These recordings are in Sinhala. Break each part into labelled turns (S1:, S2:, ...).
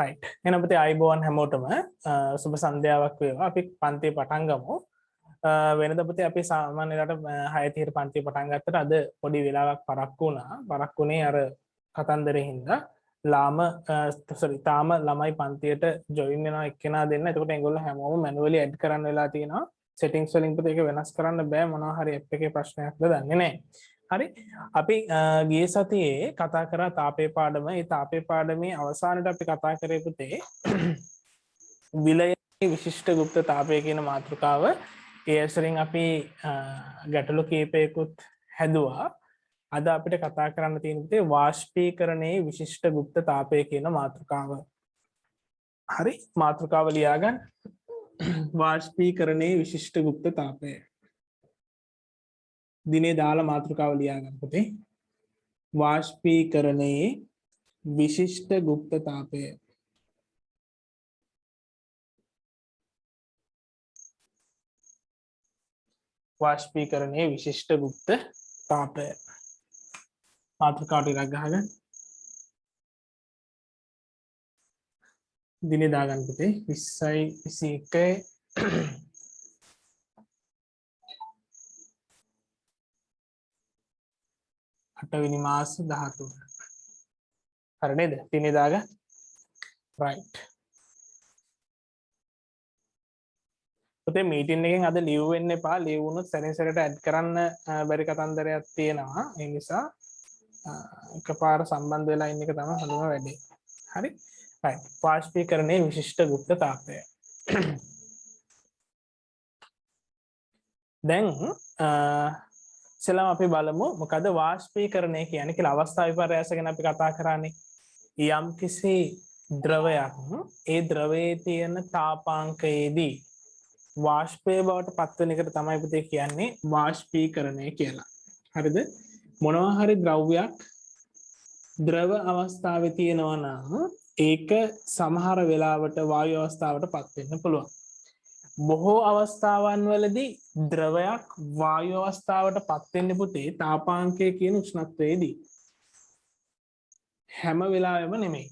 S1: right එහෙනම් පුතේ ආයිබෝවන් හැමෝටම සුබ සන්ධ්‍යාවක් වේවා. අපි පන්තිය පටන් ගමු. වෙනද පුතේ අපි සාමාන්‍යයට 6:30ට පන්තිය පටන් ගත්තට අද පොඩි වෙලාවක් පරක්කු වුණා. පරක්කුනේ අර කතන්දරේ හින්දා තාම ළමයි පන්තියට ජොයින් වෙනවා එක්කෙනා දෙන්න. එතකොට ඒගොල්ලෝ හැමෝම මැනුවලි ඇඩ් කරන්න වෙලා තියෙනවා. settings වලින් පුතේ ඒක වෙනස් කරන්න බෑ. මොනවා හරි app එකේ ප්‍රශ්නයක්ද දන්නේ නැහැ. හරි අපි ගිය සතියේ කතා කරා තාපේ පාඩම. ඒ තාපේ පාඩමේ අවසානයේ අපි කතා කරේ පුතේ විලයේ විශිෂ්ට গুপ্ত තාපය කියන මාතෘකාව. ඒ ඇසුරින් අපි ගැටලු කීපයකුත් හැදුවා. අද අපිට කතා කරන්න තියෙන පුතේ වාෂ්පීකරණයේ විශිෂ්ට গুপ্ত තාපය කියන මාතෘකාව. හරි මාතෘකාව ලියා ගන්න. වාෂ්පීකරණයේ විශිෂ්ට গুপ্ত තාපය. දිනේ දාලා මාතෘකාව ලියා ගන්න පුතේ. වාෂ්පීකරණයේ විශිෂ්ට গুপ্ত තාපය. වාෂ්පීකරණයේ විශිෂ්ට গুপ্ত තාපය. මාතෘකාවට ඉරක් ගහගන්න. දිනේ දාගන්න පුතේ 20යි 21යි අටවෙනි මාස 13. හරි නේද? දිනේ දාගන්න. right. පුතේ මීටින් එකෙන් අද ලිව් වෙන්න එපා. ලිව් වුණොත් සැරින් සැරේට ඇඩ් කරන්න බැරි කතන්දරයක් තියෙනවා. ඒ නිසා එකපාර සම්බන්ධ වෙලා ඉන්න එක තමයි හොඳම වැඩේ. හරි? right. වාෂ්පීකරණයේ විශිෂ්ට গুপ্ত තාපය. දැන් ඉතින් අපි බලමු මොකද වාෂ්පීකරණය කියන්නේ කියලා. අවස්ථා විපර්යාස ගැන අපි කතා කරන්නේ. යම් කිසි ද්‍රවයක් ඒ ද්‍රවයේ තියෙන තාපාංකයේදී වාෂ්පය බවට පත්වෙන එකට තමයි පුතේ කියන්නේ වාෂ්පීකරණය කියලා. හරිද? මොනවා හරි ද්‍රව්‍යයක් ද්‍රව අවස්ථාවේ තියෙනවා නම් ඒක සමහර වෙලාවට වායු අවස්ථාවට පත් වෙන්න පුළුවන්. බොහෝ අවස්ථාවන් වලදී ද්‍රවයක් වායු අවස්ථාවට පත් වෙන්නේ පුතේ තාපාංකය කියන උෂ්ණත්වයේදී. හැම වෙලාවෙම නෙමෙයි.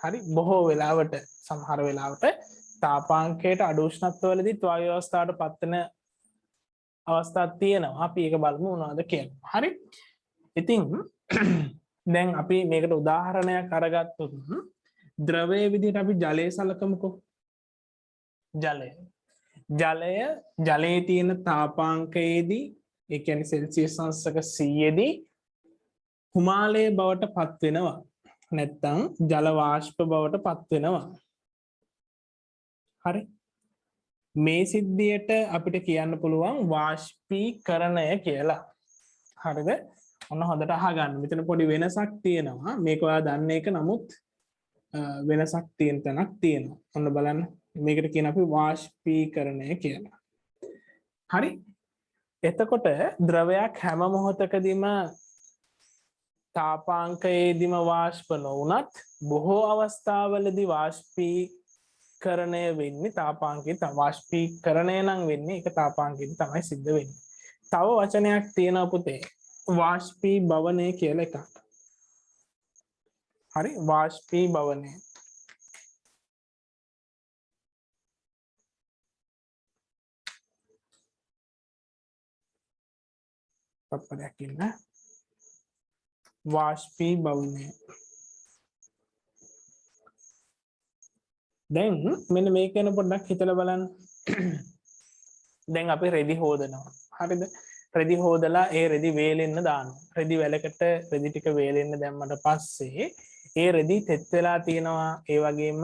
S1: හරි? බොහෝ වෙලාවට සමහර වෙලාවට තාපාංකයට අඩු උෂ්ණත්වවලදී වායු අවස්ථාවට පත් වෙන අවස්ථා තියෙනවා. අපි ඒක බලමු මොනවද කියලා. හරි? ඉතින් දැන් අපි මේකට උදාහරණයක් අරගත්තොත් ද්‍රවයේ විදිහට අපි ජලය සලකමුකෝ. ජලයේ තියෙන තාපාංකයේදී ඒ කියන්නේ සෙල්සියස් අංශක 100 දී හිමාලයේ බවට පත් වෙනවා. නැත්නම් ජල වාෂ්ප බවට පත් වෙනවා. හරි? මේ සිද්ධියට අපිට කියන්න පුළුවන් වාෂ්පීකරණය කියලා. හරිද? ඔන්න හොඳට අහගන්න. මෙතන පොඩි වෙනසක් තියෙනවා. මේක ඔයා දන්න එක නමුත් වෙනසක් තියෙන තැනක් තියෙනවා. ඔන්න බලන්න. මේකට කියන අපි වාෂ්පීකරණය කියලා. හරි? එතකොට ද්‍රවයක් හැම මොහොතකදීම තාපාංකයේදීම වාෂ්ප නොවුනත් බොහෝ අවස්ථාවලදී වාෂ්පීකරණය වෙන්නේ තාපාංකයේ වාෂ්පීකරණය නම් වෙන්නේ ඒක තාපාංකයේදී තමයි සිද්ධ වෙන්නේ. තව වචනයක් තියෙනවා පුතේ. වාෂ්පීභවනය කියලා එකක්. හරි? වාෂ්පීභවනය. පප්පඩයක් ඉන්න. වාෂ්පීභවනය. දැන් මෙන්න මේක ගැන පොඩ්ඩක් හිතලා බලන්න. දැන් අපි රෙදි හොදනවා. හරිද? රෙදි හොදලා ඒ රෙදි වේලෙන්න දානවා. රෙදි වැලකට රෙදි ටික වේලෙන්න දැම්මට පස්සේ ඒ රෙදි තෙත් වෙලා තියෙනවා. ඒ වගේම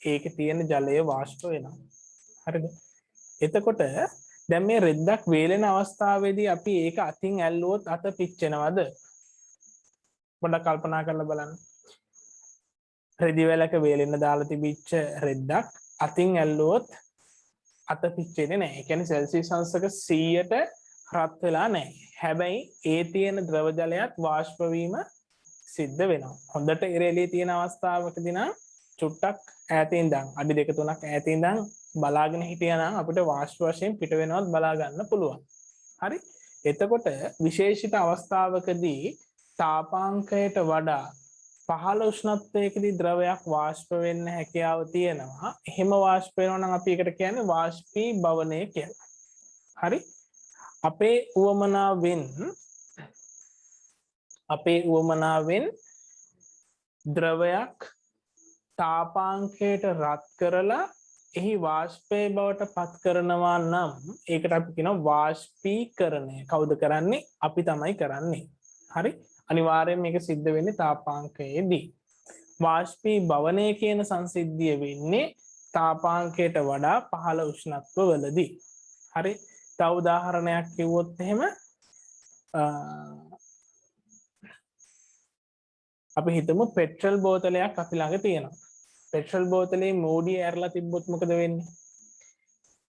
S1: ඒකේ තියෙන ජලය වාෂ්ප වෙනවා. හරිද? එතකොට දැන් මේ රෙද්දක් වේලෙන අවස්ථාවේදී අපි ඒක අතින් ඇල්ලුවොත් අත පිච්චෙනවද? පොඩ්ඩක් කල්පනා කරලා බලන්න. රෙදි වැලක වේලෙන්න දාලා තිබිච්ච රෙද්දක් අතින් ඇල්ලුවොත් අත පිච්චෙන්නේ නැහැ. ඒ කියන්නේ සෙල්සියස් අංශක 100ට රත් වෙලා නැහැ. හැබැයි ඒ තියෙන ද්‍රව ජලයත් වාෂ්ප වීම සිද්ධ වෙනවා. හොඳට ඉරෙලිය තියෙන අවස්ථාවකදී නම් චුට්ටක් ඈතින් ඉඳන් අඩි 2-3ක් ඈතින් ඉඳන් බලාගෙන හිටියා නම් අපිට වාෂ්ප වශයෙන් පිට වෙනවත් බලා ගන්න පුළුවන්. හරි? එතකොට විශේෂිත අවස්ථාවකදී තාපාංකයට වඩා පහළ උෂ්ණත්වයකදී ද්‍රවයක් වාෂ්ප වෙන්න හැකියාව තියෙනවා. එහෙම වාෂ්ප වෙනවා නම් අපි ඒකට කියන්නේ වාෂ්පීභවනය කියලා. හරි? අපේ උවමනාවෙන් ද්‍රවයක් තාපාංකයට රත් කරලා එහි වාෂ්පයේ බවට පත් කරනවා නම් ඒකට අපි කියනවා වාෂ්පීකරණය. කවුද කරන්නේ? අපි තමයි කරන්නේ. හරි? අනිවාර්යෙන් මේක සිද්ධ වෙන්නේ තාපාංකයේදී. වාෂ්පීභවනය කියන සංසිද්ධිය වෙන්නේ තාපාංකයට වඩා පහළ උෂ්ණත්වවලදී. හරි? තව උදාහරණයක් කිව්වොත් එහෙම අපි හිතමු පෙට්‍රල් බෝතලයක් අපි ළඟ තියෙනවා. පෙට්‍රල් බෝතලේ මෝඩිය ඇරලා තිබ්බොත් මොකද වෙන්නේ?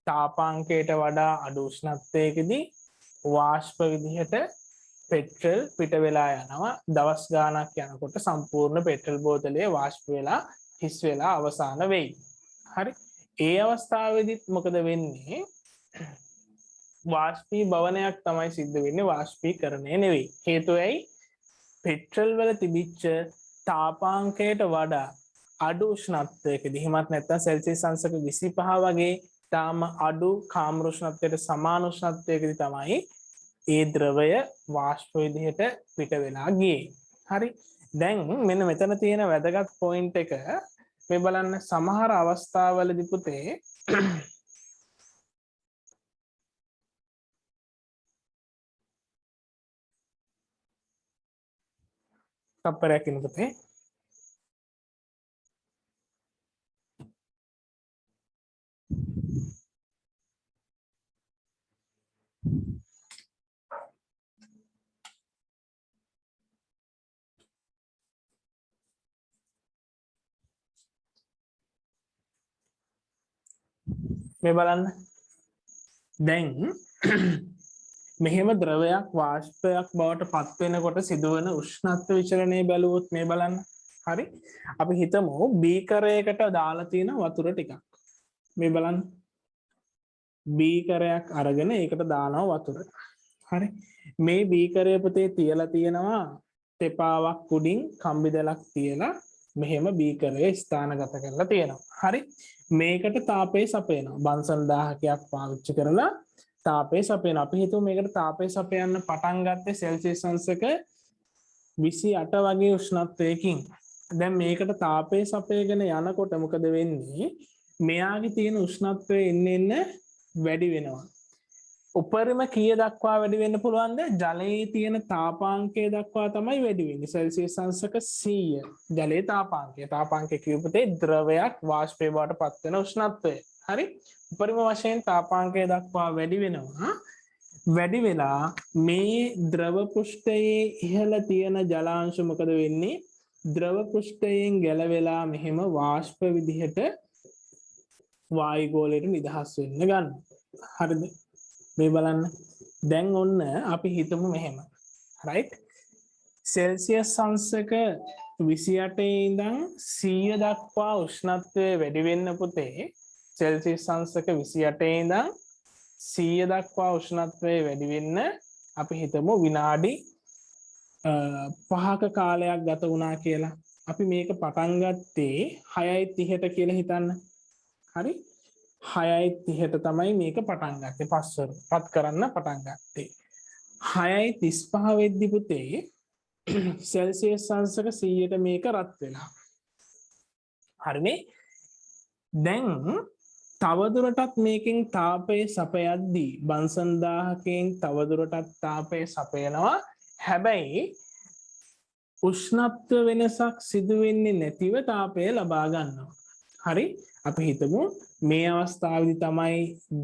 S1: තාපාංකයට වඩා අඩු උෂ්ණත්වයකදී වාෂ්ප විදිහට පෙට්‍රල් පිට වෙලා යනවා. දවස් ගාණක් යනකොට සම්පූර්ණ පෙට්‍රල් බෝතලයේ වාෂ්ප වෙලා හිස් වෙලා අවසාන වෙයි. හරි? ඒ අවස්ථාවේදීත් මොකද වෙන්නේ? වාෂ්පීභවනයක් තමයි සිද්ධ වෙන්නේ, වාෂ්පීකරණය නෙවෙයි. හේතුව ඇයි? පෙට්‍රල් වල තිබිච්ච තාපාංකයට වඩා අඩු උෂ්ණත්වයකදී, එහෙමත් නැත්නම් සෙල්සියස් අංශක 25 වගේ තාම අඩු කාම්‍ර උෂ්ණත්වයට සමාන උෂ්ණත්වයකදී තමයි ඒ ද්‍රවය වාෂ්ප විදිහට පිට වෙලා ගියේ. හරි? දැන් මෙන්න මෙතන තියෙන වැදගත් පොයින්ට් එක මේ බලන්න. සමහර අවස්ථාවලදී පුතේ තප්පරයක් ඉන්න පුතේ. මේ බලන්න. දැන් මෙහෙම ද්‍රවයක් වාෂ්පයක් බවට පත් වෙනකොට සිදුවන උෂ්ණත්ව විචලනය බැලුවොත් මේ බලන්න. හරි? අපි හිතමු බීකරයකට දාලා තියෙන වතුර ටිකක්. මේ බලන්න. බීකරයක් අරගෙන ඒකට දානවා වතුර. හරි? මේ බීකරය පුතේ තියලා තියෙනවා තෙපාවක් උඩින් කම්බි දැලක් තියලා මෙහෙම බීකරය ස්ථානගත කරලා තියෙනවා. හරි? මේකට තාපය සපයනවා. බන්සල් 1000ක් පාවිච්චි කරලා තාපය සපයනවා. අපි හිතමු මේකට තාපය සපයන්න පටන් ගත්තේ සෙල්සියස් අංශක 28 වගේ උෂ්ණත්වයකින්. දැන් මේකට තාපය සපයගෙන යනකොට මොකද වෙන්නේ? මෙයාගේ තියෙන උෂ්ණත්වය එන්න වැඩි වෙනවා. උපරිම කීය දක්වා වැඩි වෙන්න පුළුවන්ද? ජලයේ තියෙන තාපාංකය දක්වා තමයි වැඩි වෙන්නේ. සෙල්සියස් අංශක 100 ජලයේ තාපාංකය. තාපාංකය කියපුතේ ද්‍රවයක් වාෂ්පය බවට පත් වෙන උෂ්ණත්වය. හරි? උපරිම වශයෙන් තාපාංකය දක්වා වැඩි වෙනවා. වැඩි වෙලා මේ ද්‍රව පෘෂ්ඨයේ ඉහළ තියෙන ජලාංශ මොකද වෙන්නේ? ද්‍රව පෘෂ්ඨයෙන් ගැලවෙලා මෙහෙම වාෂ්ප විදිහට වායුගෝලයට නිදහස් වෙන්න ගන්නවා. හරිද? මේ බලන්න. දැන් ඔන්න අපි හිතමු මෙහෙම. රයිට්? සෙල්සියස් අංශක 28 ඉඳන් 100 දක්වා උෂ්ණත්වය වැඩි වෙන්න පුතේ. සෙල්සියස් අංශක 28 ඉඳන් 100 දක්වා උෂ්ණත්වය වැඩි වෙන්න අපි හිතමු විනාඩි 5ක කාලයක් ගත වුණා කියලා. අපි මේක පටන් ගත්තේ 6:30ට කියලා හිතන්න. හරි? 6:30ට තමයි මේක පටන් ගත්තේ. පස්වරු පත් කරන්න පටන් ගත්තේ. 6:35 වෙද්දි පුතේ සෙල්සියස් අංශක 100ට මේක රත් වෙලා. හරිනේ? දැන් තවදුරටත් මේකෙන් තාපය සපයද්දී බන්සන් 1000කින් තවදුරටත් තාපය සපයනවා. හැබැයි උෂ්ණත්ව වෙනසක් සිදු වෙන්නේ නැතිව තාපය ලබා ගන්නවා. හරි? අපි හිතමු මේ අවස්ථාවේදී තමයි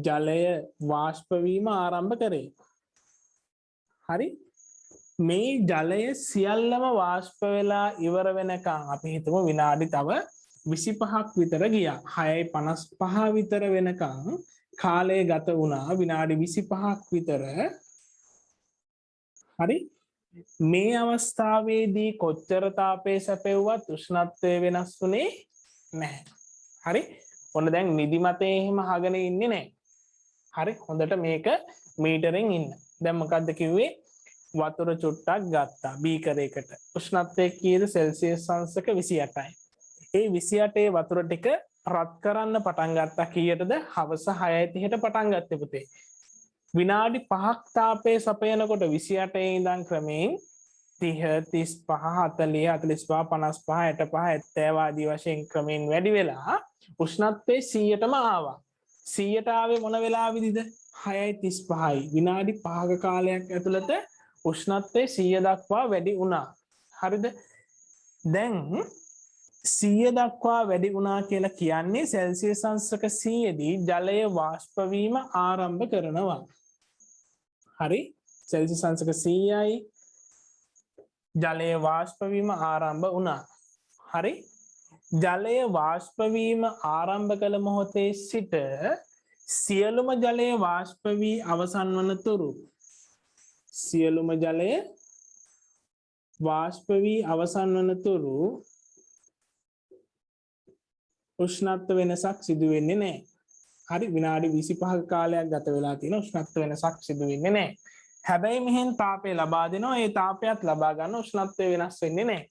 S1: ජලය වාෂ්ප වීම ආරම්භ කරේ. හරි? මේ ජලය සියල්ලම වාෂ්ප වෙලා ඉවර වෙනකන් අපි හිතමු විනාඩි තව 25ක් විතර ගියා. 6:55 විතර වෙනකන් කාලය ගත වුණා. විනාඩි 25ක් විතර. හරි? මේ අවස්ථාවේදී කොච්චර තාපය සැපෙව්වත් උෂ්ණත්වය වෙනස් වුණේ නැහැ. හරි? ඔන්න දැන් නිදිමතේ එහෙම අහගෙන ඉන්නේ නැහැ. හරි? හොඳට මේක මීටරෙන් ඉන්න. දැන් මොකද්ද කිව්වේ? වතුර චුට්ටක් ගත්තා බීකරයකට. උෂ්ණත්වය කීයද? සෙල්සියස් අංශක 28යි. ඒ 28 වතුර ටික රත් කරන්න පටන් ගත්තා කීයටද? හවස 6:30ට පටන් ගත්තේ පුතේ. විනාඩි 5ක් තාපයේ සපයනකොට 28 ඉඳන් ක්‍රමයෙන් 30 35 40 45 55 65 70 ආදී වශයෙන් ක්‍රමයෙන් වැඩි වෙලා උෂ්ණත්වයේ 100ටම ආවා. 100ට ආවේ මොන වෙලාවෙදිද? 6:35යි. විනාඩි 5ක කාලයක් ඇතුළත උෂ්ණත්වයේ 100 දක්වා වැඩි වුණා. හරිද? දැන් 100 දක්වා වැඩි වුණා කියලා කියන්නේ සෙල්සියස් අංශක 100 දී ජලය වාෂ්ප වීම ආරම්භ කරනවා. හරි? සෙල්සියස් අංශක 100යි ජලය වාෂ්ප වීම ආරම්භ වුණා. හරි? ජලය වාෂ්ප වීම ආරම්භ කළ මොහොතේ සිට සියලුම ජලය වාෂ්ප වී අවසන් වන තුරු සියලුම ජලය වාෂ්ප වී අවසන් වන තුරු උෂ්ණත්ව වෙනසක් සිදු වෙන්නේ නැහැ. හරි? විනාඩි 25ක කාලයක් ගත වෙලා තියෙන උෂ්ණත්ව වෙනසක් සිදු වෙන්නේ නැහැ. හැබැයි මෙහෙන් තාපය ලබා දෙනවා. ඒ තාපයත් ලබා ගන්න උෂ්ණත්වය වෙනස් වෙන්නේ නැහැ.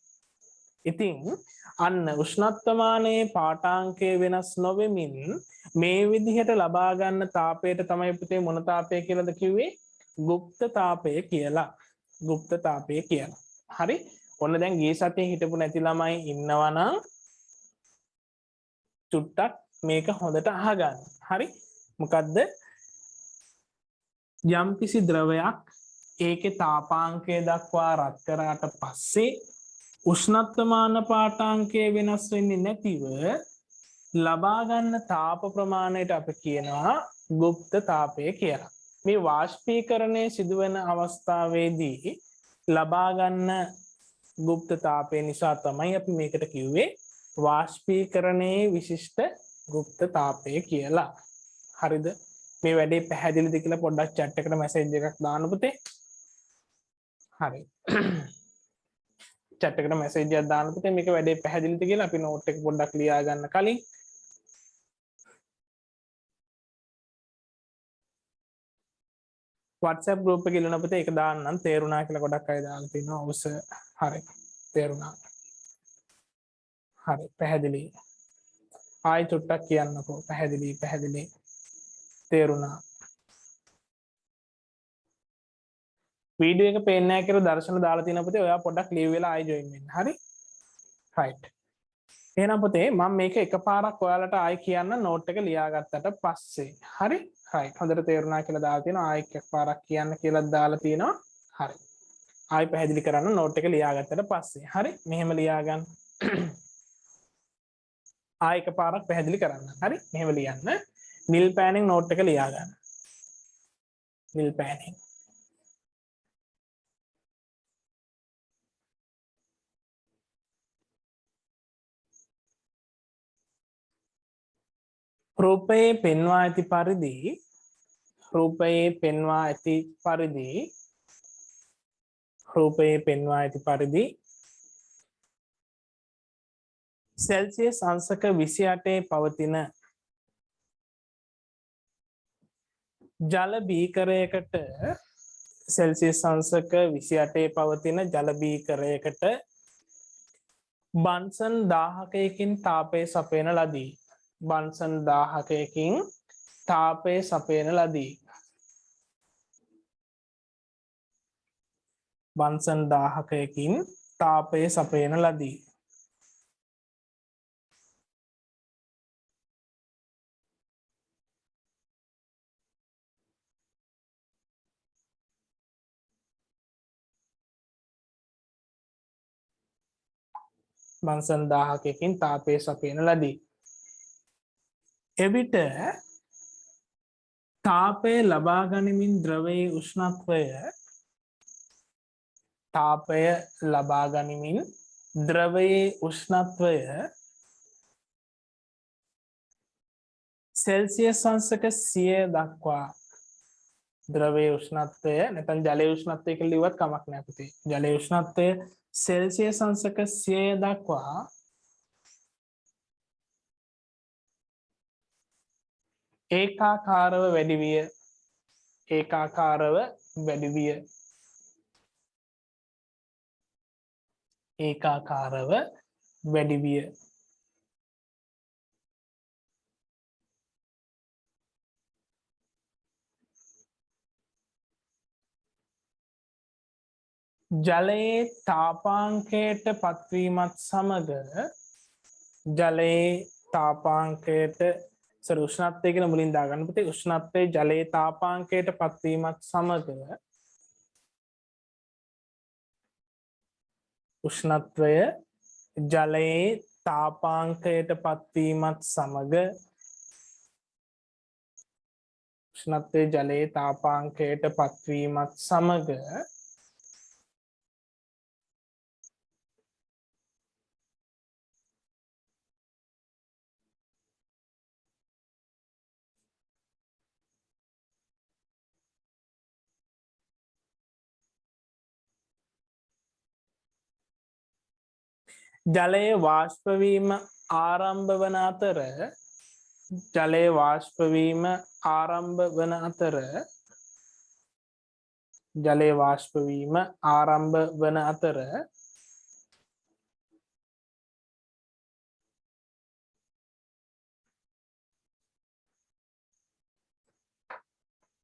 S1: ඉතින් අන්න උෂ්ණත්වමානයේ පාඨාංකය වෙනස් නොවෙමින් මේ විදිහට ලබා ගන්න තාපයට තමයි පුතේ මොන තාපය කියලාද කිව්වේ? গুপ্ত තාපය කියලා. গুপ্ত තාපය කියලා. හරි? ඔන්න දැන් ගිය සතියේ හිටපු නැති ළමයි ඉන්නවා නම් චුට්ටක් මේක හොඳට අහගන්න. හරි? මොකද්ද? යම්කිසි ද්‍රවයක් ඒකේ තාපාංකය දක්වා රත් කරාට පස්සේ උෂ්ණත්වමාන පාඨාංකය වෙනස් වෙන්නේ නැතිව ලබා ගන්න තාප ප්‍රමාණයට අපි කියනවා গুপ্ত තාපය කියලා. මේ වාෂ්පීකරණය සිදුවන අවස්ථාවේදී ලබා ගන්න গুপ্ত තාපය නිසා තමයි අපි මේකට කිව්වේ වාෂ්පීකරණයේ විශිෂ්ට গুপ্ত තාපය කියලා. හරිද? මේ වැඩේ පැහැදිලිද කියලා පොඩ්ඩක් chat එකට මැසේජ් එකක් දාන්න පුතේ. හරි. chat එකට මැසේජ් එකක් දාන්න පුතේ මේක වැඩේ පැහැදිලිද කියලා අපි නෝට් එක පොඩ්ඩක් ලියා ගන්න කලින්. WhatsApp group එකේ ඉන්න පුතේ ඒක දාන්නම් තේරුණා කියලා ගොඩක් අය දාලා තිනවා. ඔව් සර්. හරි. තේරුණා. හරි. පැහැදිලි. ආයි චුට්ටක් කියන්නකෝ. පැහැදිලි. තේරුණා. වීඩියෝ එක පේන්නේ නැහැ කියලා දර්ශන දාලා තියෙන පුතේ ඔයා පොඩ්ඩක් ලීව් වෙලා ආයි ජොයින් වෙන්න. හරි? රයිට්. එහෙනම් පුතේ මම මේක එකපාරක් ඔයාලට ආයි කියන්න නෝට් එක ලියාගත්තට පස්සේ. හරි? රයිට්. හොඳට තේරුණා කියලා දාලා තියෙනවා. ආයි එකපාරක් කියන්න කියලා දාලා තියෙනවා. හරි. ආයි පැහැදිලි කරන්න නෝට් එක ලියාගත්තට පස්සේ. හරි? මෙහෙම ලියාගන්න. ආයි එකපාරක් පැහැදිලි කරන්න. හරි? මෙහෙම ලියන්න. නිල් පෑනෙන් නෝට් එක ලියා ගන්න. නිල් පෑනෙන්. රූපයේ පෙන්වා ඇති පරිදි සෙල්සියස් අංශක 28 පවතින ජල බීකරයකට සෙල්සියස් අංශක 28 පවතින ජල බීකරයකට බන්සන් 1000කකින් තාපය සපයන ලදී. බන්සන් 1000කකින් තාපය සපයන ලදී. බන්සන් 1000කකින් තාපය සපයන ලදී. බන්සන් 1000කකින් තාපය සපයන ලදී. එවිට තාපය ලබා ගනිමින් ද්‍රවයේ උෂ්ණත්වය සෙල්සියස් අංශක 100 දක්වා ද්‍රවයේ උෂ්ණත්වය නැත්නම් ජලයේ උෂ්ණත්වය කියලා ලියුවත් කමක් නැහැ පුතේ. ජලයේ උෂ්ණත්වය සෙල්සියස් අංශක 100 දක්වා ඒකාකාරව වැඩි විය ඒකාකාරව වැඩි විය. ජලයේ තාපාංකයට පත්වීමත් සමග ජලයේ තාපාංකයට උෂ්ණත්වය කියලා මුලින් දාගන්න පුතේ. උෂ්ණත්වයේ ජලයේ තාපාංකයට පත්වීමත් සමග උෂ්ණත්වය ජලයේ තාපාංකයට පත්වීමත් සමග උෂ්ණත්වයේ ජලයේ තාපාංකයට පත්වීමත් සමග ජලයේ වාෂ්ප වීම ආරම්භ වන අතර ජලයේ වාෂ්ප වීම ආරම්භ වන අතර ජලයේ වාෂ්ප වීම ආරම්භ වන අතර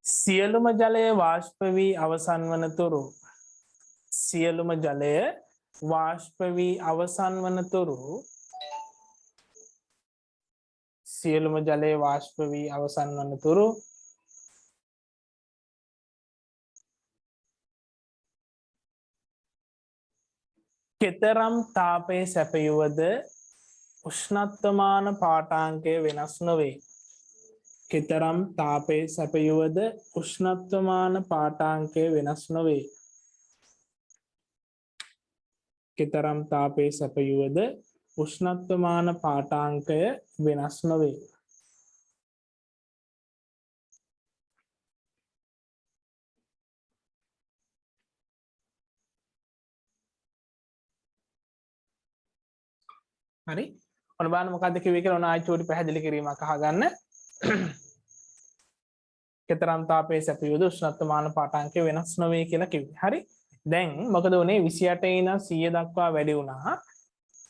S1: සියලුම ජලය වාෂ්ප වී අවසන් වන තුරු සියලුම ජලය වාෂ්ප වී අවසන් වන තුරු සියලුම ජලය වාෂ්ප වී අවසන් වන තුරු කෙතරම් තාපයේ සැපයුවද උෂ්ණත්වමාන පාඨාංකය වෙනස් නොවේ. කෙතරම් තාපයේ සැපයුවද උෂ්ණත්වමාන පාඨාංකය වෙනස් නොවේ. කෙතරම් තාපයේ සැපයුවද උෂ්ණත්වමාන පාඨාංකය වෙනස් නොවේ. හරි ඔන්න බලන්න මොකද්ද කිව්වේ කියලා ඔන්න ආයෙත් චූටි පැහැදිලි කිරීමක් අහගන්න. කෙතරම් තාපයේ සැපයුවද උෂ්ණත්වමාන පාඨාංකය වෙනස් නොවේ කියලා කිව්වේ. හරි දැන් මොකද උනේ 28 ඉඳන් 100 දක්වා වැඩි වුණා.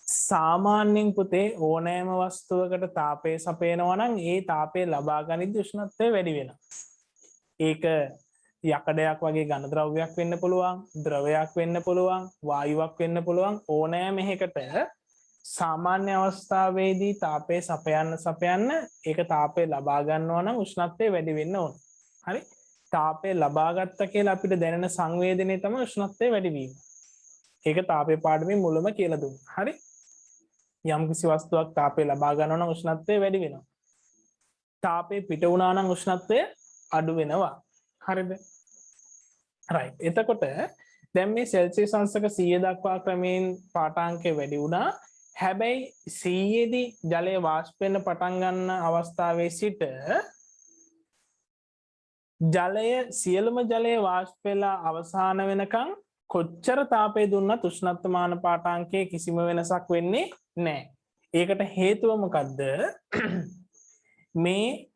S1: සාමාන්‍යයෙන් පුතේ ඕනෑම වස්තුවකට තාපය සපයනවා නම් ඒ තාපය ලබා ගනිද්දී උෂ්ණත්වය වැඩි වෙනවා. ඒක යකඩයක් වගේ ඝන ද්‍රව්‍යයක් වෙන්න පුළුවන්, ද්‍රවයක් වෙන්න පුළුවන්, වායුවක් වෙන්න පුළුවන්. ඕනෑම එකකට සාමාන්‍ය අවස්ථාවේදී තාපය සපයන්න ඒක තාපය ලබා ගන්නවා නම් උෂ්ණත්වය වැඩි වෙන්න ඕන. හරි තාපය ලබා ගත්ත කියලා අපිට දැනෙන සංවේදනය තමයි උෂ්ණත්වය වැඩි වීම. ඒක තාපය පාඩමේ මුලම කියලා දුන්නා. හරි යම් කිසි වස්තුවක් තාපය ලබා ගන්නවා නම් උෂ්ණත්වය වැඩි වෙනවා. තාපය පිට වුණා නම් උෂ්ණත්වය අඩු වෙනවා. හරිද? right. එතකොට දැන් මේ සෙල්සියස් අංශක 100 දක්වා ක්‍රමයෙන් පාඨාංකය වැඩි වුණා. හැබැයි 100 දී ජලය වාෂ්ප වෙන්න පටන් ගන්න අවස්ථාවේ සිට ජලය සියලුම ජලය වාෂ්ප වෙලා අවසාන වෙනකන් කොච්චර තාපය දුන්නත් උෂ්ණත්වමාන පාඨාංකයේ කිසිම වෙනසක් වෙන්නේ නැහැ. ඒකට හේතුව මොකද්ද? මේ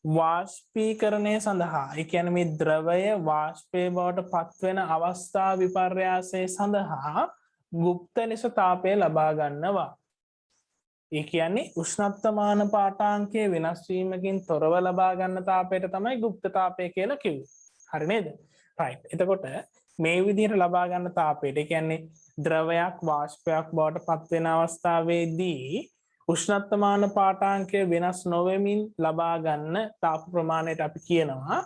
S1: වාෂ්පීකරණය සඳහා ඒ කියන්නේ මේ ද්‍රවය වාෂ්පයේ බවට පත්වෙන අවස්ථා විපර්යාසය සඳහා ගුප්ත ලෙස තාපය ලබා ගන්නවා. ඒ කියන්නේ උෂ්ණත්වමාන පාඨාංකයේ වෙනස් වීමකින් තොරව ලබා ගන්න තාපයට තමයි ගුප්ත තාපය කියලා කිව්වේ. හරි නේද? right. එතකොට මේ විදිහට ලබා ගන්න තාපයට ඒ කියන්නේ ද්‍රවයක් වාෂ්පයක් බවට පත් වෙන අවස්ථාවේදී උෂ්ණත්වමාන පාඨාංකය වෙනස් නොවෙමින් ලබා ගන්න තාප ප්‍රමාණයට අපි කියනවා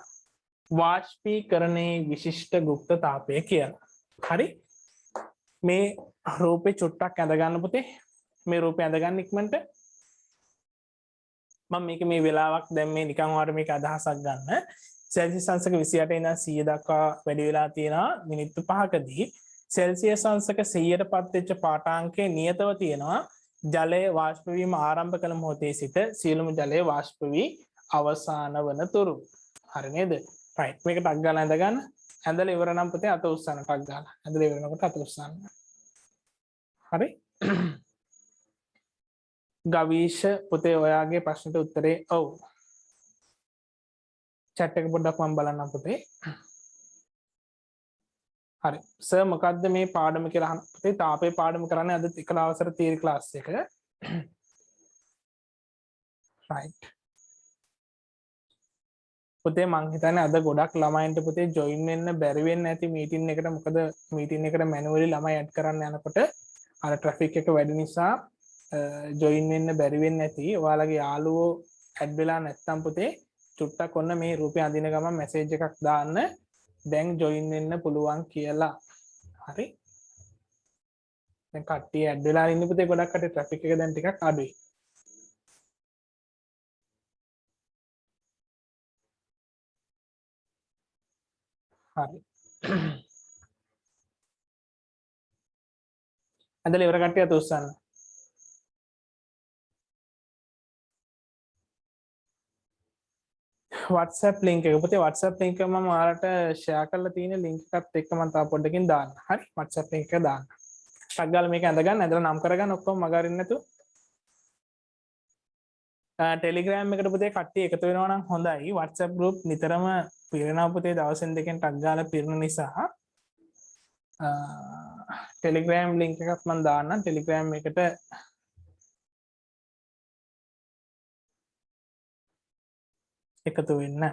S1: වාෂ්පීකරණයේ විශිෂ්ට ගුප්ත තාපය කියලා. හරි මේ රූපේ චුට්ටක් ඇඳ ගන්න පුතේ. මේ රූපය ඇඳ ගන්න ඉක්මනට. මම මේ වෙලාවක් දැන් මේ නිකන් වාර මේක අදහසක් ගන්න. සෙල්සියස් අංශක 28 ඉඳන් 100 දක්වා වැඩි වෙලා තියෙනවා මිනිත්තු 5කදී. සෙල්සියස් අංශක 100ට පත් වෙච්ච පාඨාංකය නියතව තියෙනවා. ජලය වාෂ්ප වීම ආරම්භ කළ මොහොතේ සිට සියලුම ජලය වාෂ්ප වී අවසාන වන තුරු. හරි නේද? right. මේක ටක් ගාලා ඇඳ ගන්න. ඇඳලා ඉවර නම් පුතේ අත උස්සන්න ටක් ගාලා. ඇඳලා ඉවරනකොට අත උස්සන්න. හරි? ගවීෂ පුතේ ඔයාගේ ප්‍රශ්නට උත්තරේ ඔව්. chat එක පොඩ්ඩක් මම බලන්නම් පුතේ. හරි සර් මොකද්ද මේ පාඩම කියලා අහන පුතේ තාපේ පාඩම කරන්නේ අද එක දවසට තියරි ක්ලාස් එක right පුතේ මං හිතන්නේ අද ගොඩක් ළමයින්ට පුතේ ජොයින් වෙන්න බැරි වෙන්න ඇති මීටින් එකට මොකද මීටින් එකට මැනුවලි ළමයි ඇඩ් කරන්න යනකොට අර ට්‍රැෆික් එක වැඩි නිසා ජොයින් වෙන්න බැරි වෙන්න ඇති ඔයාලගේ යාළුවෝ ඇඩ් වෙලා නැත්නම් පුතේ චුට්ටක් ඔන්න මේ රූපේ අඳින ගමන් මැසේජ් එකක් දාන්න දැන් ජොයින් වෙන්න පුළුවන් කියලා හරි දැන් කට්ටිය ඇඩ් වෙලා ඉන්න පුතේ ගොඩක් කට්ටිය ට්‍රැෆික් එක දැන් ටිකක් අඩුයි හරි ඇඳලා ඉවර කට්ටිය අත උස්සන්න WhatsApp link එක පුතේ WhatsApp link එක මම ඔයාලට share කරලා තියෙන link එකත් එක්ක මම තා පොඩ්ඩකින් දාන්න හරි WhatsApp link එක දාන්න ටක් ගාලා මේක ඇඳගන්න ඇඳලා නම් කරගන්න ඔක්කොම මග අරින්න නැතුව ටෙලිග්‍රෑම් එකට පුතේ කට්ටිය එකතු වෙනවා නම් හොඳයි WhatsApp group නිතරම පිරෙනවා පුතේ දවසෙන් දෙකෙන් ටක් ගාලා පිරෙන නිසා ටෙලිග්‍රෑම් link එකක් මම දාන්නම් ටෙලිග්‍රෑම් එකට එකතු වෙන්න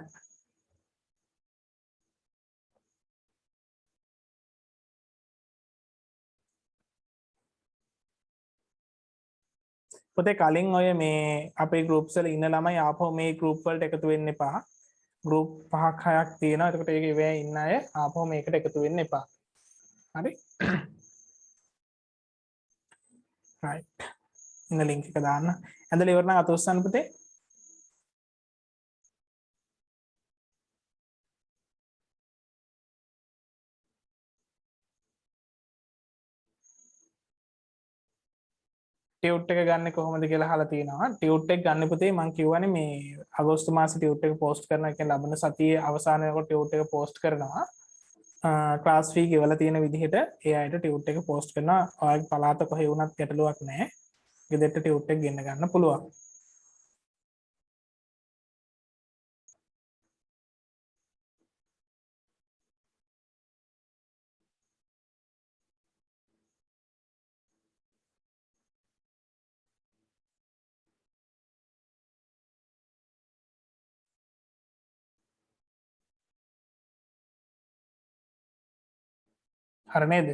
S1: පුතේ කලින් ඔය මේ අපේ groups වල ඉන්න ළමයි ආපහු මේ group වලට එකතු වෙන්න එපා group 5ක් 6ක් තියෙනවා එතකොට ඒකේ ඉවේ ඉන්න අය ආපහු මේකට එකතු වෙන්න එපා හරි right ඉන්න link එක දාන්න ඇඳලා ඉවර නම් අත උස්සන්න පුතේ ටියුට් එක ගන්න කොහොමද කියලා අහලා තියෙනවා ටියුට් එක ගන්න පුතේ මම කියවනේ මේ අගෝස්තු මාසේ ටියුට් එක පෝස්ට් කරනවා කියන්නේ ලබන සතියේ අවසාන වෙනකොට ටියුට් එක පෝස්ට් කරනවා ක්ලාස් ෆී ගෙවලා තියෙන විදිහට ඒ අයට ටියුට් එක පෝස්ට් කරනවා ඔයාලගේ පළාත කොහේ වුණත් ගැටලුවක් නැහැ ගෙදරට ටියුට් එක ගෙන්න ගන්න පුළුවන් හරි නේද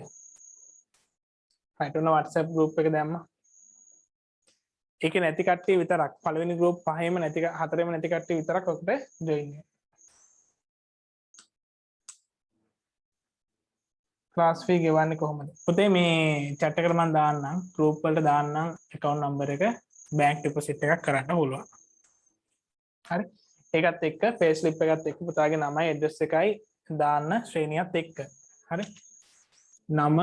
S1: right ඔන්න WhatsApp group එක දැම්මා ඒකේ නැති කට්ටිය විතරක් පළවෙනි group පහේම නැති හතරේම නැති කට්ටිය විතරක් ඔකට join වෙන්න ක්ලාස් ෆී ගෙවන්නේ කොහොමද පුතේ මේ chat එකට මම දාන්නම් group වලට දාන්නම් account number එක bank deposit එකක් කරන්න පුළුවන් හරි ඒකත් එක්ක payslip එකත් එක්ක පුතාගේ නමයි address එකයි දාන්න ශ්‍රේණියත් එක්ක හරි නම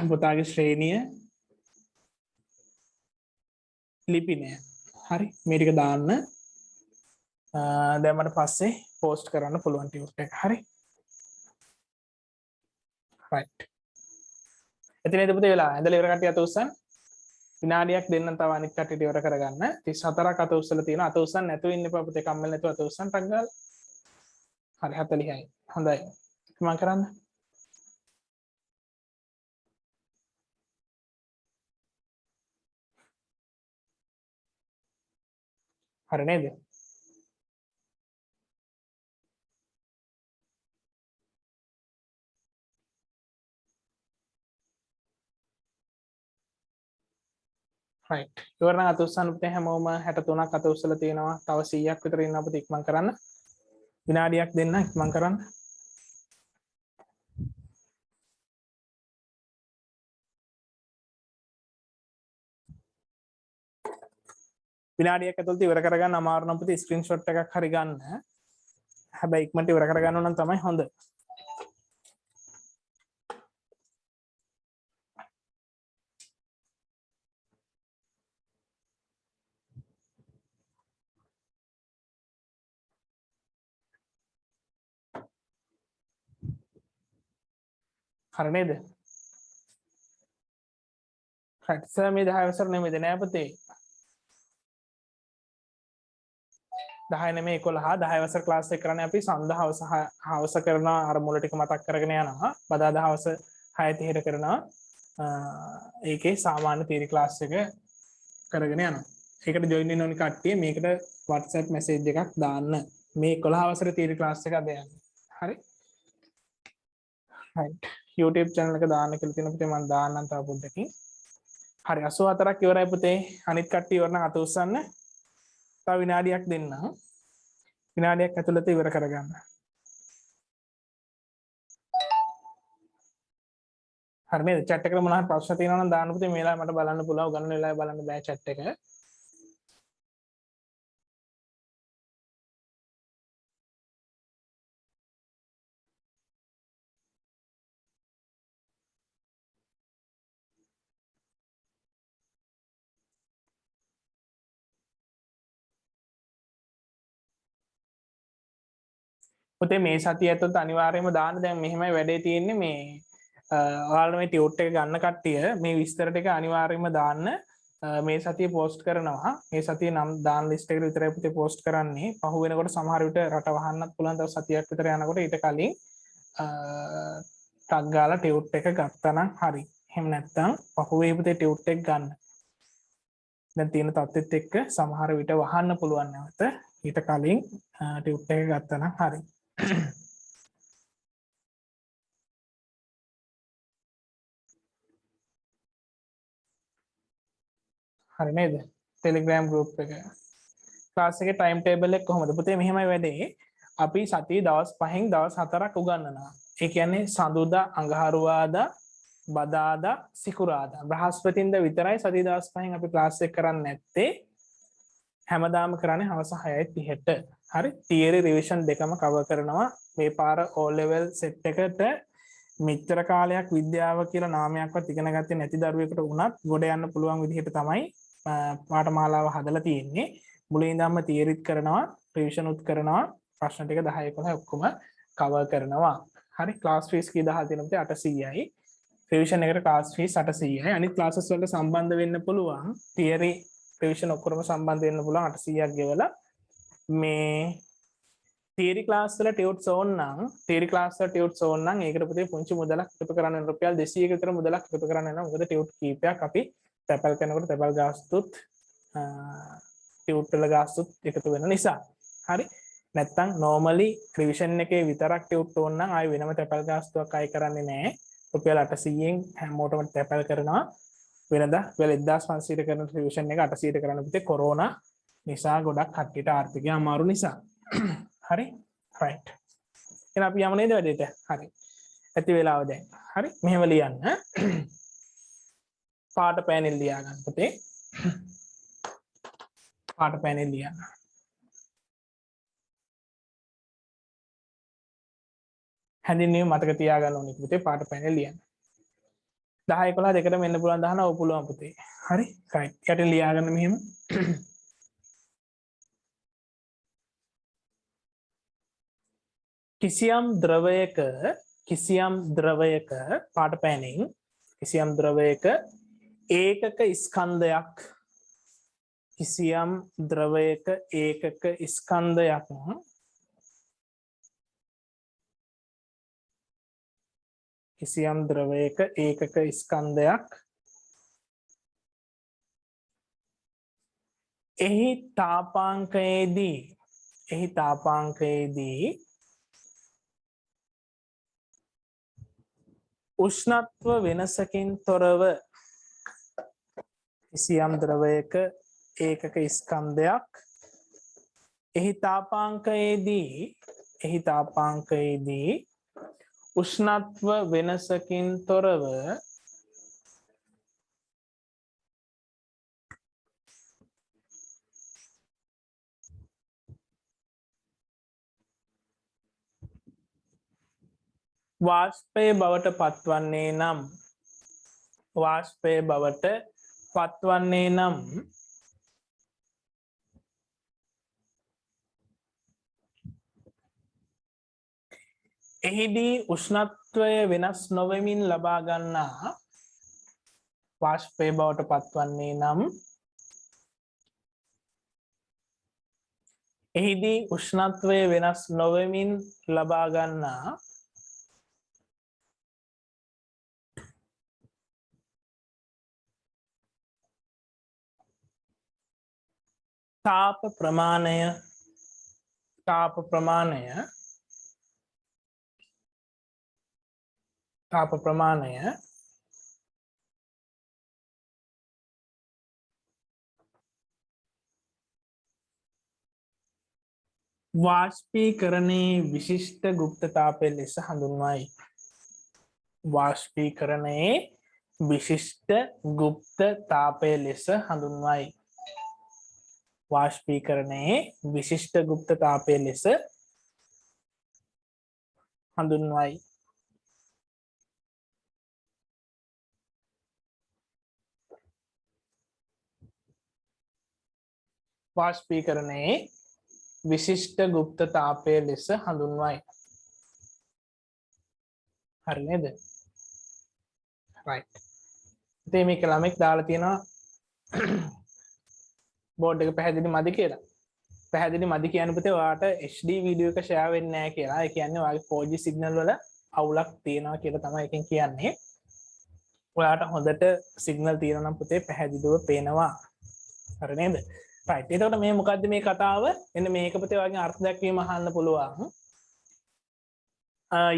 S1: පුතාගේ ශ්‍රේණිය ලිපිනය හරි මේ ටික දාන්න දැම්මට පස්සේ post කරන්න පුළුවන් ටියුට් එක හරි right එතනදී පුතේ වෙලා ඇඳලා ඉවර කට්ටිය අත උස්සන්න විනාඩියක් දෙන්නම් තව අනිත් කට්ටියට ඉවර කරගන්න 34ක් අත උස්සලා තියෙනවා අත උස්සන්න නැතුව ඉන්න එපා පුතේ කම්මැලි නැතුව අත උස්සන්න ටක් ගාලා හරි 40යි හොඳයි මම කරන්න හරි නේද right ඉවර නම් අත උස්සන්න පුතේ හැමෝම 63ක් අත උස්සලා තියෙනවා තව 100ක් විතර ඉන්නවා පුතේ ඉක්මන් කරන්න විනාඩියක් දෙන්න ඉක්මන් කරන්න විනාඩියක් ඇතුළත ඉවර කරගන්න අමාරු නම් පුතේ ස්ක්‍රීන්ෂොට් එකක් හරි ගන්න හැබැයි ඉක්මනට ඉවර කරගන්න ඕන නම් තමයි හොඳ හරි නේද right සර් මේ 10 වසර නෙමෙයිද නෑ පුතේ 10 නෙමෙයි 11 10 වසර ක්ලාස් එක කරන්නේ අපි සඳ හවස කරනවා අර මුල ටික මතක් කරගෙන යනවා බදාදා හවස 6:30ට කරනවා ඒකේ සාමාන්‍ය තියරි ක්ලාස් එක කරගෙන යනවා ඒකට ජොයින් වෙන්න ඕනි කට්ටිය මේකට WhatsApp මැසේජ් එකක් දාන්න මේ 11 වසර තියරි ක්ලාස් එක අද යන්නේ හරි right YouTube channel එක දාන්න කියලා තියෙන පුතේ මම දාන්නම් තව පොඩ්ඩකින් හරි 84ක් ඉවරයි පුතේ අනිත් කට්ටිය ඉවර නම් අත උස්සන්න තව විනාඩියක් දෙන්න විනාඩියක් ඇතුළත ඉවර කරගන්න හරි නේද chat එකට මොනවා හරි ප්‍රශ්න තියෙනවා නම් දාන්න පුතේ මේ වෙලාවේ මට බලන්න පුළුවන් ගන්න වෙලාවේ බලන්න බෑ chat එක පුතේ මේ සතිය ඇතුළත අනිවාර්යයෙන්ම දාන්න දැන් මෙහෙමයි වැඩේ තියෙන්නේ මේ ඔයාලා මේ ටියුට් එක ගන්න කට්ටිය මේ විස්තර ටික අනිවාර්යයෙන්ම දාන්න මේ සතිය පෝස්ට් කරනවා මේ සතිය නම් දාන ලිස්ට් එකට විතරයි පුතේ පෝස්ට් කරන්නේ පහු වෙනකොට සමහර විට රට වහන්නත් පුළුවන් තව සතියක් විතර යනකොට ඊට කලින් ටග් ගාලා ටියුට් එක ගත්තා නම් හරි එහෙම නැත්නම් පහුවේ පුතේ ටියුට් එක ගන්න දැන් තියෙන තත්ත්වෙත් එක්ක සමහර විට වහන්න පුළුවන් නැවත ඊට කලින් ටියුට් එක ගත්තා නම් හරි හරි නේද Telegram group එක ක්ලාස් එකේ ටයිම් ටේබල් එක කොහොමද පුතේ මෙහෙමයි වැඩේ අපි සතියේ දවස් 5න් දවස් 4ක් උගන්වනවා ඒ කියන්නේ සඳුදා අඟහරුවාදා බදාදා සිකුරාදා බ්‍රහස්පතින්ද විතරයි සතියේ දවස් 5න් අපි ක්ලාස් එක කරන්නේ නැත්තේ හැමදාම කරන්නේ හවස 6:30ට හරි තියරි රිවිෂන් දෙකම කවර් කරනවා මේ පාර O level set එකට මෙච්චර කාලයක් විද්‍යාව කියලා නාමයක්වත් ඉගෙන ගත්තේ නැති දරුවෙකුට වුණත් ගොඩ යන්න පුළුවන් විදිහට තමයි පාඨමාලාව හදලා තියෙන්නේ මුලින් ඉඳන්ම තියරිත් කරනවා රිවිෂන් උත් කරනවා ප්‍රශ්න ටික 10 11 ඔක්කොම කවර් කරනවා හරි ක්ලාස් ෆීස් කීයද අහලා තියෙනවා 800යි රිවිෂන් එකට ක්ලාස් ෆීස් 800යි අනිත් ක්ලාසස් වලට සම්බන්ධ වෙන්න පුළුවන් තියරි රිවිෂන් ඔක්කොම සම්බන්ධ වෙන්න පුළුවන් 800ක් ගෙවලා මේ තියරි ක්ලාස් වල ටියුට්ස් ඕන නම් තියරි ක්ලාස් වල ටියුට්ස් ඕන නම් ඒකට පුතේ පුංචි මුදලක් එකතු කරන්න වෙන රුපියල් 200ක විතර මුදලක් එකතු කරන්න වෙනවා මොකද ටියුට් කීපයක් අපි තැපල් කරනකොට තැපල් ගාස්තුත් ටියුට් වල ගාස්තුත් එකතු වෙන නිසා හරි නැත්තම් normally රිවිෂන් එකේ විතරක් ටියුට් ඕන නම් ආයෙ වෙනම තැපල් ගාස්තුවක් ආයෙ කරන්නේ නැහැ රුපියල් 800න් හැමෝටම තැපල් කරනවා වෙනදා රුපියල් 1500ට කරන රිවිෂන් එක 800ට කරන්න පුතේ කොරෝනා නිසා ගොඩක් කට්ටියට ආර්ථිකය අමාරු නිසා හරි right එහෙනම් අපි යමු නේද වැඩේට හරි ඇති වෙලාව දැන් හරි මෙහෙම ලියන්න පාට පෑනෙන් ලියා ගන්න පුතේ පාට පෑනෙන් ලියන්න හැඳින්වීම මතක තියාගන්න ඕනේ පුතේ පාට පෑනෙන් ලියන්න 10 11 දෙකටම එන්න පුළුවන් 19 ඔව් පුළුවන් පුතේ හරි right යට ලියා ගන්න මෙහෙම කිසියම් ද්‍රවයක පාට පෑනෙන් කිසියම් ද්‍රවයක ඒකක ස්කන්ධයක් කිසියම් ද්‍රවයක ඒකක ස්කන්ධයක් කිසියම් ද්‍රවයක ඒකක ස්කන්ධයක් එහි තාපාංකයේදී උෂ්ණත්ව වෙනසකින් තොරව කිසියම් ද්‍රවයක ඒකක ස්කන්ධයක් එහි තාපාංකයේදී උෂ්ණත්ව වෙනසකින් තොරව වාෂ්පය බවට පත්වන්නේ නම් එහිදී උෂ්ණත්වය වෙනස් නොවෙමින් ලබා ගන්නා වාෂ්පය බවට පත්වන්නේ නම් එහිදී උෂ්ණත්වය වෙනස් නොවෙමින් ලබා ගන්නා තාප ප්‍රමාණය වාෂ්පීකරණයේ විශිෂ්ට ගුප්තතාපය ලෙස හඳුන්වයි. වාෂ්පීකරණයේ විශිෂ්ට ගුප්තතාපය ලෙස හඳුන්වයි. වාෂ්පීකරණයේ විශිෂ්ට ගුප්තතාපය ලෙස හඳුන්වයි. වාෂ්පීකරණයේ විශිෂ්ට ගුප්තතාපය ලෙස හඳුන්වයි. හරි නේද? right. ඉතින් මේක ළමෙක් දාලා තියෙනවා බෝඩ් එක පැහැදිලි මදි කියලා. පැහැදිලි මදි කියන පුතේ ඔයාට HD වීඩියෝ එක ෂෙයා වෙන්නේ නැහැ කියලා. ඒ කියන්නේ ඔයාගේ 4G සිග්නල් වල අවුලක් තියෙනවා කියලා තමයි එකෙන් කියන්නේ. ඔයාට හොඳට සිග්නල් තියෙනවා නම් පුතේ පැහැදිලිව පේනවා. හරි නේද? right. එතකොට මේ මොකද්ද මේ කතාව? එන්න මේක පුතේ ඔයාගෙන් අර්ථ දැක්වීම අහන්න පුළුවන්.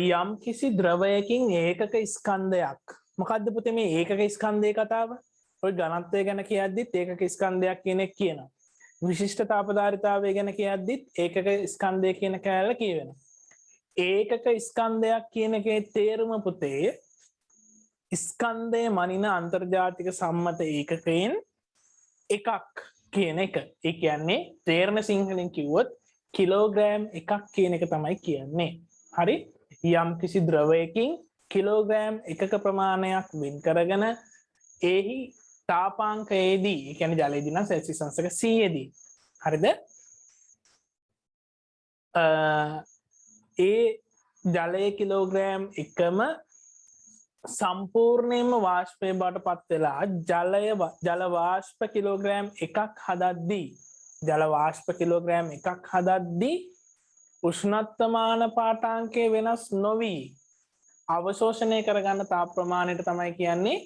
S1: යම් කිසි ද්‍රවයකින් ඒකක ස්කන්ධයක්. මොකද්ද පුතේ මේ ඒකක ස්කන්ධයේ කතාව? ඔය ඝනත්වය ගැන කියද්දිත් ඒකක ස්කන්ධයක් කියන එක කියනවා. විශිෂ්ට තාපධාරිතාවය ගැන කියද්දිත් ඒකක ස්කන්ධය කියන කෑල්ල කියවෙනවා. ඒකක ස්කන්ධයක් කියන එකේ තේරුම පුතේ ස්කන්ධය මනින අන්තර්ජාතික සම්මත ඒකකයෙන් එකක් කියන එක. ඒ කියන්නේ තේරණ සිංහලෙන් කිව්වොත් කිලෝග්‍රෑම් එකක් කියන එක තමයි කියන්නේ. හරි? යම් කිසි ද්‍රවයකින් කිලෝග්‍රෑම් එකක ප්‍රමාණයක් වෙන් කරගෙන එහි තාපාංකයේදී, ඒ කියන්නේ ජලයේදී නම් සෙල්සියස් අංශක 100 දී. හරිද? ඒ ජලයේ කිලෝග්‍රෑම් එකම සම්පූර්ණයෙන්ම වාෂ්පය බවට පත් වෙලා ජල වාෂ්ප කිලෝග්‍රෑම් එකක් හදද්දී උෂ්ණත්වමාන පාඨාංකය වෙනස් නොවි අවශෝෂණය කරගන්න තාප ප්‍රමාණයට තමයි කියන්නේ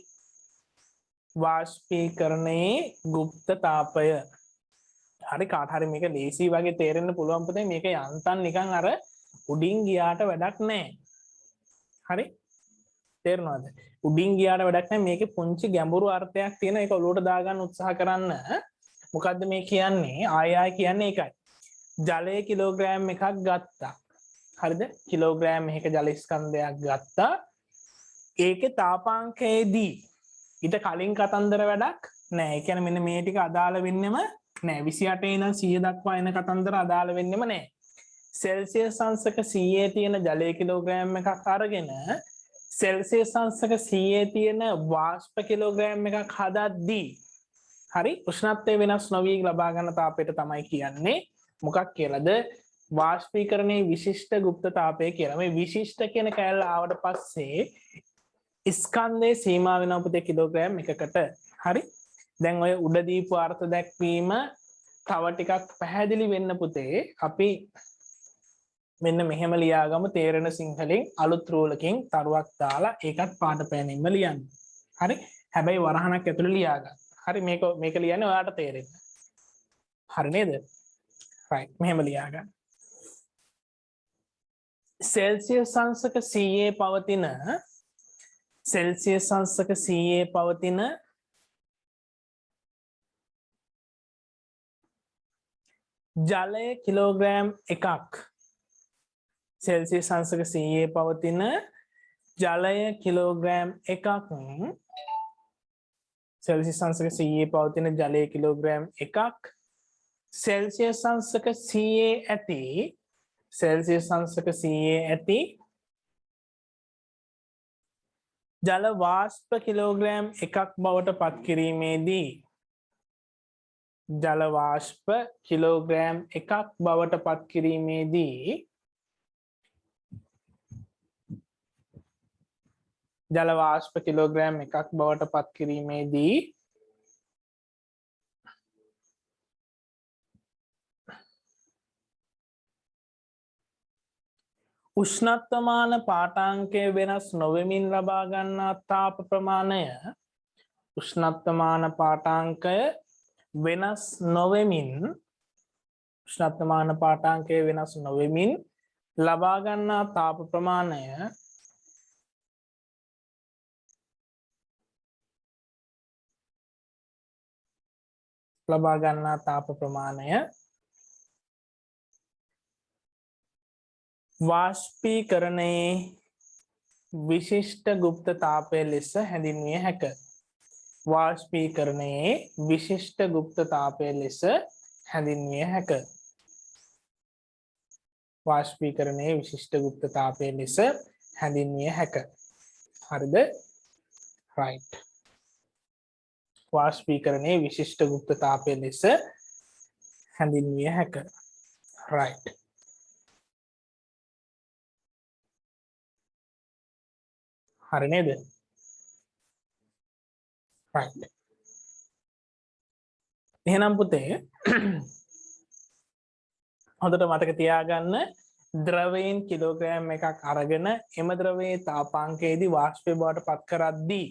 S1: වාෂ්පීකරණයේ ගුප්ත තාපය. හරි කාට හරි මේක ලේසි වගේ තේරෙන්න පුළුවන් පුතේ මේක යන්තම් නිකන් අර උඩින් ගියාට වැඩක් නැහැ. හරි? තේරෙනවද? උඩින් ගියාට වැඩක් නැහැ මේකේ පුංචි ගැඹුරු අර්ථයක් තියෙන ඒක ඔලුවට දාගන්න උත්සාහ කරන්න. මොකද්ද මේ කියන්නේ? ආය කියන්නේ ඒකයි. ජලයේ කිලෝග්‍රෑම් එකක් ගත්තා. හරිද? කිලෝග්‍රෑම් එකක ජල ස්කන්ධයක් ගත්තා. ඒකේ තාපාංකයේදී ඊට කලින් කතන්දර වැඩක් නැහැ. ඒ කියන්නේ මෙන්න මේ ටික අදාළ වෙන්නෙම නැහැ. 28 ඉඳන් 100 දක්වා එන කතන්දර අදාළ වෙන්නෙම නැහැ. සෙල්සියස් අංශක 100 තියෙන ජලයේ කිලෝග්‍රෑම් එකක් අරගෙන සෙල්සියස් අංශක 100 තියෙන වාෂ්ප කිලෝග්‍රෑම් එකක් හදද්දී හරි උෂ්ණත්වය වෙනස් නොවි ලබා ගන්න තාපයට තමයි කියන්නේ මොකක් කියලාද වාෂ්පීකරණයේ විශිෂ්ට ගුප්ත තාපය කියලා. මේ විශිෂ්ට කියන කැලල ආවට පස්සේ ස්කන්ධයේ සීමා වෙනවා පුතේ කිලෝග්‍රෑම් එකකට. හරි? දැන් ඔය උඩ දීපු අර්ථ දැක්වීම තව ටිකක් පැහැදිලි වෙන්න පුතේ අපි මෙන්න මෙහෙම ලියාගමු තේරෙන සිංහලෙන් අලුත් රූලකින් තරුවක් දාලා ඒකත් පාට පෑනින්ම ලියන්න. හරි? හැබැයි වරහණක් ඇතුළේ ලියාගන්න. හරි මේක ලියන්නේ ඔයාට තේරෙන්න. හරි නේද? right මෙහෙම ලියාගන්න. සෙල්සියස් අංශක 100 පවතින සෙල්සියස් අංශක 100 පවතින ජලය කිලෝග්‍රෑම් එකක් සෙල්සියස් අංශක 100 පවතින ජලය කිලෝග්‍රෑම් එකක් සෙල්සියස් අංශක 100 පවතින ජලය කිලෝග්‍රෑම් එකක් සෙල්සියස් අංශක 100 ඇති සෙල්සියස් අංශක 100 ඇති ජල වාෂ්ප කිලෝග්‍රෑම් එකක් බවට පත් කිරීමේදී ජල වාෂ්ප කිලෝග්‍රෑම් එකක් බවට පත් කිරීමේදී ජල වාෂ්ප කිලෝග්‍රෑම් එකක් බවට පත් කිරීමේදී උෂ්ණත්වමාන පාඨාංකය වෙනස් නොවෙමින් ලබා ගන්නා තාප ප්‍රමාණය උෂ්ණත්වමාන පාඨාංකය වෙනස් නොවෙමින් උෂ්ණත්වමාන පාඨාංකය වෙනස් නොවෙමින් ලබා ගන්නා තාප ප්‍රමාණය වාෂ්පීකරණයේ විශිෂ්ට ගුප්ත තාපය ලෙස හැඳින්විය හැක. වාෂ්පීකරණයේ විශිෂ්ට ගුප්ත තාපය ලෙස හැඳින්විය හැක. වාෂ්පීකරණයේ විශිෂ්ට ගුප්ත තාපය ලෙස හැඳින්විය හැක. හරිද? right. වාෂ්පීකරණයේ විශිෂ්ට ගුප්ත තාපය ලෙස හැඳින්විය හැක. right. හරි නේද? right. එහෙනම් පුතේ හොඳට මතක තියාගන්න ද්‍රවයෙන් කිලෝග්‍රෑම් එකක් අරගෙන එම ද්‍රවයේ තාපාංකයේදී වාෂ්පය බවට පත් කරද්දී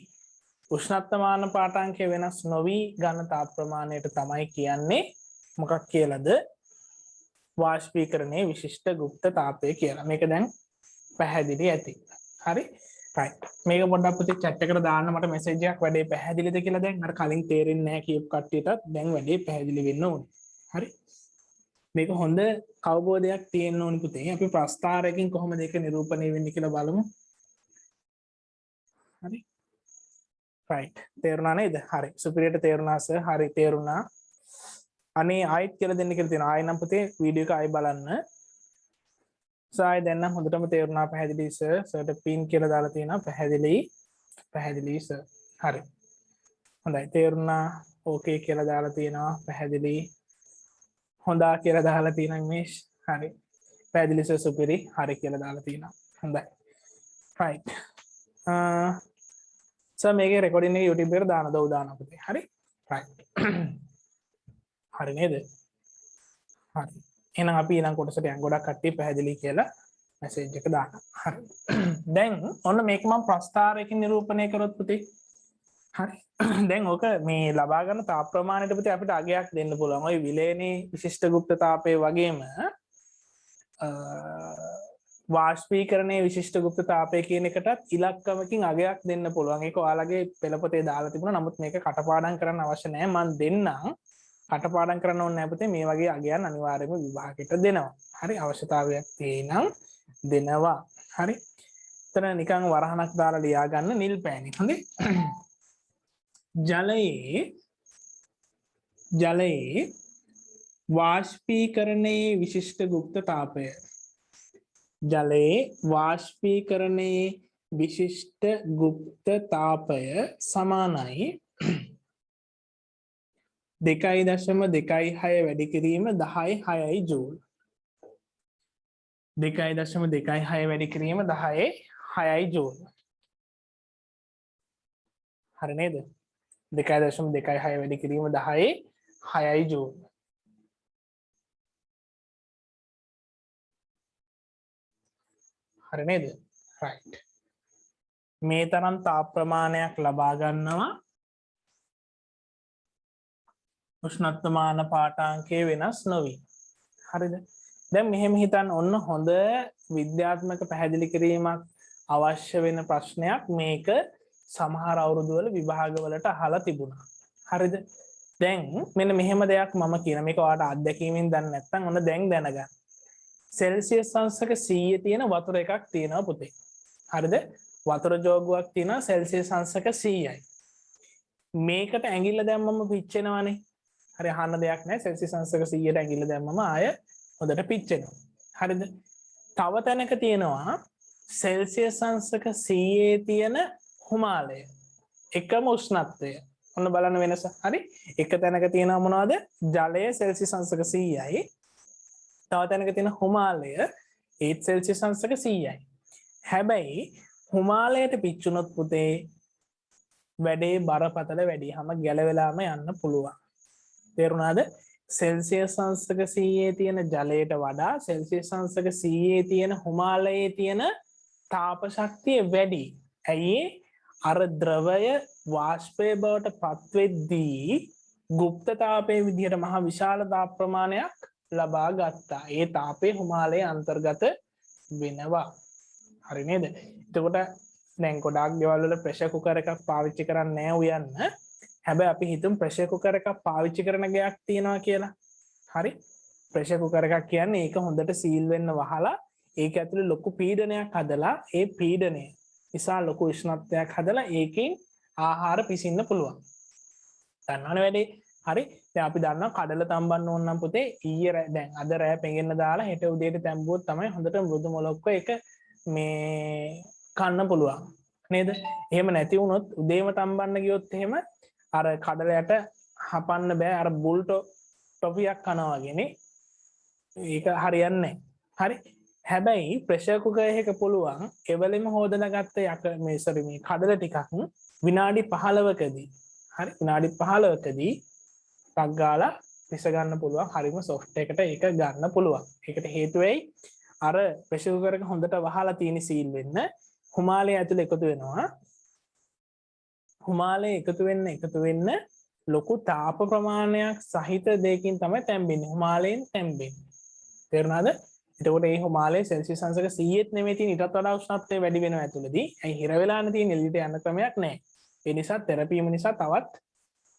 S1: උෂ්ණත්වමාන පාඨාංකය වෙනස් නොවි ගන්න තාප ප්‍රමාණයට තමයි කියන්නේ මොකක් කියලාද? වාෂ්පීකරණයේ විශිෂ්ට ගුප්ත තාපය කියලා. මේක දැන් පැහැදිලි ඇති. හරි? right. මේක පොඩ්ඩක් පුතේ chat එකට දාන්න මට message එකක් වැඩේ පැහැදිලිද කියලා. දැන් අර කලින් තේරෙන්නේ නැහැ කියපු කට්ටියටත් දැන් වැඩේ පැහැදිලි වෙන්න ඕනේ. හරි? මේක හොඳ අවබෝධයක් තියෙන්න ඕනි පුතේ. අපි ප්‍රස්ථාරයකින් කොහොමද ඒක නිරූපණය වෙන්නේ කියලා බලමු. හරි? right. තේරුණා නේද? හරි. සුපිරියට තේරුණා සර්. හරි තේරුණා. අනේ ආයෙත් කියලා දෙන්න කියලා තියෙනවා. ආයෙ නම් පුතේ වීඩියෝ එක ආයෙ බලන්න. සාය දැන් නම් හොඳටම තේරුණා පැහැදිලි සර්. සර්ට පින් කියලා දාලා තියෙනවා. පැහැදිලි සර්. හරි. හොඳයි තේරුණා. ඕකේ කියලා දාලා තියෙනවා. පැහැදිලි. හොඳා කියලා දාලා තියෙනවා මේෂ්. හරි. පැහැදිලි සර් සුපිරි. හරි කියලා දාලා තියෙනවා. හොඳයි. right. සර් මේකේ රෙකෝඩින් එක YouTube එකට දාන්න දව් දාන්න පුතේ. හරි? right. හරි නේද? හරි. එහෙනම් අපි ඊළඟ කොටසට යන්. ගොඩක් කට්ටිය පැහැදිලි කියලා මැසේජ් එක දාන්න. හරි. දැන් ඔන්න මේක මම ප්‍රස්ථාරයකින් නිරූපණය කරොත් පුතේ. හරි. දැන් ඕක මේ ලබා ගන්න තාප ප්‍රමාණයට පුතේ අපිට අගයක් දෙන්න පුළුවන්. ওই විලේනේ විශිෂ්ට ගුප්ත තාපයේ වගේම වාෂ්පීකරණයේ විශිෂ්ට ගුප්ත තාපය කියන එකටත් ඉලක්කමකින් අගයක් දෙන්න පුළුවන්. ඒක ඔයාලගේ පෙළපොතේ දාලා තිබුණා. නමුත් මේක කටපාඩම් කරන්න අවශ්‍ය නැහැ. මම දෙන්නම්. කටපාඩම් කරන්න ඕනේ නැහැ පුතේ. මේ වගේ අගයන් අනිවාර්යයෙන්ම විභාගයට දෙනවා. හරි අවශ්‍යතාවයක් තියෙනම් දෙනවා. හරි. එතන නිකන් වරහණක් දාලා ලියා ගන්න නිල් පෑනේ. හොඳේ. ජලයේ වාෂ්පීකරණයේ විශිෂ්ට ගුප්ත තාපය. ජලයේ වාෂ්පීකරණයේ විශිෂ්ට ගුප්ත තාපය සමානයි 2.26 වැඩි කිරීම 10.6 ජූල්. 2.26 වැඩි කිරීම 10.6 ජූල්. හරි නේද? 2.26 වැඩි කිරීම 10.6 ජූල්. හරි නේද? right. මේ තරම් තාප ප්‍රමාණයක් ලබා ගන්නවා උෂ්ණත්වමාන පාඨාංකය වෙනස් නොවි. හරිද? දැන් මෙහෙම හිතන්න ඔන්න හොඳ විද්‍යාත්මක පැහැදිලි කිරීමක් අවශ්‍ය වෙන ප්‍රශ්නයක් මේක සමහර අවුරුදු වල විභාගවලට අහලා තිබුණා. හරිද? දැන් මෙන්න මෙහෙම දෙයක් මම කියන මේක ඔයාලට අත්දැකීමෙන් දන්නේ නැත්නම් ඔන්න දැන් දැනගන්න. සෙල්සියස් අංශක 100 තියෙන වතුර එකක් තියෙනවා පුතේ. හරිද? වතුර ජෝගුවක් තියෙනවා සෙල්සියස් අංශක 100යි. මේකට ඇඟිල්ල දැම්මම පිච්චෙනවනේ. හරි අහන්න දෙයක් නැහැ. සෙල්සියස් අංශක 100ට ඇඟිල්ල දැම්මම ආය හොඳට පිච්චෙනවා. හරිද? තව තැනක තියෙනවා සෙල්සියස් අංශක 100 තියෙන හිමාලය. එකම උෂ්ණත්වය. ඔන්න බලන්න වෙනස. හරි? එක තැනක තියෙනවා මොනවද? ජලය සෙල්සියස් අංශක 100යි. තව තැනක තියෙන හිමාලය 8 සෙල්සියස් අංශක 100යි. හැබැයි හිමාලයට පිච්චුනොත් පුතේ වැඩේ බරපතල වැඩි. හැම ගැලවෙලාම යන්න පුළුවන්. තේරුණාද? සෙල්සියස් අංශක 100 තියෙන ජලයට වඩා සෙල්සියස් අංශක 100 තියෙන හිමාලයේ තියෙන තාප ශක්තිය වැඩි. ඇයි අර ද්‍රවය වාෂ්පය බවට පත්වෙද්දී ගුප්ත තාපයේ විදිහට මහ විශාල තාප ප්‍රමාණයක් ලබා ගත්තා. ඒ තාපය හිමාලයේ අන්තර්ගත වෙනවා. හරි නේද? එතකොට දැන් ගොඩාක් ගෙවල් වල ප්‍රෙෂර් කුකර් එකක් පාවිච්චි කරන්නේ නැහැ උයන්න. හැබැයි අපි හිතමු ප්‍රෙෂර් කුකර් එකක් පාවිච්චි කරන ගයක් තියෙනවා කියලා. හරි? ප්‍රෙෂර් කුකර් එකක් කියන්නේ ඒක හොඳට සීල් වෙන්න වහලා ඒක ඇතුලේ ලොකු පීඩනයක් හදලා ඒ පීඩනය නිසා ලොකු උෂ්ණත්වයක් හදලා ඒකෙන් ආහාර පිසින්න පුළුවන්. දන්නවනේ වැඩේ. හරි? දැන් අපි දන්නවා කඩල තම්බන්න ඕන නම් පුතේ ඊයේ දැන් අද රෑ පෙඟෙන්න දාලා හෙට උදේට තැම්බුවොත් තමයි හොඳට මෘදු මොලොක්ක ඒක මේ කන්න පුළුවන්. නේද? එහෙම නැති වුණොත් උදේම තම්බන්න ගියොත් එහෙම අර කඩලයට හපන්න බෑ අර බුල් ටොපියක් කනවා වගේනේ. ඒක හරියන්නේ නැහැ. හරි? හැබැයි ප්‍රෙෂර් කුකර් එකක පුළුවන් එවලෙම හොදලා ගත්ත මේ කඩල ටිකක් විනාඩි 15කදී හරි විනාඩි 15කදී ටක් ගාලා පිස ගන්න පුළුවන්. හරිම සොෆ්ට් එකට ඒක ගන්න පුළුවන්. ඒකට හේතුව වෙයි අර ප්‍රෙෂර් කුකර් එක හොඳට වහලා තියෙන සීල් වෙන්න හිමාලය ඇතුළේ එකතු වෙනවා. හිමාලය එකතු වෙන්න ලොකු තාප ප්‍රමාණයක් සහිත දෙයකින් තමයි තැම්බෙන්නේ. හිමාලයෙන් තැම්බෙන්නේ. තේරුණාද? එතකොට මේ හිමාලයේ සෙල්සියස් අංශක 100ත් නෙමෙයි තියෙන ඊටත් වඩා උෂ්ණත්වය වැඩි වෙනවා ඇතුළේදී. ඇයි හිර වෙලාන තියෙන එළියට යන ක්‍රමයක් නැහැ. ඒ නිසා තෙරපීම නිසා තවත්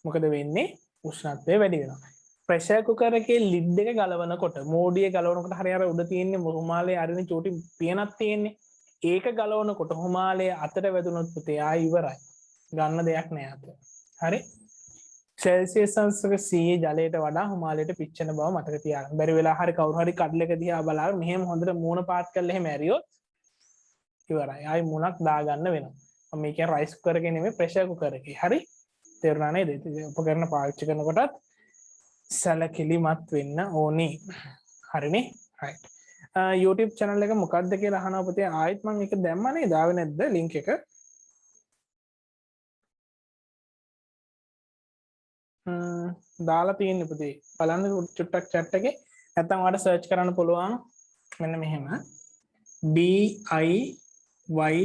S1: මොකද වෙන්නේ? උෂ්ණත්වය වැඩි වෙනවා. ප්‍රෙෂර් කුකර් එකේ ලිඩ් එක ගලවනකොට මෝඩිය ගලවනකොට හරිය අර උඩ තියෙන්නේ හිමාලයේ අරින චූටි පියනක් තියෙන්නේ. ඒක ගලවනකොට හිමාලයේ අතට වැදුනොත් පුතේ ආයි ඉවරයි. ගන්න දෙයක් නෑ අත. හරි? සෙල්සියස් අංශක 100 ජලයට වඩා හිමාලයට පිච්චෙන බව මතක තියාගන්න. බැරි වෙලා හරි කවුරු හරි කඩලක දිහා බලාගෙන මෙහෙම හොඳට මූණ පාත් කරලා එහෙම ඇරියොත් ඉවරයි. ආයි මුණක් දාගන්න වෙනවා. මම මේ කියන්නේ රයිස් කුකර් එකේ නෙමෙයි ප්‍රෙෂර් කුකර් එකේ. හරි? තේරුණා නේද? උපකරණ පාවිච්චි කරනකොටත් සැලකිලිමත් වෙන්න ඕනේ. හරිනේ? right. YouTube channel එක මොකක්ද කියලා අහනවා පුතේ. ආයෙත් මම ඒක දැම්මා නේද? ආවේ නැද්ද link එක? දාලා තියෙන්නේ පුතේ. බලන්න චුට්ටක් chat එකේ. නැත්නම් ඔයාලට search කරන්න පුළුවන්. මෙන්න මෙහෙම. DIY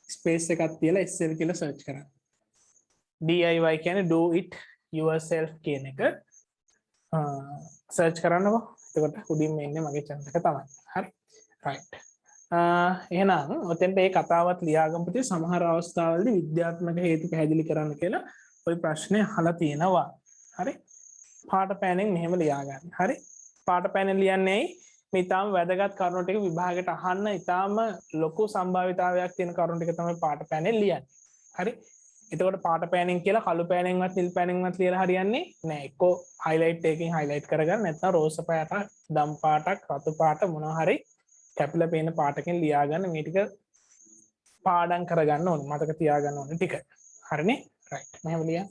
S1: space එකක් තියලා SL කියලා search කරන්න. DIY කියන්නේ do it yourself කියන එක. සර්ච් කරන්නකො. එතකොට උඩින්ම එන්නේ මගේ channel එක තමයි. හරි. right. එහෙනම් ඔතෙන්ට මේ කතාවත් ලියාගමු පුතේ. සමහර අවස්ථාවලදී විද්‍යාත්මක හේතු පැහැදිලි කරන්න කියලා ওই ප්‍රශ්නේ අහලා තියෙනවා. හරි. පාට පෑනෙන් මෙහෙම ලියාගන්න. හරි. පාට පෑනෙන් ලියන්නේ මේ ඊටාම වැදගත් කරුණු ටික විභාගයට අහන්න ඊටාම ලොකු සම්භාවිතාවයක් තියෙන කරුණු ටික තමයි පාට පෑනෙන් ලියන්නේ. හරි. එතකොට පාට පෑනෙන් කියලා කළු පෑනෙන්වත් නිල් පෑනෙන්වත් ලියලා හරියන්නේ නැහැ. එක්කෝ highlight එකකින් highlight කරගන්න නැත්නම් රෝස පාට, දම් පාටක්, රතු පාට මොනවා හරි කැපිලා පේන පාටකින් ලියාගන්න මේ ටික පාඩම් කරගන්න ඕනේ. මතක තියාගන්න ඕනේ ටික. හරිනේ? right. මෙහෙම ලියන්න.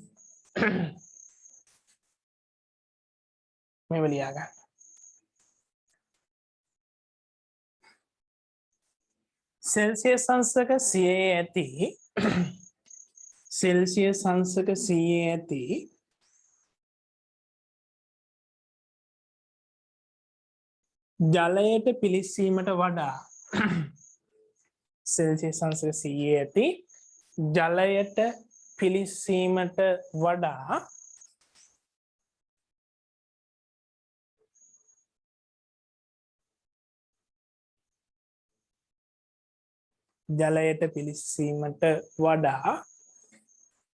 S1: මෙහෙම ලියාගන්න. සෙල්සියස් අංශක 100 ඇති සෙල්සියස් අංශක 100 ඇති ජලයට පිලිස්සීමට වඩා සෙල්සියස් අංශක 100 ඇති ජලයට පිලිස්සීමට වඩා ජලයට පිලිස්සීමට වඩා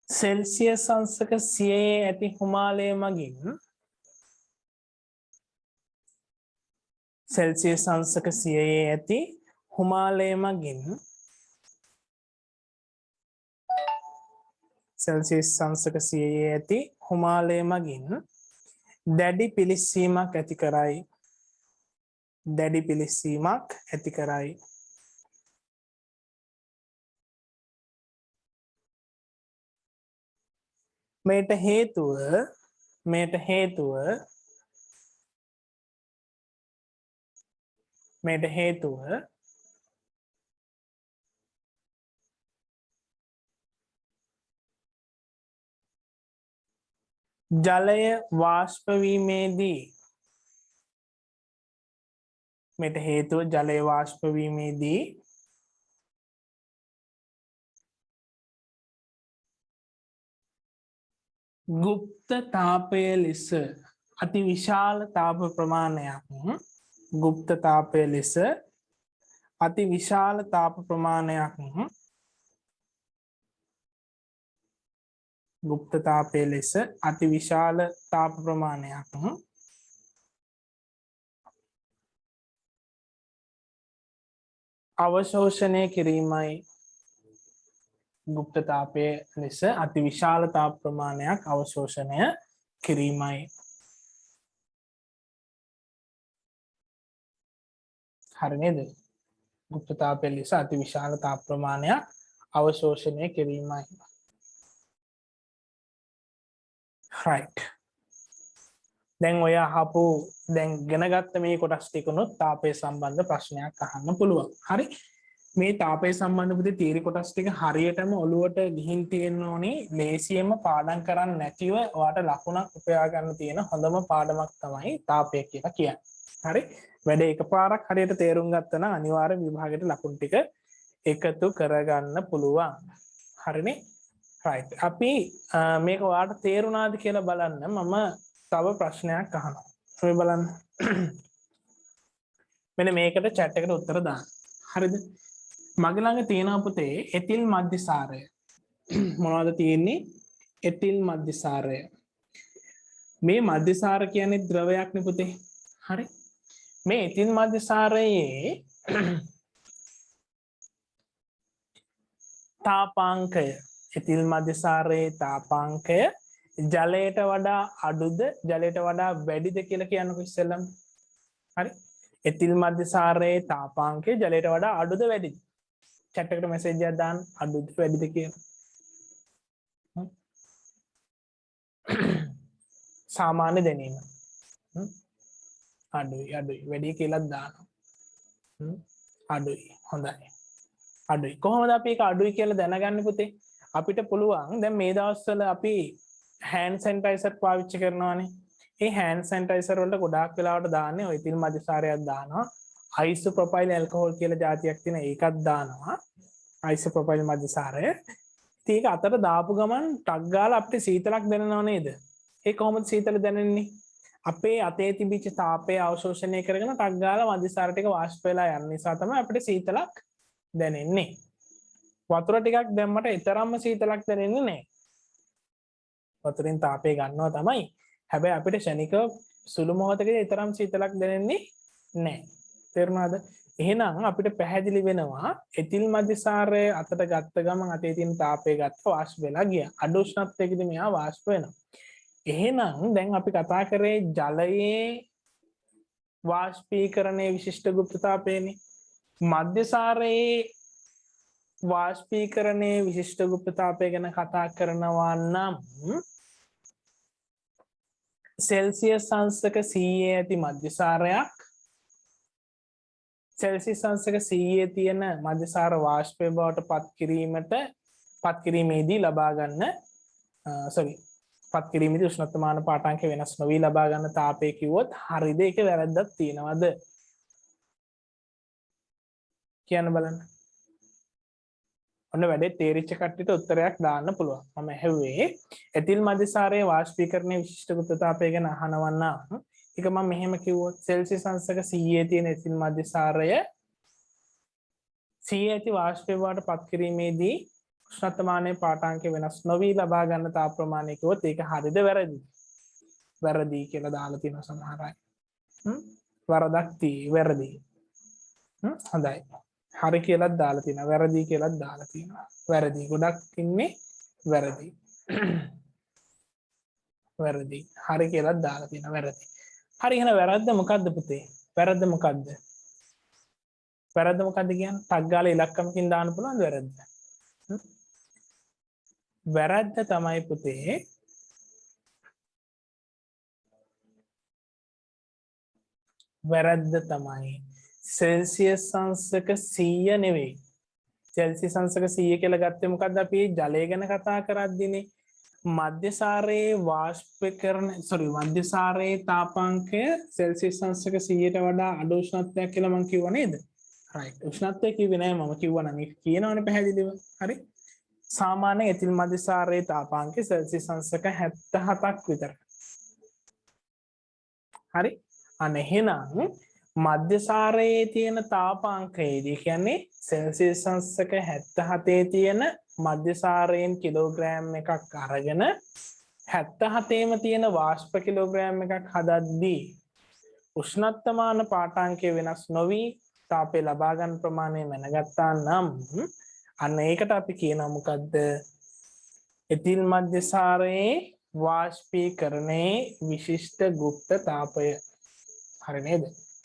S1: සෙල්සියස් අංශක 100 ඇති හිමාලය මගින් සෙල්සියස් අංශක 100 ඇති හිමාලය මගින් සෙල්සියස් අංශක 100 ඇති හිමාලය මගින් දැඩි පිලිස්සීමක් ඇති කරයි. දැඩි පිලිස්සීමක් ඇති කරයි. මේට හේතුව ජලය වාෂ්ප වීමේදී මෙට හේතුව ජලය වාෂ්ප වීමේදී ගුප්ත තාපය ලෙස අති විශාල තාප ප්‍රමාණයක් ගුප්ත තාපය ලෙස අති විශාල තාප ප්‍රමාණයක් ගුප්ත තාපය ලෙස අති විශාල තාප ප්‍රමාණයක් අවශෝෂණය කිරීමයි ගුප්ත තාපය ලෙස අති විශාල තාප ප්‍රමාණයක් අවශෝෂණය කිරීමයි හරි නේද ගුප්ත තාපය ලෙස අති විශාල තාප ප්‍රමාණයක් අවශෝෂණය කිරීමයි right දැන් ඔය අහපු දැන් ඉගෙන ගත්ත මේ කොටස් ටිකනොත් තාපය සම්බන්ධ ප්‍රශ්නයක් අහන්න පුළුවන් හරි මේ තාපය සම්බන්ධ පුතේ තීරි කොටස් ටික හරියටම ඔළුවට ගිහින් තියෙන්න ඕනේ ලේසියෙන්ම පාඩම් කරන්න නැතිව ඔයාට ලකුණක් උපයා ගන්න තියෙන හොඳම පාඩමක් තමයි තාපය කියලා කියන්නේ හරි වැඩ එකපාරක් හරියට තේරුම් ගත්තා නම් අනිවාර්ය විභාගයට ලකුණු ටික එකතු කරගන්න පුළුවන් හරිනේ right අපි මේක ඔයාට තේරුණාද කියලා බලන්න මම තව ප්‍රශ්නයක් අහනවා මේ බලන්න මෙන්න මේකට chat එකට උත්තර දාන්න හරිද මගේ ළඟ තියෙනවා පුතේ එතිල් මධ්‍යසාරය මොනවද තියෙන්නේ එතිල් මධ්‍යසාරය මේ මධ්‍යසාර කියන්නේ ද්‍රවයක් නේ පුතේ හරි මේ එතිල් මධ්‍යසාරයේ තාපාංකය එතිල් මධ්‍යසාරයේ තාපාංකය ජලයට වඩා අඩුද ජලයට වඩා වැඩිද කියලා කියන්නකො ඉස්සෙල්ලම හරි එතිල් මධ්‍යසාරයේ තාපාංකය ජලයට වඩා අඩුද වැඩිද chat එකට message එකක් දාන්න අඩුද වැඩිද කියලා සාමාන්‍ය දැනීම අඩුයි වැඩි කියලා දානවා අඩුයි හොඳයි අඩුයි කොහොමද අපි ඒක අඩුයි කියලා දැනගන්නේ පුතේ අපිට පුළුවන් දැන් මේ දවස්වල අපි hand sanitizer පාවිච්චි කරනවානේ ඒ hand sanitizer වලට ගොඩාක් වෙලාවට දාන්නේ ඔය ඉතිල් මධ්‍යසාරයක් දානවා isopropyl alcohol කියලා જાතියක් තියෙන ඒකත් දානවා isopropyl මධ්‍යසාරය ඉතින් ඒක අතට දාපු ගමන් ටක් ගාලා අපිට සීතලක් දැනෙනව නේද ඒ කොහොමද සීතල දැනෙන්නේ අපේ අතේ තිබිච්ච තාපය අවශෝෂණය කරගෙන ටක් ගාලා මධ්‍යසාර ටික වාෂ්ප වෙලා යන නිසා තමයි අපිට සීතලක් දැනෙන්නේ වතුර ටිකක් දැම්මට ඊතරම්ම සීතලක් දැනෙන්නේ නැහැ වතුරෙන් තාපය ගන්නවා තමයි හැබැයි අපිට ෂණිකව සුළු මොහොතකදී ඊතරම් සීතලක් දැනෙන්නේ නැහැ තේරුණාද එහෙනම් අපිට පැහැදිලි වෙනවා එතිල් මධ්‍යසාරය අතට ගත්ත ගමන් අතේ තියෙන තාපය ගත්ත වාෂ්ප වෙලා ගියා අඩු උෂ්ණත්වයකදී මෙයා වාෂ්ප වෙනවා එහෙනම් දැන් අපි කතා කරේ ජලයේ වාෂ්පීකරණයේ විශිෂ්ට ගුප්තතාපයනේ මධ්‍යසාරයේ වාෂ්පීකරණයේ විශිෂ්ට ගුප්තතාපය ගැන කතා කරනවා නම් සෙල්සියස් අංශක 100 ඇති මධ්‍යසාරයක් සෙල්සියස් අංශක 100 තියෙන මධ්‍යසාර වාෂ්පය බවට පත් කිරීමේදී ලබා ගන්න පත් කිරීමේදී උෂ්ණත්වමාන පාඨාංක වෙනස් නොවි ලබා ගන්න තාපය කිව්වොත් හරිද ඒක වැරද්දක් තියනවද කියන්න බලන්න ඔන්න වැඩේ තේරිච්ච කට්ටියට උත්තරයක් දාන්න පුළුවන් මම ඇහුවේ එතිල් මධ්‍යසාරයේ වාෂ්පීකරණයේ විශිෂ්ට ගුප්තතාපය ගැන අහනවා නම් ඒක මම මෙහෙම කිව්වොත් සෙල්සියස් අංශක 100 තියෙන එතිල් මධ්‍යසාරය 100 ඇති වාෂ්පය බවට පත් කිරීමේදී උෂ්ණත්වමානයේ පාඨාංකය වෙනස් නොවි ලබා ගන්න තාප ප්‍රමාණය කිව්වොත් ඒක හරිද වැරදිද වැරදි කියලා දාලා තියෙනවා සමහර අය වරදක් වැරදි හොඳයි හරි කියලාත් දාලා තියෙනවා වැරදි කියලාත් දාලා තියෙනවා වැරදි ගොඩක් ඉන්නේ වැරදි වැරදි හරි කියලාත් දාලා තියෙනවා වැරදි හරි එහෙනම් වැරද්ද මොකද්ද පුතේ වැරද්ද මොකද්ද කියන්නේ ටක් ගාලා ඉලක්කමකින් දාන්න පුළුවන්ද වැරද්ද තමයි පුතේ වැරද්ද තමයි සෙල්සියස් අංශක 100 නෙවෙයි සෙල්සියස් අංශක 100 කියලා ගත්තේ මොකද්ද අපි ජලය ගැන කතා කරද්දීනේ මධ්‍යසාරයේ වාෂ්පීකරණ මධ්‍යසාරයේ තාපාංකය සෙල්සියස් අංශක 100ට වඩා අඩු උෂ්ණත්වයක් කියලා මම කිව්වා නේද? රයිට්. උෂ්ණත්වය කිව්වේ නෑ මම කිව්වා නම් ඒක කියනවනේ පැහැදිලිව. හරි. සාමාන්‍ය එතිල් මධ්‍යසාරයේ තාපාංකය සෙල්සියස් අංශක 77ක් විතර. හරි. අන්න එහෙනම් මධ්‍යසාරයේ තියෙන තාපාංකයේදී කියන්නේ සෙල්සියස් අංශක 77 තියෙන මධ්‍යසාරයෙන් කිලෝග්‍රෑම් එකක් අරගෙන 77ෙම තියෙන වාෂ්ප කිලෝග්‍රෑම් එකක් හදද්දී උෂ්ණත්වමාන පාඨාංකය වෙනස් නොවි තාපය ලබා ගන්න ප්‍රමාණය මැනගත්තා නම් අන්න ඒකට අපි කියනවා මොකද්ද? එතිල් මධ්‍යසාරයේ වාෂ්පීකරණයේ විශිෂ්ට ගුප්ත තාපය. හරි නේද?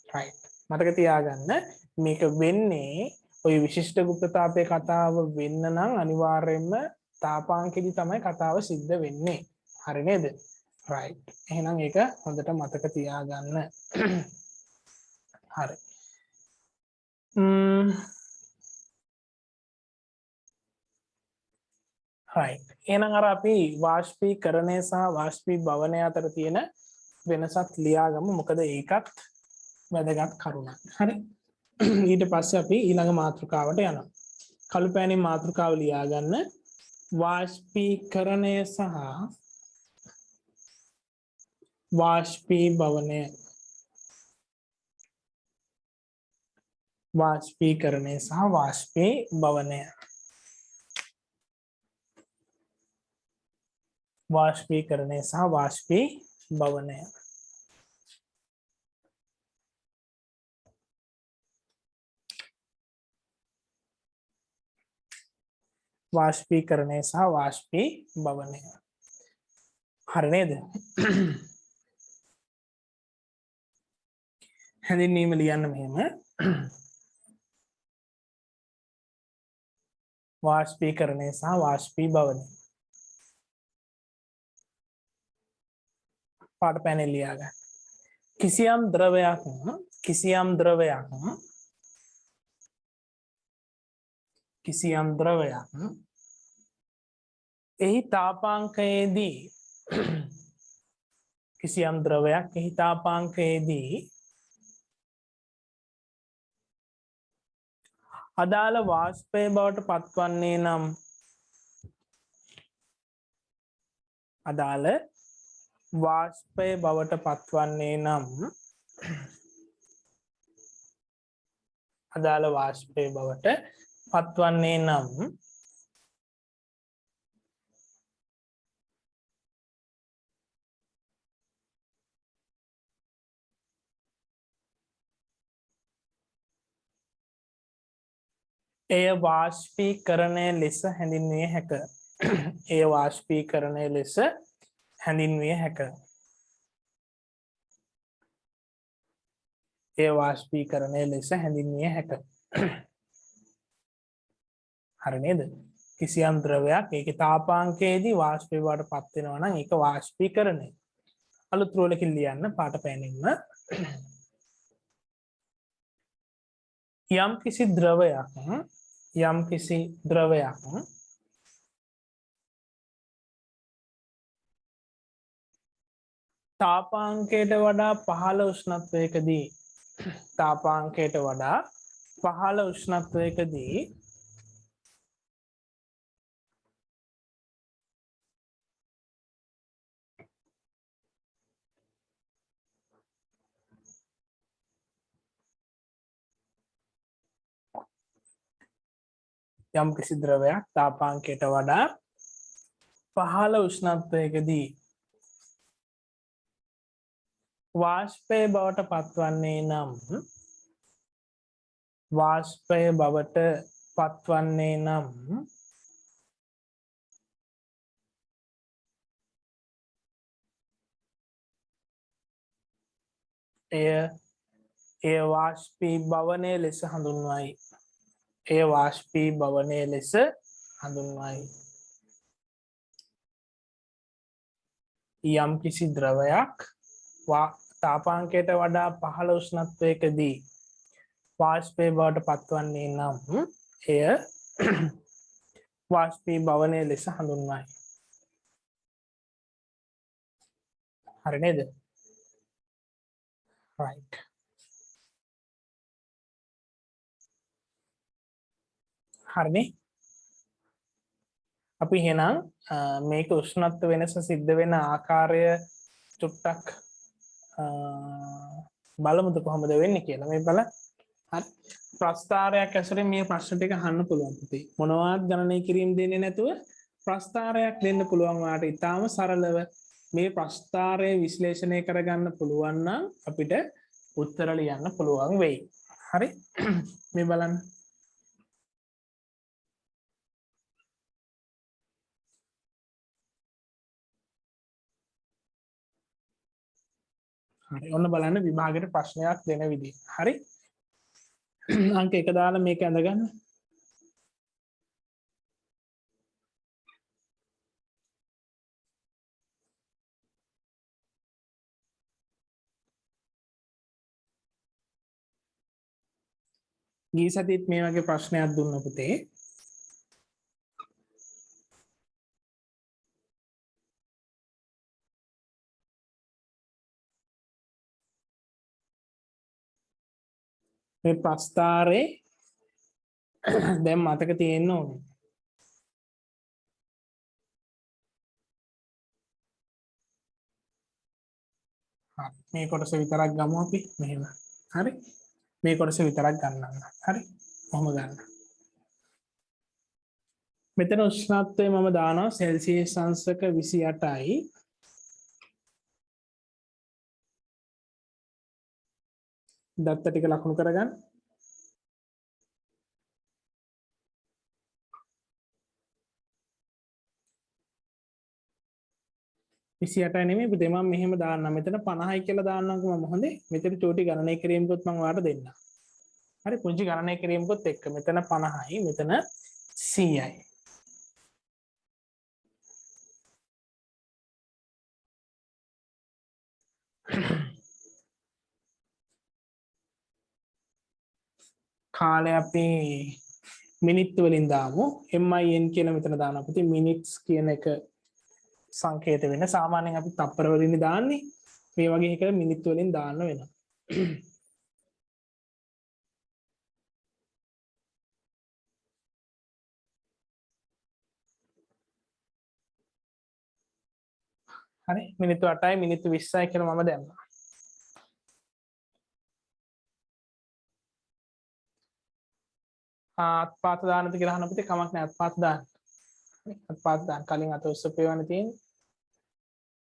S1: රයිට්. මතක තියාගන්න මේක වෙන්නේ ඔය විශිෂ්ට ගුප්ත තාපයේ කතාව වෙන්න නම් අනිවාර්යයෙන්ම තාපාංකෙදි තමයි කතාව සිද්ධ වෙන්නේ. හරි නේද? රයිට්. එහෙනම් ඒක හොඳට මතක තියාගන්න. හරි. right. එහෙනම් අර අපි වාෂ්පීකරණය සහ වාෂ්පීභවනය අතර තියෙන වෙනසත් ලියාගමු. මොකද ඒකත් වැදගත් කරුණක්. හරි. ඊට පස්සේ අපි ඊළඟ මාතෘකාවට යනවා. කළු පෑනේ මාතෘකාව ලියා ගන්න. වාෂ්පීකරණය සහ වාෂ්පීභවනය. වාෂ්පීකරණය සහ වාෂ්පීභවනය. වාෂ්පීකරණය සහ වාෂ්පීභවනය. වාෂ්පීකරණය සහ වාෂ්පීභවනය. හරි නේද? හැඳින්වීම ලියන්න මෙහෙම. වාෂ්පීකරණය සහ වාෂ්පීභවනය. පාට පැනෙල් ලියා ගන්න. කිසියම් ද්‍රවයක් එහි තාපාංකයේදී අදාළ වාෂ්පය බවට පත්වන්නේ නම් අදාළ වාෂ්පය බවට පත්වන්නේ නම් එය වාෂ්පීකරණය ලෙස හැඳින්විය හැක. එය වාෂ්පීකරණය ලෙස හැඳින්විය හැක. එය වාෂ්පීකරණය ලෙස හැඳින්විය හැක. හරි නේද? කිසියම් ද්‍රවයක් ඒකේ තාපාංකයේදී වාෂ්පය බවට පත් වෙනවා නම් ඒක වාෂ්පීකරණය. අලුත් රෝලකින් ලියන්න පාට පෑනෙන්න. යම් කිසි ද්‍රවයක් තාපාංකයට වඩා පහළ උෂ්ණත්වයකදී යම් කිසි ද්‍රවයක් තාපාංකයට වඩා පහළ උෂ්ණත්වයකදී වාෂ්පය බවට පත්වන්නේ නම් එය වාෂ්පීභවනය ලෙස හඳුන්වයි. යම් කිසි ද්‍රවයක් තාපාංකයට වඩා පහළ උෂ්ණත්වයකදී වාෂ්පය බවට පත්වන්නේ නම් එය වාෂ්පීභවනය ලෙස හඳුන්වයි. හරි නේද? right. හරිනේ. අපි එහෙනම් මේක උෂ්ණත්ව වෙනස සිද්ධ වෙන ආකාරය චුට්ටක් බලමුද කොහොමද වෙන්නේ කියලා. මේ බලන්න. හරි. ප්‍රස්ථාරයක් ඇසුරෙන් මේ ප්‍රශ්න ටික අහන්න පුළුවන් පුතේ. මොනවාත් ගණනය කිරීම දෙන්නේ නැතුව ප්‍රස්ථාරයක් දෙන්න පුළුවන් වාට ඉතාම සරලව මේ ප්‍රස්ථාරය විශ්ලේෂණය කරගන්න පුළුවන් නම් අපිට උත්තර ලියන්න පුළුවන් වෙයි. හරි. මේ බලන්න. හරි. ඔන්න බලන්න විභාගයට ප්‍රශ්නයක් දෙන විදිහ. හරි. අංක 1 දාලා මේක ඇඳගන්න. ගිය සතියේත් මේ වගේ ප්‍රශ්නයක් දුන්න පුතේ. මේ ප්‍රස්ථාරේ දැන් මතක තියෙන්න ඕනේ. හරි. මේ කොටස විතරක් ගමු අපි මෙහෙම. හරි. මේ කොටස විතරක් ගන්නවා. හරි. කොහොම ගන්න. මෙතන උෂ්ණත්වය මම දානවා සෙල්සියස් අංශක 28යි. දත්ත ටික ලකුණු කරගන්න. විසියට නෙමෙයි පුතේ මම මෙහෙම දාන්නම්. මෙතන 50යි කියලා දාන්නම්කෝ මම හොඳේ. මෙතන චෝටි ගණනය කිරීමකුත් මම ඔයාලට දෙන්නම්. හරි පුංචි ගණනය කිරීමකුත් එක්ක මෙතන 50යි මෙතන 100යි. කාලය අපි මිනිත්තු වලින් දාමු. MIN කියලා මෙතන දානවා පුතේ. මිනිට්ස් කියන එක සංකේත වෙන සාමාන්‍යයෙන් අපි තප්පර වලින් දාන්නේ. මේ වගේ එකකට මිනිත්තු වලින් දාන්න වෙනවා. හරි මිනිත්තු 8යි මිනිත්තු 20යි කියලා මම දැම්මා. අත්පාත දාන්නද කියලා අහන පුතේ කමක් නැහැ අත්පාත දාන්න. අත්පාත දාන්න කලින් අත උස්සපේවන්න තියෙන්නේ.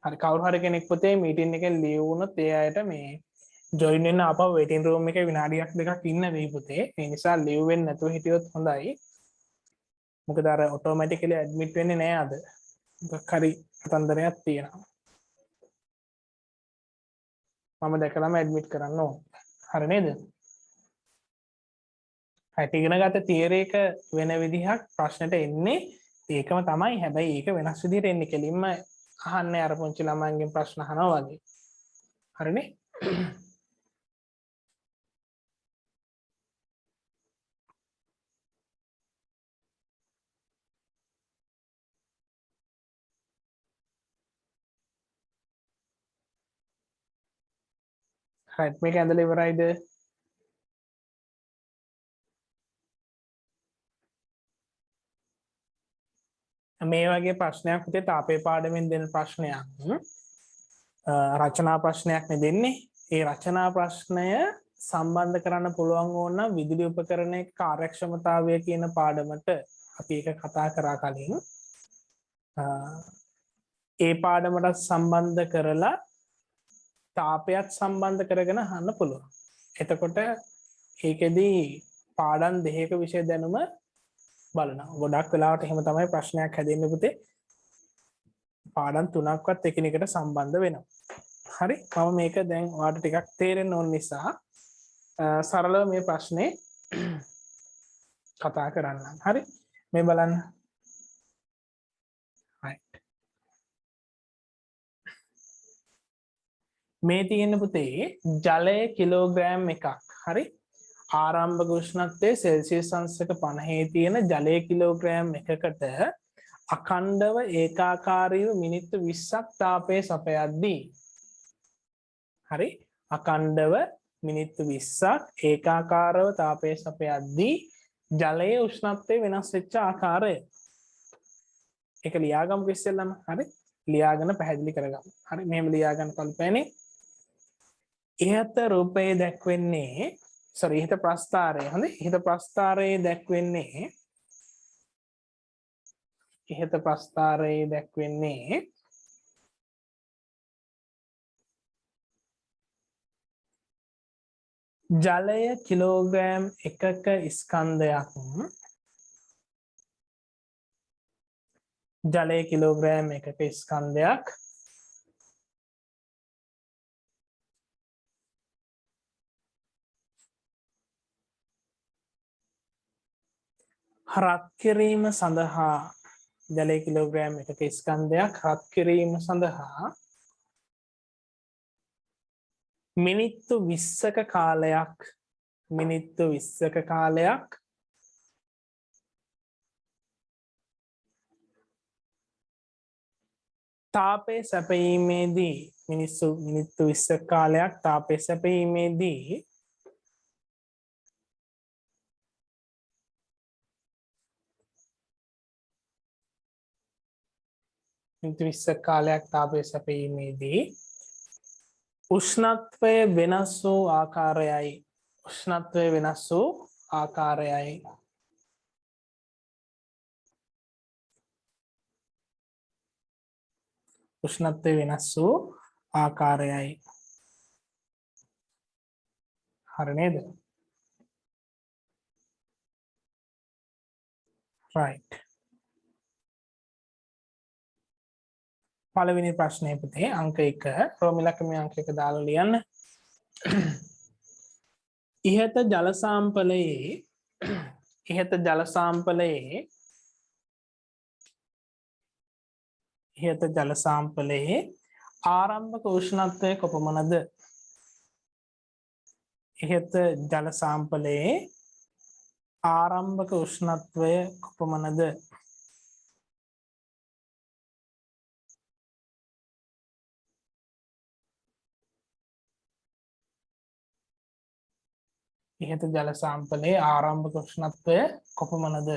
S1: හරි කවුරු හරි කෙනෙක් පුතේ මීටින් එකෙන් ලීව් වුණොත් ඒ අයට මේ ජොයින් වෙන්න ආපහු වේටින් රූම් එකේ විනාඩියක් දෙකක් ඉන්න වෙයි පුතේ. ඒ නිසා ලීව් වෙන්නේ නැතුව හිටියොත් හොඳයි. මොකද අර ඔටෝමැටිකලි ඇඩ්මිට් වෙන්නේ නැහැ අද. මොකක් හරි කතන්දරයක් තියෙනවා. මම දැකලාම ඇඩ්මිට් කරන්න ඕන. හරි නේද? හරි ඉගෙන ගත්ත තියරි එක වෙන විදිහක් ප්‍රශ්නෙට එන්නේ ඒකම තමයි. හැබැයි ඒක වෙනස් විදිහට එන්නේ. කෙලින්ම අහන්නේ අර පුංචි ළමයින්ගෙන් ප්‍රශ්න අහනවා වගේ. හරිනේ? හරි මේක ඇඳලා ඉවරයිද? මේ වගේ ප්‍රශ්නයක් පුතේ තාපේ පාඩමෙන් දෙන ප්‍රශ්නයක්. රචනා ප්‍රශ්නයක් නේ දෙන්නේ. ඒ රචනා ප්‍රශ්නය සම්බන්ධ කරන්න පුළුවන් ඕන නම් විදුලි උපකරණයේ කාර්යක්ෂමතාවය කියන පාඩමට අපි ඒක කතා කරා කලින්. ඒ පාඩමට සම්බන්ධ කරලා තාපයත් සම්බන්ධ කරගෙන අහන්න පුළුවන්. එතකොට ඒකෙදි පාඩම් දෙකක විෂය දැනුම බලනවා. ගොඩක් වෙලාවට එහෙම තමයි ප්‍රශ්නයක් හැදෙන්නේ පුතේ. පාඩම් තුනක්වත් එකිනෙකට සම්බන්ධ වෙනවා. හරි මම මේක දැන් ඔයාලට ටිකක් තේරෙන්න ඕන නිසා සරලව මේ ප්‍රශ්නේ කතා කරන්න. හරි මේ බලන්න. මේ තියෙන පුතේ ජලය කිලෝග්‍රෑම් එකක්. හරි ආරම්භක උෂ්ණත්වය සෙල්සියස් අංශක 50 තියෙන ජලය කිලෝග්‍රෑම් එකකට අඛණ්ඩව ඒකාකාරීව මිනිත්තු 20ක් තාපය සපයද්දී හරි අකණ්ඩව මිනිත්තු 20ක් ඒකාකාරව තාපය සපයද්දී ජලයේ උෂ්ණත්වය වෙනස් වෙච්ච ආකාරය ඒක ලියාගමු ඉස්සෙල්ලම හරි ලියාගෙන පැහැදිලි කරගමු හරි මෙහෙම ලියාගන්න කල්පෑනේ ඉහත රූපයේ දැක්වෙන්නේ sorry ඉහත ප්‍රස්ථාරය හරි ඉහත ප්‍රස්ථාරයේ දැක්වෙන්නේ ඉහත ප්‍රස්ථාරයේ දැක්වෙන්නේ ජලය කිලෝග්‍රෑම් එකක ස්කන්ධයක් ජලය කිලෝග්‍රෑම් එකක ස්කන්ධයක් රත් කිරීම සඳහා ජලය කිලෝග්‍රෑම් එකක ස්කන්ධයක් රත් කිරීම සඳහා මිනිත්තු 20ක කාලයක් මිනිත්තු 20ක කාලයක් තාපය සැපයීමේදී මිනිත්තු 20ක කාලයක් තාපය සැපයීමේදී මිනිත්තු 20ක කාලයක් තාපය සැපයීමේදී උෂ්ණත්වය වෙනස් වූ ආකාරයයි උෂ්ණත්වය වෙනස් වූ ආකාරයයි උෂ්ණත්වය වෙනස් වූ ආකාරයයි හරි නේද right පළවෙනි ප්‍රශ්නය පුතේ අංක 1 රෝම ඉලක්කමේ අංක 1 දාලා ලියන්න ඉහත ජල සාම්පලයේ ආරම්භක උෂ්ණත්වය කොපමණද ඉහත ජල සාම්පලයේ ආරම්භක උෂ්ණත්වය කොපමණද ඉහත ජල සාම්පලයේ ආරම්භක උෂ්ණත්වය කොපමණද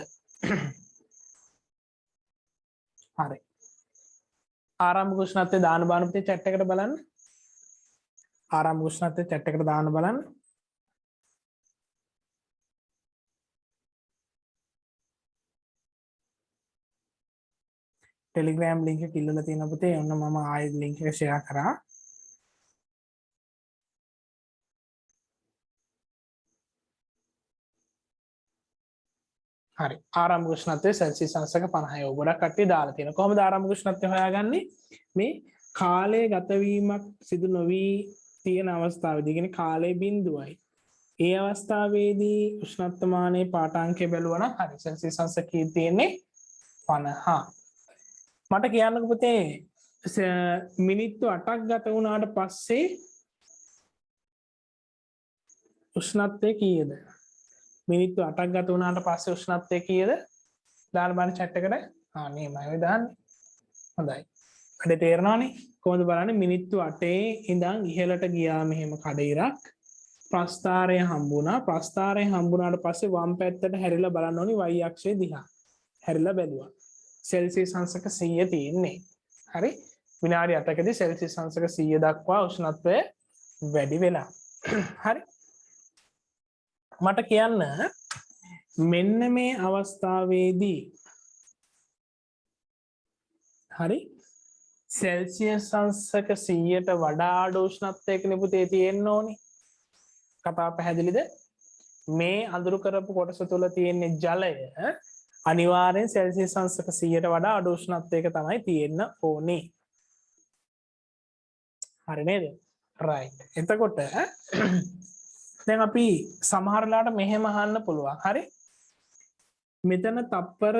S1: හරි ආරම්භක උෂ්ණත්වය දාන බාන පුතේ chat එකට බලන්න ආරම්භක උෂ්ණත්වය chat එකට දාන බලන්න Telegram link එක ඉල්ලලා තියෙනවා පුතේ ඔන්න මම ආයෙත් link එක share කරා හරි ආරම්භක උෂ්ණත්වය සෙල්සියස් අංශක 50යි. ගොඩක් කට්ටිය දාලා තියෙනවා. කොහොමද ආරම්භක උෂ්ණත්වය හොයාගන්නේ? මේ කාලය ගත වීමක් සිදු නොවි තියෙන අවස්ථාවේදී කියන්නේ කාලය බිඳුවයි. ඒ අවස්ථාවේදී උෂ්ණත්වමානයේ පාඨාංකය බැලුවා නම් හරි සෙල්සියස් අංශක කී තියෙන්නේ 50. මට කියන්නකෝ පුතේ මිනිත්තු 8ක් ගත වුණාට පස්සේ උෂ්ණත්වය කීයද? මිනිත්තු 8ක් ගත වුණාට පස්සේ උෂ්ණත්වය කීයද? දාන්න බලන්න chat එකට. නියමයි ඔය දාන්නේ. හොඳයි. කඩේ තේරෙනවනේ. කොහොමද බලන්නේ මිනිත්තු 8 ඉඳන් ඉහළට ගියා මෙහෙම කඩේරක්. ප්‍රස්ථාරය හම්බුණා. ප්‍රස්ථාරය හම්බුණාට පස්සේ වම් පැත්තට හැරිලා බලන්න ඕනි y අක්ෂය දිහා. හැරිලා බැලුවා. සෙල්සියස් අංශක 100 තියෙන්නේ. හරි. විනාඩි 8කදී සෙල්සියස් අංශක 100 දක්වා උෂ්ණත්වය වැඩි වෙලා. හරි. මට කියන්න මෙන්න මේ අවස්ථාවේදී හරි සෙල්සියස් අංශක 100ට වඩා අඩු උෂ්ණත්වයක නිපුතේ තියෙන්න ඕනි. කතාව පැහැදිලිද? මේ අඳුරු කරපු කොටස තුල තියෙන ජලය අනිවාර්යෙන් සෙල්සියස් අංශක 100ට වඩා අඩු උෂ්ණත්වයක තමයි තියෙන්න ඕනේ. හරි නේද? right. එතකොට දැන් අපි සමහර වෙලාවට මෙහෙම අහන්න පුළුවන්. හරි? මෙතන තප්පර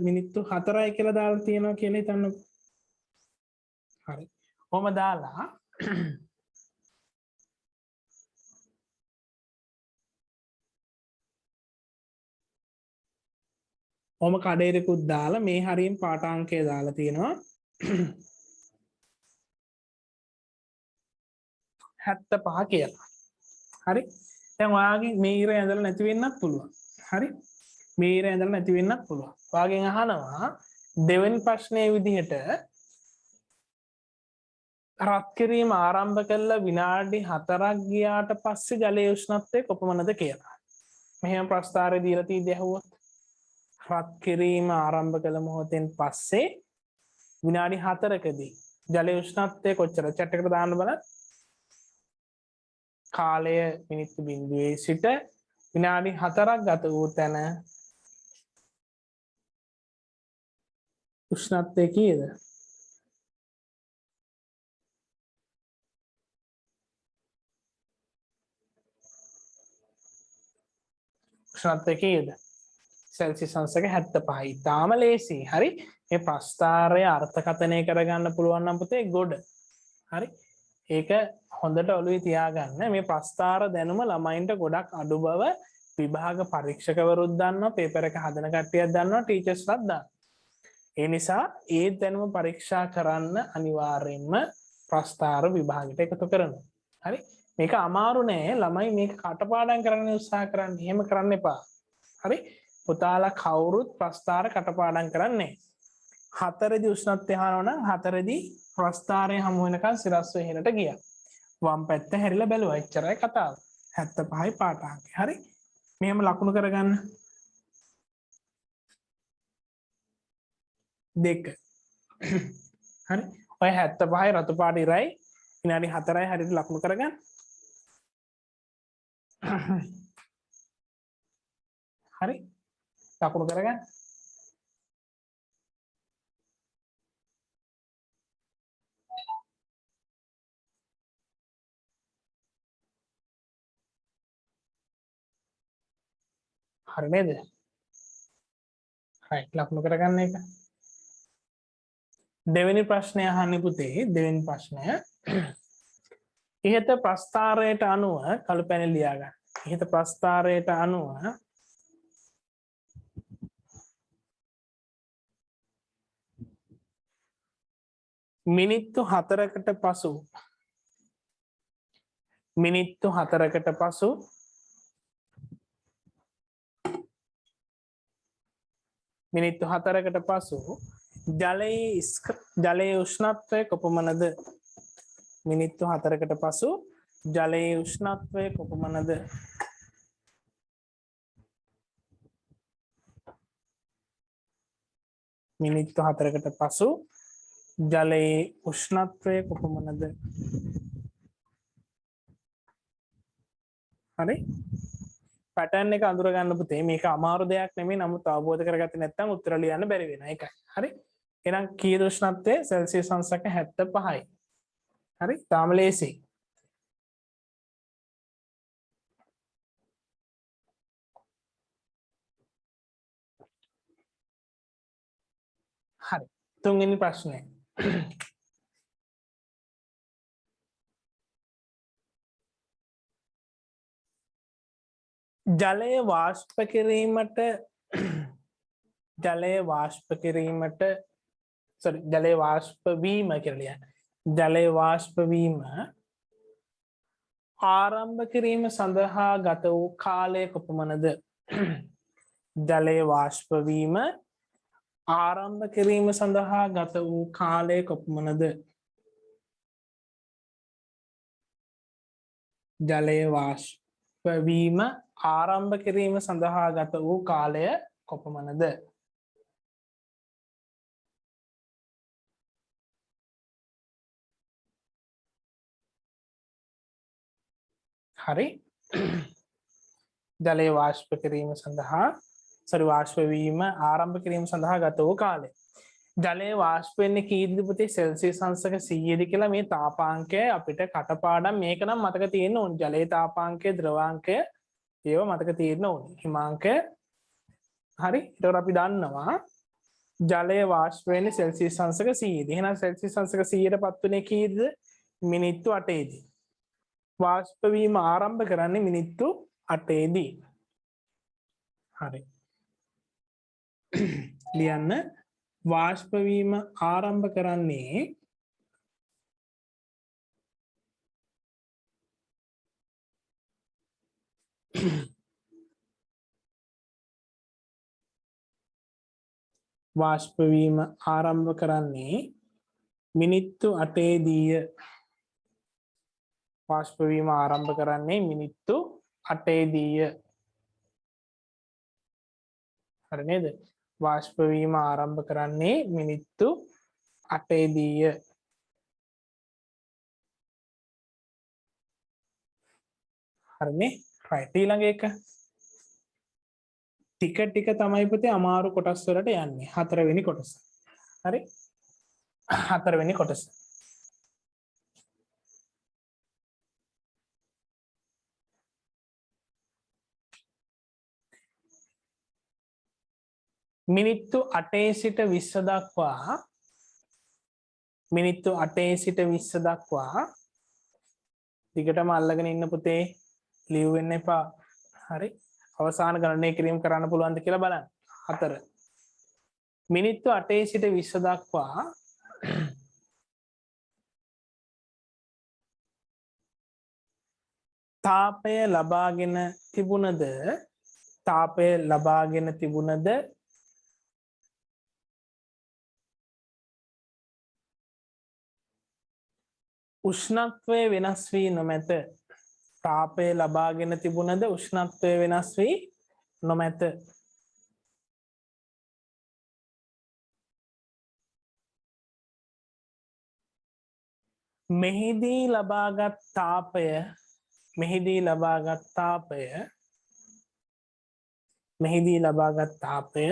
S1: මිනිත්තු 4යි කියලා දාලා තියෙනවා කියලා හිතන්නකෝ. හරි. කොහොම දාලා ඔම කඩේරකුත් දාලා මේ හරියෙන් පාඨාංකය දාලා තියෙනවා. 75 කියලා. හරි. දැන් ඔයාගේ මේ ඉර ඇඳලා නැති වෙන්නත් පුළුවන්. හරි. මේ ඉර ඇඳලා නැති වෙන්නත් පුළුවන්. ඔයාගෙන් අහනවා දෙවෙනි ප්‍රශ්නයේ විදිහට රත් කිරීම ආරම්භ කළා විනාඩි 4ක් ගියාට පස්සේ ජලයේ උෂ්ණත්වය කොපමණද කියලා. මෙහෙම ප්‍රස්තාරය දීලා තියෙද්දි ඇහුවොත් රත් කිරීම ආරම්භ කළ මොහොතෙන් පස්සේ විනාඩි 4කදී ජලයේ උෂ්ණත්වය කොච්චරද? chat එකට දාන්න බලන්න. කාලය මිනිත්තු බිංදුවේ සිට විනාඩි 4ක් ගත වූ තැන උෂ්ණත්වය කීයද? උෂ්ණත්වය කීයද? සෙල්සියස් අංශක 75යි. තාම ලේසි. හරි. මේ ප්‍රස්ථාරය අර්ථකථනය කරගන්න පුළුවන් නම් පුතේ ගොඩ. හරි. ඒක හොඳට ඔළුවේ තියාගන්න. මේ ප්‍රස්ථාර දැනුම ළමයින්ට ගොඩක් අඩු බව විභාග පරීක්ෂකවරුත් දන්නවා, පේපර් එක හදන කට්ටියත් දන්නවා, ටීචර්ස්ලාත් දන්නවා. ඒ නිසා ඒ දැනුම පරීක්ෂා කරන්න අනිවාර්යයෙන්ම ප්‍රස්ථාර විභාගයට එකතු කරනවා. හරි. මේක අමාරු නෑ. ළමයි මේක කටපාඩම් කරන්න උත්සාහ කරන්න. එහෙම කරන්න එපා. හරි. පුතාලා කවුරුත් ප්‍රස්ථාර කටපාඩම් කරන්නේ. 4දී උෂ්ණත්වය අහනවා නම් 4දී ප්‍රස්ථාරය හමු වෙනකන් සිරස්ව ඉහළට ගියා. වම් පැත්ත හැරිලා බැලුවා. එච්චරයි කතාව. 75යි පාඨාංකය. හරි. මෙහෙම ලකුණු කරගන්න. 2. හරි. ඔය 75යි රතු පාට ඉරයි විනාඩි 4යි හරියට ලකුණු කරගන්න. හරි. ලකුණු කරගන්න. හරි නේද? right ලකුණු කරගන්න එක. දෙවෙනි ප්‍රශ්නය අහන්නේ පුතේ. දෙවෙනි ප්‍රශ්නය ඉහත ප්‍රස්ථාරයට අනුව කළු පැනල ලියා ගන්න. ඉහත ප්‍රස්ථාරයට අනුව මිනිත්තු 4කට පසු මිනිත්තු 4කට පසු මිනිත්තු 4කට පසු ජලයේ උෂ්ණත්වය කොපමණද? මිනිත්තු 4කට පසු ජලයේ උෂ්ණත්වය කොපමණද? මිනිත්තු 4කට පසු ජලයේ උෂ්ණත්වය කොපමණද? හරි. පැටර්න් එක අඳුර ගන්න පුතේ. මේක අමාරු දෙයක් නෙමෙයි. නමුත් අවබෝධ කරගත්තේ නැත්නම් උත්තර ලියන්න බැරි වෙනවා. ඒකයි. හරි. එහෙනම් කීයද උෂ්ණත්වය? සෙල්සියස් අංශක 75යි. හරි. තාම ලේසි. හරි. තුන්වෙනි ප්‍රශ්නය. ජලය වාෂ්ප කිරීමට ජලය වාෂ්ප වීම කියලා ලියන්න. ජලය වාෂ්ප වීම ආරම්භ කිරීම සඳහා ගත වූ කාලය කොපමණද? ජලය වාෂ්ප වීම ආරම්භ කිරීම සඳහා ගත වූ කාලය කොපමණද? ජලය වාෂ්ප වීම ආරම්භ කිරීම සඳහා ගත වූ කාලය කොපමණද? හරි. ජලය වාෂ්ප කිරීම සඳහා වාෂ්ප වීම ආරම්භ කිරීම සඳහා ගත වූ කාලය. ජලය වාෂ්ප වෙන්නේ කීයද පුතේ? සෙල්සියස් අංශක 100ද කියලා මේ තාපාංකය අපිට කටපාඩම් මේක නම් මතක තියෙන්න ඕනේ. ජලයේ තාපාංකය, ද්‍රවාංකය ඒව මතක තියෙන්න ඕනේ. හිමාංකය හරි. ඒතකොට අපි දන්නවා ජලය වාෂ්ප වෙන්නේ සෙල්සියස් අංශක 100ද. එහෙනම් සෙල්සියස් අංශක 100ටපත් වෙන්නේ කීයද? මිනිත්තු 8දී. වාෂ්ප වීම ආරම්භ කරන්නේ මිනිත්තු 8දී. හරි. ලියන්න. වාෂ්ප වීම ආරම්භ කරන්නේ වාෂ්ප වීම ආරම්භ කරන්නේ මිනිත්තු 8ේදීය. වාෂ්ප වීම ආරම්භ කරන්නේ මිනිත්තු 8ේදීය. හරි නේද? වාෂ්ප වීම ආරම්භ කරන්නේ මිනිත්තු 8ේදීය. හරිනේ? right. ඊළඟ එක ටික ටික තමයි පුතේ අමාරු කොටස් වලට යන්නේ. හතරවෙනි කොටස. හරි? හතරවෙනි කොටස. මිනිත්තු 8 සිට 20 දක්වා මිනිත්තු 8 සිට 20 දක්වා දිගටම අල්ලගෙන ඉන්න පුතේ ලියු වෙන්න එපා. හරි? අවසාන ගණනය කිරීම කරන්න පුළුවන්ද කියලා බලන්න. 4 මිනිත්තු 8 සිට 20 දක්වා තාපය ලබාගෙන තිබුණද උෂ්ණත්වය වෙනස් වී නොමැත. තාපය ලබාගෙන තිබුණද උෂ්ණත්වය වෙනස් වී නොමැත. මෙහිදී ලබාගත් තාපය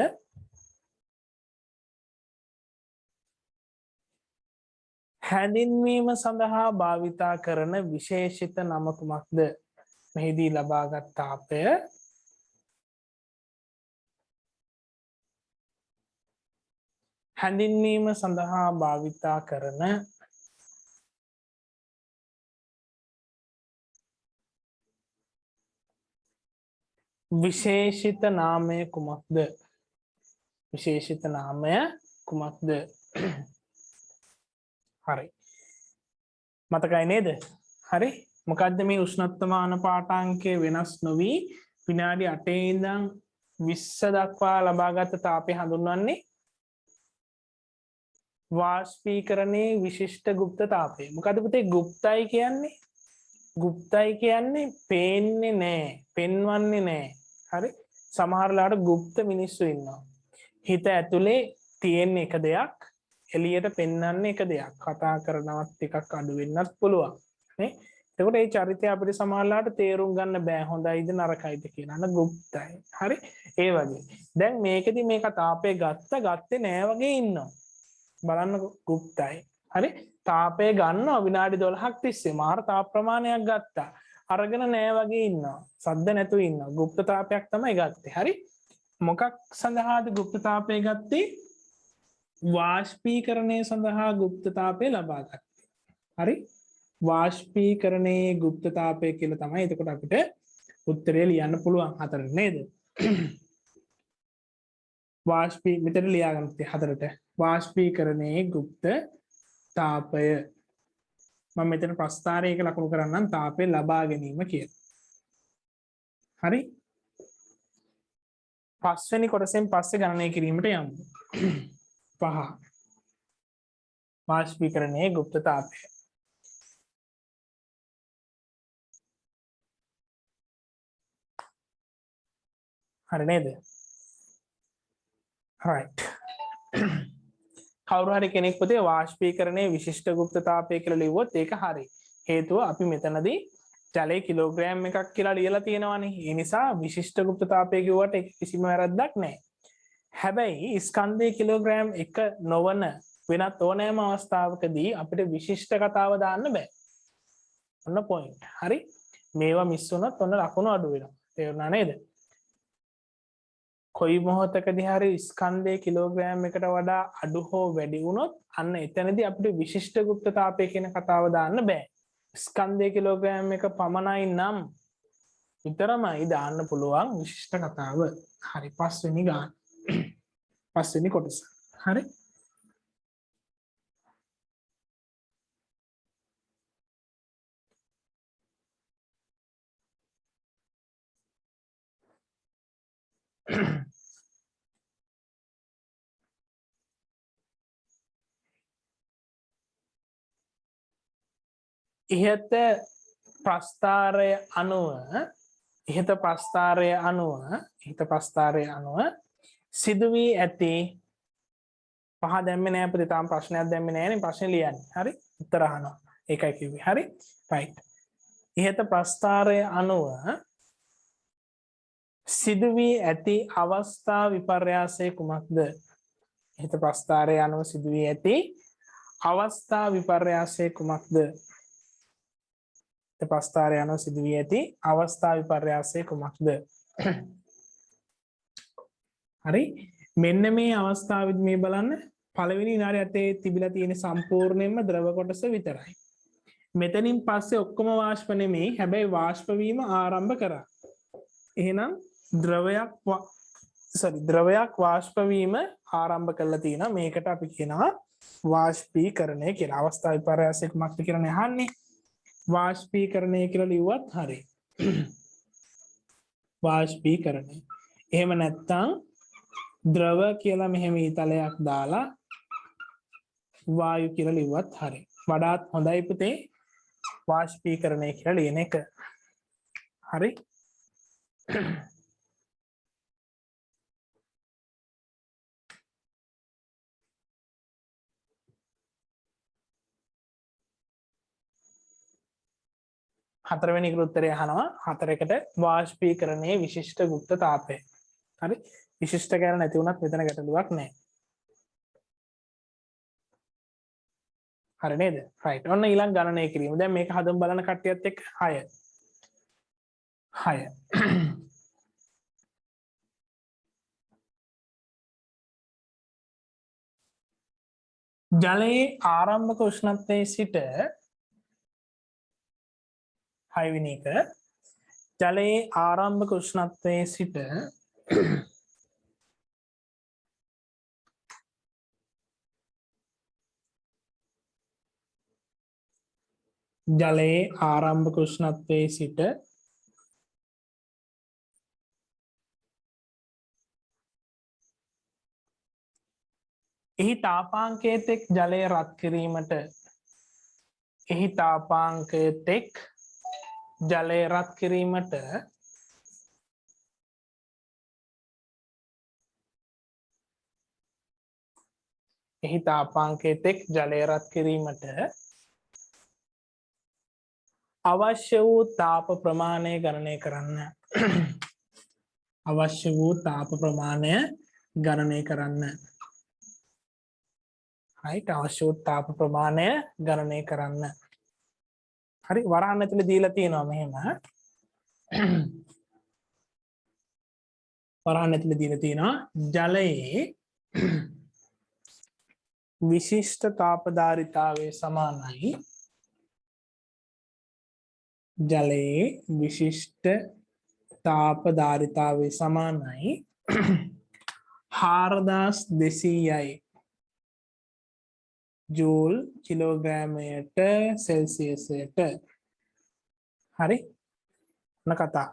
S1: හැඳින්වීම සඳහා භාවිතා කරන විශේෂිත නම කුමක්ද? මෙහිදී ලබාගත් තාපය හැඳින්වීම සඳහා භාවිතා කරන විශේෂිත නාමය කුමක්ද? විශේෂිත නාමය කුමක්ද? හරි. මතකයි නේද? හරි. මොකද්ද මේ උෂ්ණත්වමාන පාඨාංකය වෙනස් නොවි විනාඩි 8 ඉඳන් 20 දක්වා ලබාගත් තාපය හඳුන්වන්නේ වාෂ්පීකරණයේ විශිෂ්ට গুপ্ত තාපය. මොකද පුතේ গুপ্তයි කියන්නේ? গুপ্තයි කියන්නේ පේන්නේ නැහැ, පෙන්වන්නේ නැහැ. හරි? සමහර ලාට গুপ্ত මිනිස්සු ඉන්නවා. හිත ඇතුලේ තියෙන එක දෙයක් එළියට පෙන්වන්නේ එක දෙයක්. කතා කරනවත් ටිකක් අඩු වෙන්නත් පුළුවන්. නේ? එතකොට මේ චරිතය අපිට සමහර ලාට තේරුම් ගන්න බෑ හොඳයිද නරකයිද කියලා. අන්න গুপ্তයි. හරි? ඒ වගේ. දැන් මේකෙදි මේක තාපය ගත්තේ නෑ වගේ ඉන්නවා. බලන්න গুপ্তයි. හරි? තාපය ගන්නවා විනාඩි 12ක් තිස්සේ මාර තාප ප්‍රමාණයක් ගත්තා. අරගෙන නෑ වගේ ඉන්නවා. සද්ද නැතුව ඉන්නවා. গুপ্ত තාපයක් තමයි ගත්තේ. හරි? මොකක් සඳහාද গুপ্ত තාපය ගත්තේ? වාෂ්පීකරණය සඳහා গুপ্ত තාපය ලබා ගත්තේ. හරි? වාෂ්පීකරණයේ গুপ্ත තාපය කියලා තමයි එතකොට අපිට උත්තරය ලියන්න පුළුවන්. 4 නේද? මෙතන ලියාගන්න 4ට වාෂ්පීකරණයේ গুপ্ත තාපය. මම මෙතන ප්‍රස්ථාරයක ලකුණු කරන්නම් තාපය ලබා ගැනීම කියලා. හරි? පස්වෙනි කොටසෙන් පස්සේ ගණනය කිරීමට යමු. 5 වාෂ්පීකරණයේ গুপ্ත තාපය. හරි නේද? right. කවුරු හරි කෙනෙක් පුතේ වාෂ්පීකරණයේ විශිෂ්ට গুপ্ত තාපය කියලා ලිව්වොත් ඒක හරි. හේතුව අපි මෙතනදී ජලයේ කිලෝග්‍රෑම් එකක් කියලා ලියලා තියෙනවානේ. ඒ නිසා විශිෂ්ට গুপ্ত තාපය කිව්වට ඒක කිසිම වැරද්දක් නැහැ. හැබැයි ස්කන්ධයේ කිලෝග්‍රෑම් 1 නොවන වෙනත් ඕනෑම අවස්ථාවකදී අපිට විශිෂ්ට කතාව දාන්න බෑ. ඔන්න පොයින්ට්. හරි? මේවා මිස් වුණොත් ඔන්න ලකුණු අඩු වෙනවා. තේරුණා නේද? කොයි මොහොතකදී හරි ස්කන්ධයේ කිලෝග්‍රෑම් එකට වඩා අඩු හෝ වැඩි වුණොත් අන්න එතනදී අපිට විශිෂ්ට গুপ্ত තාපය කියන කතාව දාන්න බෑ. ස්කන්ධයේ කිලෝග්‍රෑම් එක පමණයි නම් විතරමයි දාන්න පුළුවන් විශිෂ්ට කතාව. හරි 5 වෙනි ගාන. 5 වෙනි කොටස. හරි? ඉහත ප්‍රස්ථාරය අනුව සිදු වී ඇති පහ දැම්මේ නෑ පුතේ තාම ප්‍රශ්නයක් දැම්මේ නෑනේ ප්‍රශ්නේ ලියන්නේ හරි උත්තර අහනවා ඒකයි කිව්වේ හරි රයිට් ඉහත ප්‍රස්ථාරය අනුව සිදු වී ඇති අවස්ථා විපර්යාසය කුමක්ද ඉහත ප්‍රස්ථාරය අනුව සිදු වී ඇති අවස්ථා විපර්යාසය කුමක්ද ප්‍රස්ථාරය අනුව සිදු වී ඇති අවස්ථා විපර්යාසය කුමක්ද හරි මෙන්න මේ අවස්ථාවේදී මේ බලන්න පළවෙනි විනාඩි අතේ තිබිලා තියෙන සම්පූර්ණයෙන්ම ද්‍රව කොටස විතරයි මෙතනින් පස්සේ ඔක්කොම වාෂ්ප නෙමෙයි හැබැයි වාෂ්ප වීම ආරම්භ කරා එහෙනම් ද්‍රවයක් වාෂ්ප වීම ආරම්භ කරලා තියෙනවා මේකට අපි කියනවා වාෂ්පීකරණය කියලා අවස්ථා විපර්යාසයක් මොකක්ද කියලා අහන්නේ වාෂ්පීකරණය කියලා ලිව්වත් හරි වාෂ්පීකරණය එහෙම නැත්නම් ද්‍රව කියලා මෙහෙම ඊතලයක් දාලා වායු කියලා ලිව්වත් හරි වඩාත් හොඳයි පුතේ වාෂ්පීකරණය කියලා ලියන එක හරි හතරවෙනි උත්තරය අහනවා හතරකට වාෂ්පීකරණයේ විශිෂ්ට ගුප්ත තාපය හරි විශිෂ්ට කියලා නැති වුණත් මෙතන ගැටලුවක් නැහැ හරි නේද රයිට් ඔන්න ඊළඟ ගණනය කිරීම දැන් මේක හදමු බලන කට්ටියත් එක්ක 6 ජලයේ ආරම්භක උෂ්ණත්වයේ සිට 6 වෙනි එක ජලයේ ආරම්භක උෂ්ණත්වයේ සිට ජලයේ ආරම්භක උෂ්ණත්වයේ සිට එහි තාපාංකයේ තෙක් ජලය රත් කිරීමට එහි තාපාංකයේ තෙක් ජලය රත් කිරීමට එහි තාපාංකයේ තෙක් ජලය රත් කිරීමට අවශ්‍ය වූ තාප ප්‍රමාණය ගණනය කරන්න අවශ්‍ය වූ තාප ප්‍රමාණය ගණනය කරන්න right අවශ්‍ය වූ තාප ප්‍රමාණය ගණනය කරන්න හරි වරහන් ඇතුලේ දීලා තියෙනවා මෙහෙම වරහන් ඇතුලේ දීලා තියෙනවා ජලයේ විශිෂ්ට තාපධාරිතාවය සමානයි ජලයේ විශිෂ්ට තාපධාරිතාවය සමානයි 4200යි ජූල් කිලෝග්‍රෑමයට සෙල්සියසයට හරි ඔන්න කතා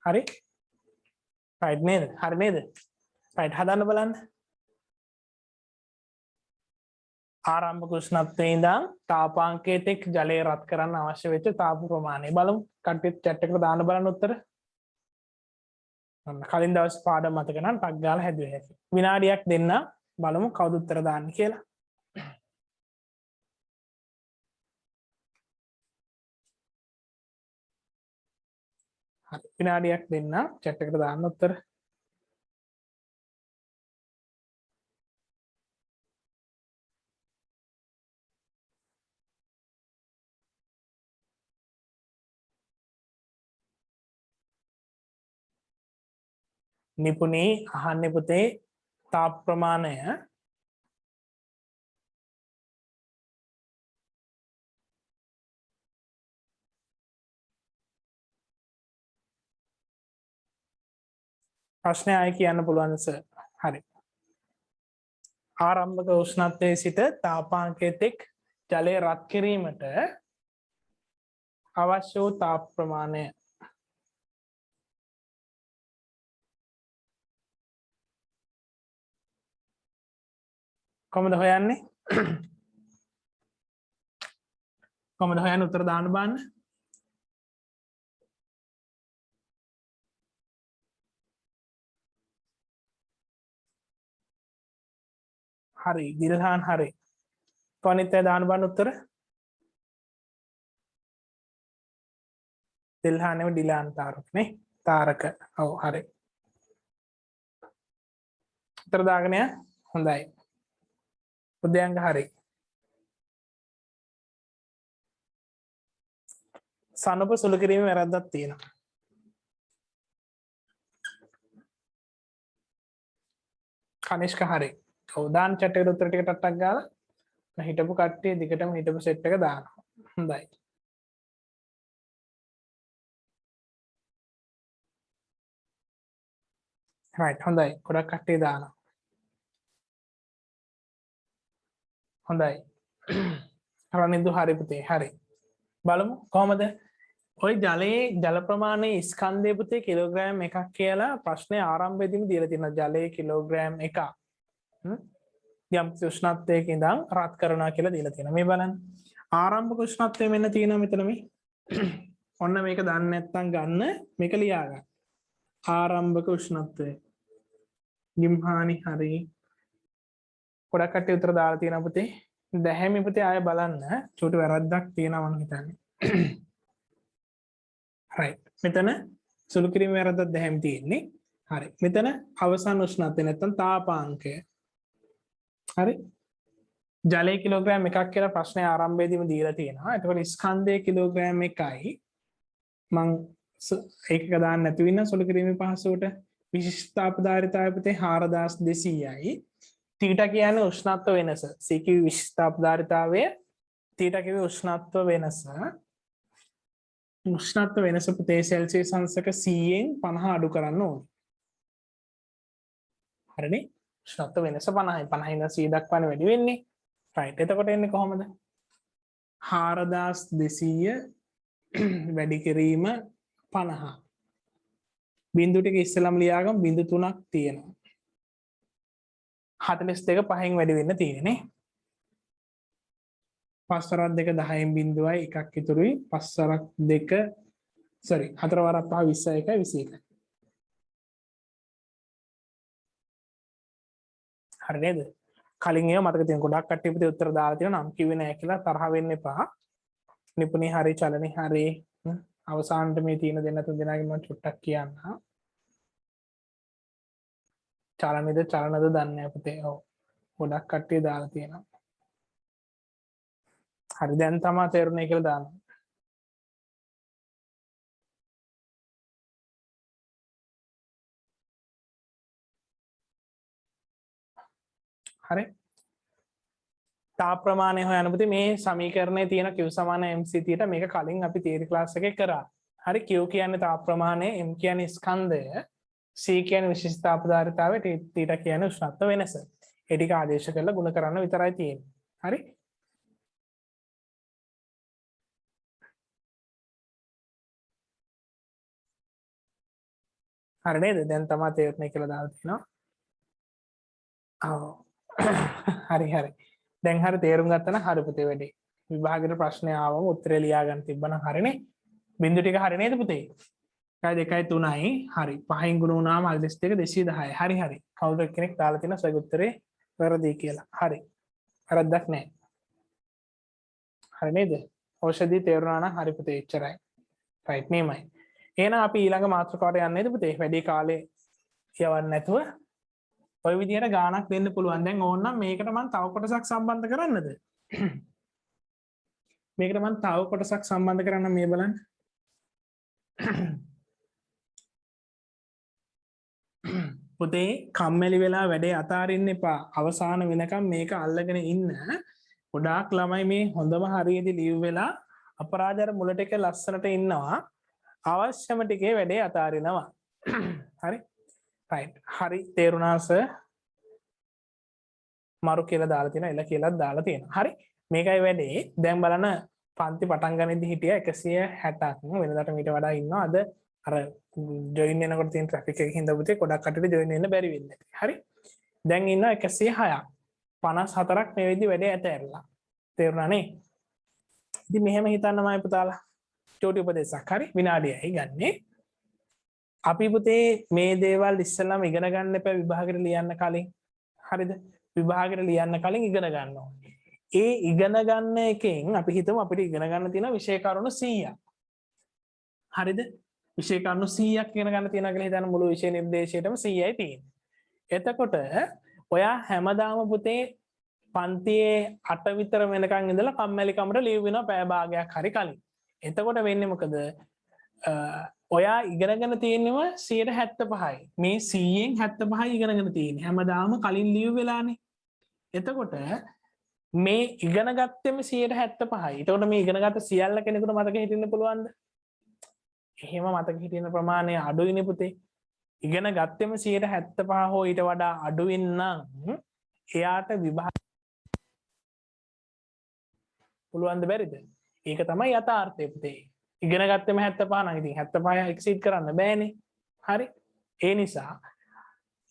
S1: හරි රයිට් නේද හරි නේද රයිට් හදන්න බලන්න ආරම්භක උෂ්ණත්වයේ ඉඳන් තාපාංකයේ තෙක් ජලය රත් කරන්න අවශ්‍ය වෙච්ච තාප ප්‍රමාණය බලමු කට්ටිය chat එකට දාන්න බලන්න උත්තර කලින් දවස් පාඩම මතක නම් ටක් ගාලා හැදුවේ හැටි විනාඩියක් දෙන්න බලමු කවුද උත්තර දාන්නේ කියලා හරි විනාඩියක් දෙන්න chat එකට දාන්න උත්තර නිපුණේ අහන්නේ පුතේ තාප ප්‍රමාණය ප්‍රශ්නය ආයි කියන්න පුළුවන් සර් හරි ආරම්භක උෂ්ණත්වයේ සිට තාපාංකයේ තෙක් ජලය රත් කිරීමට අවශ්‍ය වූ තාප ප්‍රමාණය කොහොමද හොයන්නේ කොහමද හොයන්නේ උත්තර දාන්න බලන්න. හරි දිල්හාන් හරි. කොහොනිත් දාන්න බලන්න උත්තර. දිල්හාන් නෙවෙයි ඩිලාන් තාරක නේ. තාරක. ඔව් හරි. උත්තර දාගෙන ය. හොඳයි. උදයන්ග හරි. සනුප සුළු කිරීම වැරද්දක් තියෙනවා. කනිෂ්ක හරි. ඔව් දාන්න chat එකට උත්තර ටික ටට්ටක් ගාලා හිටපු කට්ටිය දිගටම හිටපු සෙට් එක දානවා. හොඳයි. right හොඳයි. ගොඩක් කට්ටිය දානවා. හොඳයි. රනින්දු හරි පුතේ හරි. බලමු කොහමද ඔය ජලයේ ජල ප්‍රමාණයේ ස්කන්ධය පුතේ කිලෝග්‍රෑම් එකක් කියලා ප්‍රශ්නේ ආරම්භයේදීම දීලා තියෙනවා. ජලයේ කිලෝග්‍රෑම් එකක්. යම් උෂ්ණත්වයක ඉඳන් රත් කරනවා කියලා දීලා තියෙනවා. මේ බලන්න. ආරම්භක උෂ්ණත්වය මෙන්න තියෙනවා මෙතන මේ. ඔන්න මේක දන්නේ නැත්නම් ගන්න මේක ලියා ගන්න. ආරම්භක උෂ්ණත්වය. ගිම්හානි හරි. ගොඩක් කට්ටිය උත්තර දාලා තියෙනවා පුතේ. දැහැමි පුතේ ආයෙ බලන්න. චූටි වැරද්දක් තියෙනවා මම හිතන්නේ. right. මෙතන සුළු කිරීම වැරද්දක් දැහැමි තියෙන්නේ. හරි. මෙතන අවසන් උෂ්ණත්වය නැත්නම් තාපාංකය. හරි. ජලයේ කිලෝග්‍රෑම් එකක් කියලා ප්‍රශ්නේ ආරම්භයේදීම දීලා තියෙනවා. එතකොට ස්කන්ධයේ කිලෝග්‍රෑම් එකයි මම ඒක දාන්න නැතුව ඉන්න සුළු කිරීමේ පහසුවට විශිෂ්ට අපදාරිතාවය පුතේ 4200යි. තීටා කියන්නේ උෂ්ණත්ව වෙනස. C කිව්වේ විශිෂ්ට අපදාරිතාවය. තීටා කිව්වේ උෂ්ණත්ව වෙනස. උෂ්ණත්ව වෙනස පුතේ සෙල්සියස් අංශක 100න් 50 අඩු කරන්න ඕනේ. හරිනේ? උෂ්ණත්ව වෙනස 50යි. 50 ඉඳන් 100 දක්වානේ වැඩි වෙන්නේ. right. එතකොට එන්නේ කොහොමද? 4200 වැඩි කිරීම 50. බිංදු ටික ඉස්සෙල්ලාම ලියාගමු. බිංදු 3ක් තියෙනවා. 42 5න් වැඩි වෙන්න තියෙන්නේ. 5 වරක් 2 10න් බිංදුවයි එකක් ඉතුරුයි. 5 වරක් 2 sorry 4 වරක් 5 21යි 21යි. හරි නේද? කලින් ඒවා මතක තියෙන ගොඩක් කට්ටිය පුතේ උත්තර දාලා තියෙනවා. නම් කිව්වේ නැහැ කියලා තරහ වෙන්න එපා. නිපුණේ හරි චලනේ හරි. අවසානට මේ තියෙන දෙන්න තුන් දෙනාගෙන් මම චුට්ටක් කියන්න. චලනේද චලනද දන්නේ නැහැ පුතේ. ඔව්. ගොඩක් කට්ටිය දාලා තියෙනවා. හරි දැන් තමයි තේරුනේ කියලා දානවා. හරි. තාප ප්‍රමාණය හොයන්න පුතේ මේ සමීකරණයේ තියෙන Q සමාන mc තියට මේක කලින් අපි තියරි ක්ලාස් එකේ කරා. හරි Q කියන්නේ තාප ප්‍රමාණය, m කියන්නේ ස්කන්ධය, C කියන්නේ විශිෂ්ට අපදාරිතාවය, θ කියන්නේ උෂ්ණත්ව වෙනස. ඒ ටික ආදේශ කරලා ගුණ කරන්න විතරයි තියෙන්නේ. හරි? හරි නේද? දැන් තමයි තේරුනේ කියලා දාලා තිනවා. ඔව්. හරි හරි. දැන් හරි තේරුම් ගත්තා නම් හරි පුතේ වැඩේ. විභාගෙට ප්‍රශ්න ආවම උත්තරේ ලියා ගන්න තිබ්බනම් හරිනේ. බිංදු ටික හරි නේද පුතේ? 1 2 3යි හරි. 5න් ගුණ වුණාම 42 210යි. හරි හරි. කවුරු කෙනෙක් දාලා තියෙන සොයග උත්තරේ වැරදි කියලා. හරි. වැරද්දක් නැහැ. හරි නේද? ඖෂධි තේරුණා නම් හරි පුතේ එච්චරයි. right මේමයි. එහෙනම් අපි ඊළඟ මාතෘකාවට යන්නේ නේද පුතේ? වැඩි කාලේ යවන්න නැතුව ඔය විදිහට ගාණක් දෙන්න පුළුවන්. දැන් ඕනනම් මේකට මම තව කොටසක් සම්බන්ධ කරන්නද? මේකට මම තව කොටසක් සම්බන්ධ කරන්න මේ බලන්න. පුතේ කම්මැලි වෙලා වැඩේ අතාරින්න එපා. අවසාන වෙනකම් මේක අල්ලගෙන ඉන්න. ගොඩාක් ළමයි මේ හොඳම හරියදී ලියු වෙලා අපරාධ අර මුලට එක ලස්සනට ඉන්නවා. අවශ්‍යම ටිකේ වැඩේ අතාරිනවා. හරි? right. හරි තේරුණා සර්. මරු කියලා දාලා තියෙනවා. එල කියලාත් දාලා තියෙනවා. හරි? මේකයි වැඩේ. දැන් බලන්න පන්ති පටන් ගනිද්දි හිටියා 160ක්. වෙනදාට මීට වඩා ඉන්නවා. අද අර ජොයින් වෙනකොට තියෙන ට්‍රැෆික් එකකින් හින්දා පුතේ ගොඩක් කටට ජොයින් වෙන්න බැරි වෙන්නේ. හරි? දැන් ඉන්නවා 106ක්. 54ක් මේ වෙද්දි වැඩේ ඇතැරලා. තේරුණා නේ? ඉතින් මෙහෙම හිතන්නමයි පුතාලා. චෝටි උපදේශයක්. හරි විනාඩියයි ගන්නේ. අපි පුතේ මේ දේවල් ඉස්සෙල්ලාම ඉගෙන ගන්න එපා විභාගෙට ලියන්න කලින්. හරිද? විභාගෙට ලියන්න කලින් ඉගෙන ගන්න ඕනේ. ඒ ඉගෙන ගන්න එකෙන් අපි හිතමු අපිට ඉගෙන ගන්න තියෙන විෂය කරුණු 100ක්. හරිද? විෂය කරුණු 100ක් ඉගෙන ගන්න තියෙනවා කියලා හිතන්න මුළු විෂය නිර්දේශයටම 100යි තියෙන්නේ. එතකොට ඔයා හැමදාම පුතේ පන්තියේ 8 විතර වෙනකන් ඉඳලා කම්මැලිකමට ලීව් වෙනවා පැය භාගයක් හරි කලින්. එතකොට වෙන්නේ මොකද? ඔයා ඉගෙනගෙන තියෙනව 75යි. මේ 100න් 75යි ඉගෙනගෙන තියෙන්නේ. හැමදාම කලින් ලීව් වෙලානේ. එතකොට මේ ඉගෙන ගත්තෙම 75යි. එතකොට මේ ඉගෙනගත්ත සියල්ල කෙනෙකුට මතක හිටින්න පුළුවන්ද? එහෙම මතක හිටින ප්‍රමාණය අඩුයිනේ පුතේ. ඉගෙන ගත්තෙම 75 හෝ ඊට වඩා අඩුවෙන් නම් එයාට විභාග පුළුවන්ද බැරිද? ඒක තමයි යථාර්ථය පුතේ. ඉගෙන ගත්තෙම 75 නම් ඉතින් 75 එක්සීඩ් කරන්න බෑනේ. හරි? ඒ නිසා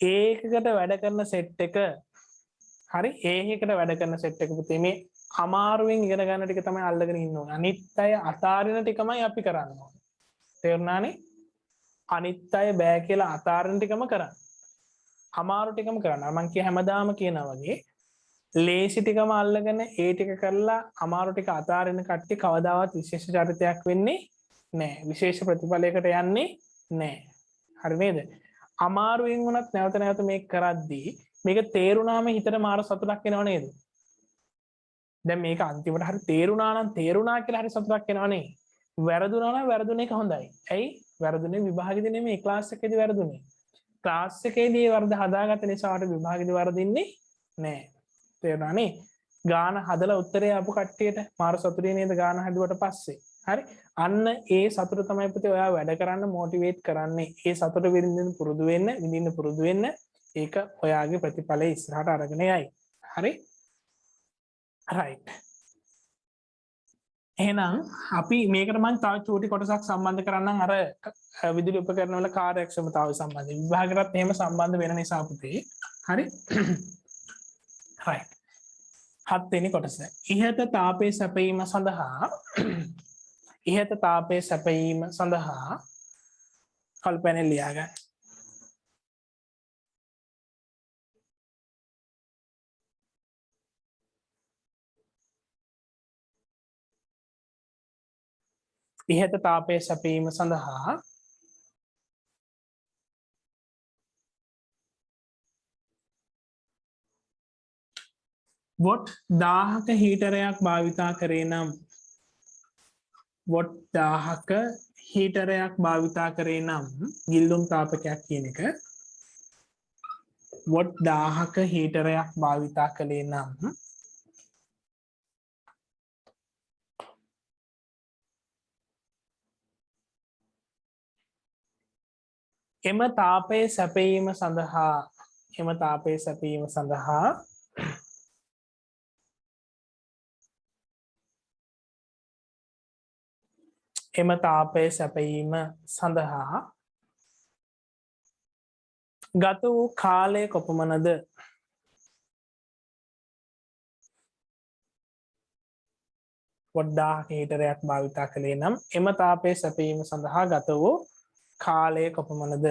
S1: ඒකකට වැඩ කරන සෙට් එක හරි ඒකකට වැඩ කරන සෙට් එක පුතේ මේ අමාරුවෙන් ඉගෙන ගන්න ටික තමයි අල්ලගෙන ඉන්න ඕනේ. අනිත් අය අතාරින ටිකමයි අපි කරන්න ඕනේ. තේරුණානේ? අනිත් අය බෑ කියලා අතාරින ටිකම කරන්න. අමාරු ටිකම කරන්න. මම හැමදාම කියනවා වගේ ලේසි ටිකම අල්ලගෙන ඒ ටික කරලා අමාරු ටික අතාරින කට්ටිය කවදාවත් විශේෂ චරිතයක් වෙන්නේ නැහැ. විශේෂ ප්‍රතිඵලයකට යන්නේ නැහැ. හරි නේද? අමාරුවෙන් වුණත් නැවත නැවත මේක කරද්දී මේක තේරුණාම හිතට මාර සතුටක් එනව නේද? දැන් මේක අන්තිමට හරි තේරුණා නම් තේරුණා කියලා හරි සතුටක් එනව නේ. වැරදුනා නම් වැරදුන එක හොඳයි. ඇයි? වැරදුනේ විභාගෙදී නෙමෙයි ක්ලාස් එකේදී වැරදුනේ. ක්ලාස් එකේදී වරද හදාගත්ත නිසා වට විභාගෙදී වරදින්නේ නැහැ. තේරුණානේ? ගාන හදලා උත්තරේ ආපු කට්ටියට මාර සතුටේ නේද ගාන හදුවට පස්සේ. හරි? අන්න ඒ සතුට තමයි පුතේ ඔයා වැඩ කරන්න මොටිවේට් කරන්නේ. ඒ සතුට විඳින්න පුරුදු වෙන්න ඒක ඔයාගේ ප්‍රතිඵලය ඉස්සරහට අරගෙන යයි. හරි? right. එහෙනම් අපි මේකට මම තව චූටි කොටසක් සම්බන්ධ කරන්නම් අර විදුලි උපකරණ වල කාර්යක්ෂමතාවය සම්බන්ධයෙන්. විභාගයටත් එහෙම සම්බන්ධ වෙන නිසා පුතේ. හරි? right. 7 වෙනි කොටස. ඉහත තාපයේ සැපයීම සඳහා කල්පනා ලියා ගන්න. ඉහත තාපයේ සැපයීම සඳහා වොට් 1000ක හීටරයක් භාවිතා කරේ නම් වොට් 1000ක හීටරයක් භාවිතා කරේ නම් ගිල්ලුම් තාපකයක් කියන එක වොට් 1000ක හීටරයක් භාවිතා කළේ නම් එම තාපයේ සැපයීම සඳහා ගත වූ කාලය කොපමණද? වොට් 1000ක හීටරයක් භාවිතා කළේ නම් එම තාපයේ සැපයීම සඳහා ගත වූ කාලය කොපමණද?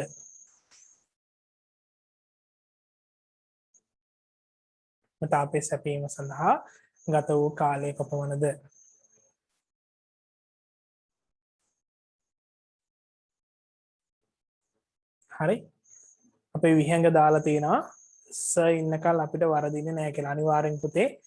S1: තාපයේ සැපයීම සඳහා ගත වූ කාලය කොපමණද? හරි? අපේ විහංග දාලා තියෙනවා ඉන්නකල් අපිට වරදින්නේ නැහැ කියලා. අනිවාර්යෙන් පුතේ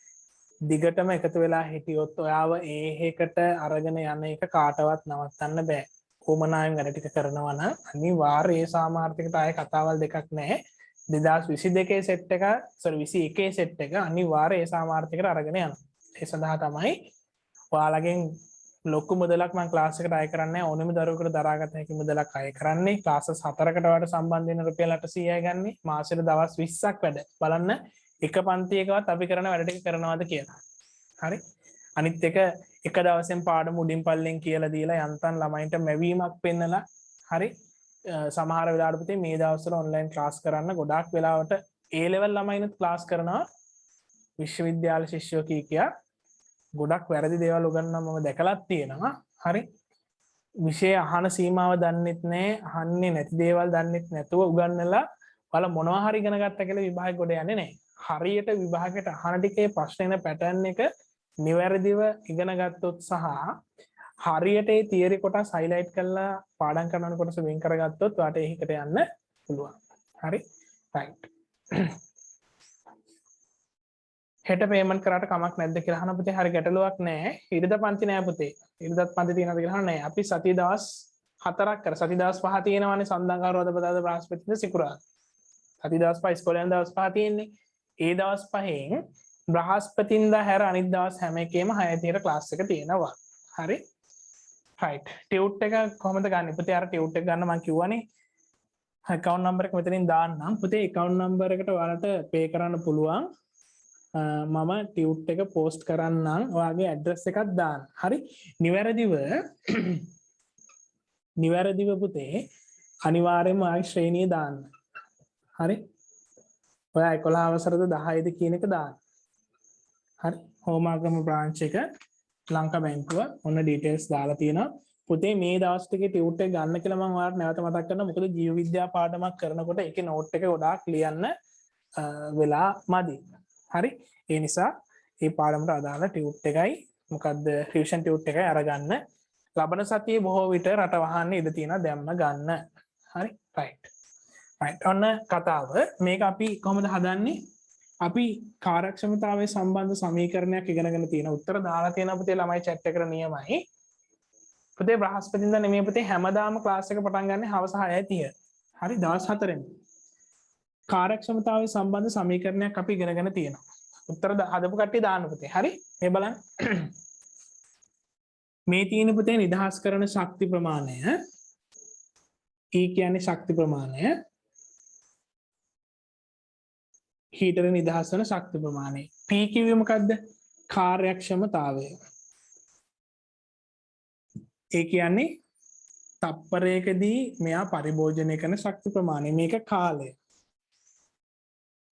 S1: දිගටම එකතු වෙලා හිටියොත් ඔයාව ඒහෙකට අරගෙන යන එක කාටවත් නවත්තන්න බෑ. කොමනායෙන් වැඩ ටික කරනවා නම් අනිවාර්යයෙන් ඒ සාමාර්ථයකට ආයේ කතාවල් දෙකක් නැහැ. 2022 සෙට් එක 21 සෙට් එක අනිවාර්යයෙන් ඒ සාමාර්ථයකට අරගෙන යනවා. ඒ සඳහා තමයි ඔයාලගෙන් ලොකු මුදලක් මම ක්ලාස් එකට අය කරන්නේ ඕනෙම දරුවෙකුට දරාගත හැකි මුදලක් අය කරන්නේ ක්ලාසස් 4කට වඩා සම්බන්ධ වෙන රුපියල් 800යි ගන්න මාසෙට දවස් 20ක් වැඩ බලන්න එක පන්තියකවත් අපි කරන වැඩ ටික කරනවද කියලා. හරි? අනිත් එක දවසෙන් පාඩම උඩින් පල්ලෙන් කියලා දීලා යන්තම් ළමයින්ට මැවීමක් පෙන්නලා හරි සමහර වෙලාවට පුතේ මේ දවස්වල ඔන්ලයින් ක්ලාස් කරන්න ගොඩාක් වෙලාවට A level ළමයිනුත් ක්ලාස් කරනවා විශ්වවිද්‍යාල ශිෂ්‍යයෝ කීකියා ගොඩක් වැරදි දේවල් උගන්වනවා මම දැකලා තියෙනවා. හරි. විෂය අහන සීමාව දන්නෙත් නැහැ, අහන්නේ නැති දේවල් දන්නෙත් නැතුව උගන්වලා ඔයාලා මොනවා හරි ඉගෙන ගත්තා කියලා විභාගෙ ගොඩ යන්නේ නැහැ. හරියට විභාගයට අහන ටිකේ ප්‍රශ්න එන පැටර්න් එක නිවැරදිව ඉගෙන ගත්තොත් සහ හරියට ඒ තියරි කොටස් හයිලයිට් කරලා පාඩම් කරන කොටස වෙන් කරගත්තොත් ඔයාලට ඒකට යන්න පුළුවන්. හරි. රයිට්. හෙට පේමන්ට් කරාට කමක් නැද්ද කියලා අහන පුතේ. හරි, ගැටලුවක් නැහැ. ඉරිදා පන්ති නෑ පුතේ. ඉරිදාත් පන්ති තියෙනවද කියලා අහන්නේ නැහැ. අපි සතිය දවස් 4ක් කර සති දවස් 5 තියෙනවානේ. සඳංගාරවද බදාද බ්‍රහස්පතිද සිකුරාදා. සති දවස් 5 ඉස්කෝලේ යන දවස් 5 තියෙන්නේ. ඒ දවස් 5න් බ්‍රහස්පතින්දා හැර අනිත් දවස් හැම එකේම 6:30ට ක්ලාස් එක තියෙනවා. හරි. රයිට්. ටියුට් එක කොහොමද ගන්නෙ පුතේ? අර ටියුට් එක ගන්න මම කිව්වනේ. account number එක මෙතනින් දාන්නම්. පුතේ account number එකට ඔයාලට pay කරන්න පුළුවන්. මම ටියුට් එක post කරන්නම්. ඔයාගේ address එකක් දාන්න. හරි. නිවැරදිව පුතේ අනිවාර්යයෙන්ම ඔයාගේ ශ්‍රේණිය දාන්න. හරි. ඔයා 11 වසරද 10ද කියන එක දාන්න. හරි. හෝමාගම බ්‍රාන්ච් එක ලංකා බැංකුව ඔන්න ඩීටේල්ස් දාලා තියෙනවා. පුතේ මේ දවස් ටිකේ ටියුට් එක ගන්න කියලා මම ඔයාලට නැවත මතක් කරනවා. මොකද ජීව විද්‍යා පාඩමක් කරනකොට ඒකේ නෝට් එක ගොඩාක් ලියන්න වෙලා මදි. හරි. ඒ නිසා මේ පාඩමට අදාළ ටියුට් එකයි මොකද්ද රිවිෂන් ටියුට් එකයි අරගන්න. ලබන සතියේ බොහෝ විට රට වහන්න ඉඩ තියෙනවා දැම්ම ගන්න. හරි. රයිට්. රයිට්. ඔන්න කතාව. මේක අපි කොහොමද හදන්නේ? අපි කාර්යක්ෂමතාවයේ සම්බන්ධ සමීකරණයක් ඉගෙනගෙන තියෙන උත්තර දාලා තියෙනවා පුතේ ළමයි chat එකට නියමයි. පුතේ බ්‍රහස්පතින්දා නෙමෙයි පුතේ හැමදාම ක්ලාස් එක පටන් ගන්න හවස 6:30. හරි. දවස් 4ෙන් කාර්යක්ෂමතාවයේ සම්බන්ධ සමීකරණයක් අපි ඉගෙනගෙන තියෙනවා. උත්තර හදපු කට්ටිය දාන්න පුතේ. හරි. මේ බලන්න. මේ තියෙන පුතේ නිදහස් කරන ශක්ති ප්‍රමාණය. E කියන්නේ ශක්ති ප්‍රමාණය. හීටර නිදහස් වන ශක්ති ප්‍රමාණය. P කිව්වේ මොකද්ද? කාර්යක්ෂමතාවය. ඒ කියන්නේ තප්පරයකදී මෙයා පරිභෝජනය කරන ශක්ති ප්‍රමාණය. මේක කාලය.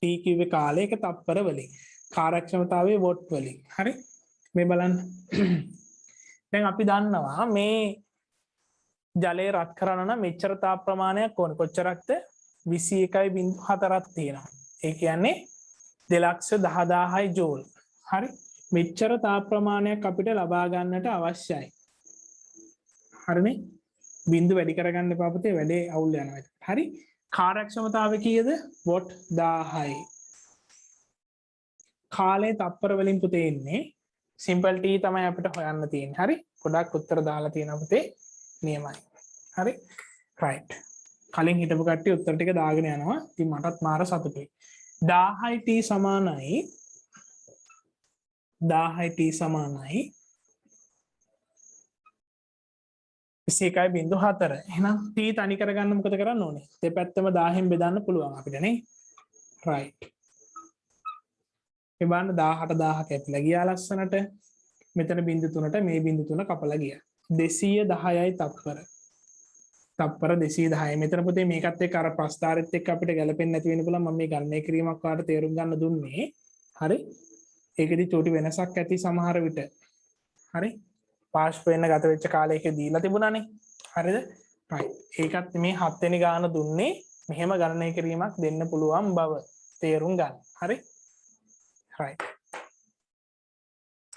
S1: T කිව්වේ කාලය. ඒක තප්පර වලින්. කාර්යක්ෂමතාවයේ වොට් වලින්. හරි. මේ බලන්න. දැන් අපි දන්නවා මේ ජලය රත් කරන්න නම් මෙච්චර තාප ප්‍රමාණයක් ඕන. කොච්චරක්ද? 21.4ක් තියෙනවා. ඒ කියන්නේ 2,10,000යි ජූල්. හරි. මෙච්චර තාප ප්‍රමාණයක් අපිට ලබා ගන්නට අවශ්‍යයි. හරිනේ. බින්දු වැඩි කරගන්න එපා පුතේ. වැඩේ අවුල් යනවා. හරි. කාර්යක්ෂමතාවය කීයද? වොට් 1000යි. කාලේ තප්පර වලින් පුතේ ඉන්නේ. සිම්පල් T තමයි අපිට හොයන්න තියෙන්නේ. හරි. ගොඩක් උත්තර දාලා තියෙනවා පුතේ. නියමයි. හරි. රයිට්. කලින් හිටපු කට්ටිය උත්තර ටික දාගෙන යනවා. ඉතින් මටත් මාර සතුටුයි. 1000යි T සමානයි 21.4. එහෙනම් T තනි කරගන්න මොකද කරන්න ඕනේ? දෙපැත්තම 1000න් බෙදන්න පුළුවන් අපිට නේ. රයිට්. මේ බලන්න 18,000 කැපිලා ගියා ලස්සනට. මෙතන බිංදු 3ට මේ බිංදු 3 කපලා ගියා. 210යි තප්පර. තප්පර 210. මෙතන පුතේ මේකත් එක්ක අර ප්‍රස්ථාරෙත් එක්ක අපිට ගැලපෙන්නේ නැති වෙන්න පුළුවන්. මම මේ ගණනය කිරීමක් ඔයාලට තේරුම් ගන්න දුන්නේ. හරි. ඒකෙදි චූටි වෙනසක් ඇති සමහර විට. හරි. පාෂ් වෙන්න ගත වෙච්ච කාලයක දීලා තිබුණානේ. හරිද? රයිට්. ඒකත් මේ 7 වෙනි ගාන දුන්නේ මෙහෙම ගණනය කිරීමක් දෙන්න පුළුවන් බව තේරුම් ගන්න. හරි. රයිට්.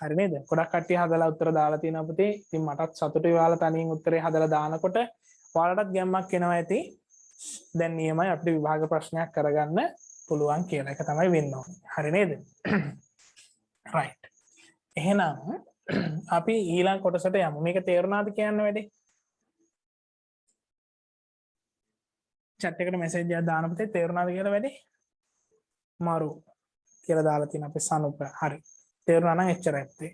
S1: හරි නේද? ගොඩක් කට්ටිය හදලා උත්තර දාලා තියෙනවා පුතේ. ඉතින් මටත් සතුටුයි ඔයාලා තනියෙන් උත්තරේ හදලා දානකොට. ඔයාලටත් ගැම්මක් එනවා ඇති. දැන් නියමයි අපිට විභාග ප්‍රශ්නයක් කරගන්න පුළුවන් කියලා. ඒක තමයි වෙන්න ඕනේ. හරි නේද? රයිට්. එහෙනම් අපි ඊළඟ කොටසට යමු. මේක තේරුණාද කියන්න වැඩේ? chat එකට මැසේජ් එකක් දාන්න පුතේ තේරුණාද කියලා වැඩේ? මරු කියලා දාලා තියෙන අපේ සනුප. හරි. තේරුණා නම් එච්චරයි පුතේ.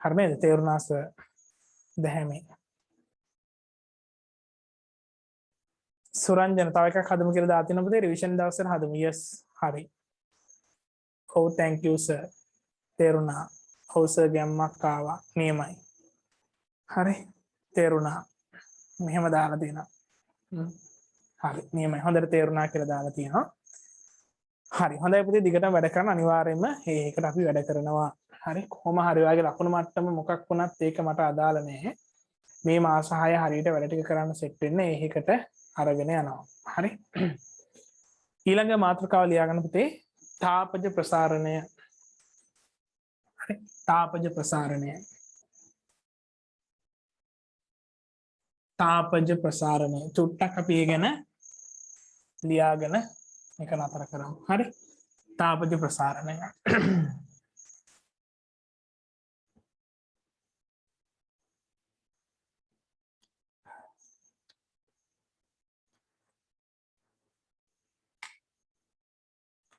S1: හරි නේද? තේරුණාස දැහැමි. සුරංජන තව එකක් හදමු කියලා දාලා තියෙනවා පුතේ. රිවිෂන් දවසට හදමු. yes. හරි. ඔව් thank you sir. තේරුණා. ඔව් සර් ගැම්මක් ආවා. නියමයි. හරි. තේරුණා. මෙහෙම දාලා තියෙනවා. හරි. නියමයි. හොඳට තේරුණා කියලා දාලා තියෙනවා. හරි හොඳයි පුතේ දිගටම වැඩ කරන්න අනිවාර්යයෙන්ම ඒකට අපි වැඩ කරනවා. හරි කොහොම හරි ඔයාගේ ලකුණු මට්ටම මොකක් වුණත් ඒක මට අදාළ නැහැ. මේ මාස 6 හරියට වැඩ ටික කරන්න සෙට් වෙන්න ඒකට අරගෙන යනවා. හරි. ඊළඟ මාතෘකාව ලියාගන්න පුතේ තාපජ ප්‍රසාරණය. හරි. තාපජ ප්‍රසාරණය. තාපජ ප්‍රසාරණය. චුට්ටක් අපි ඒ ගැන ලියාගෙන එක නතර කරමු. හරි. තාපජ ප්‍රසාරණය.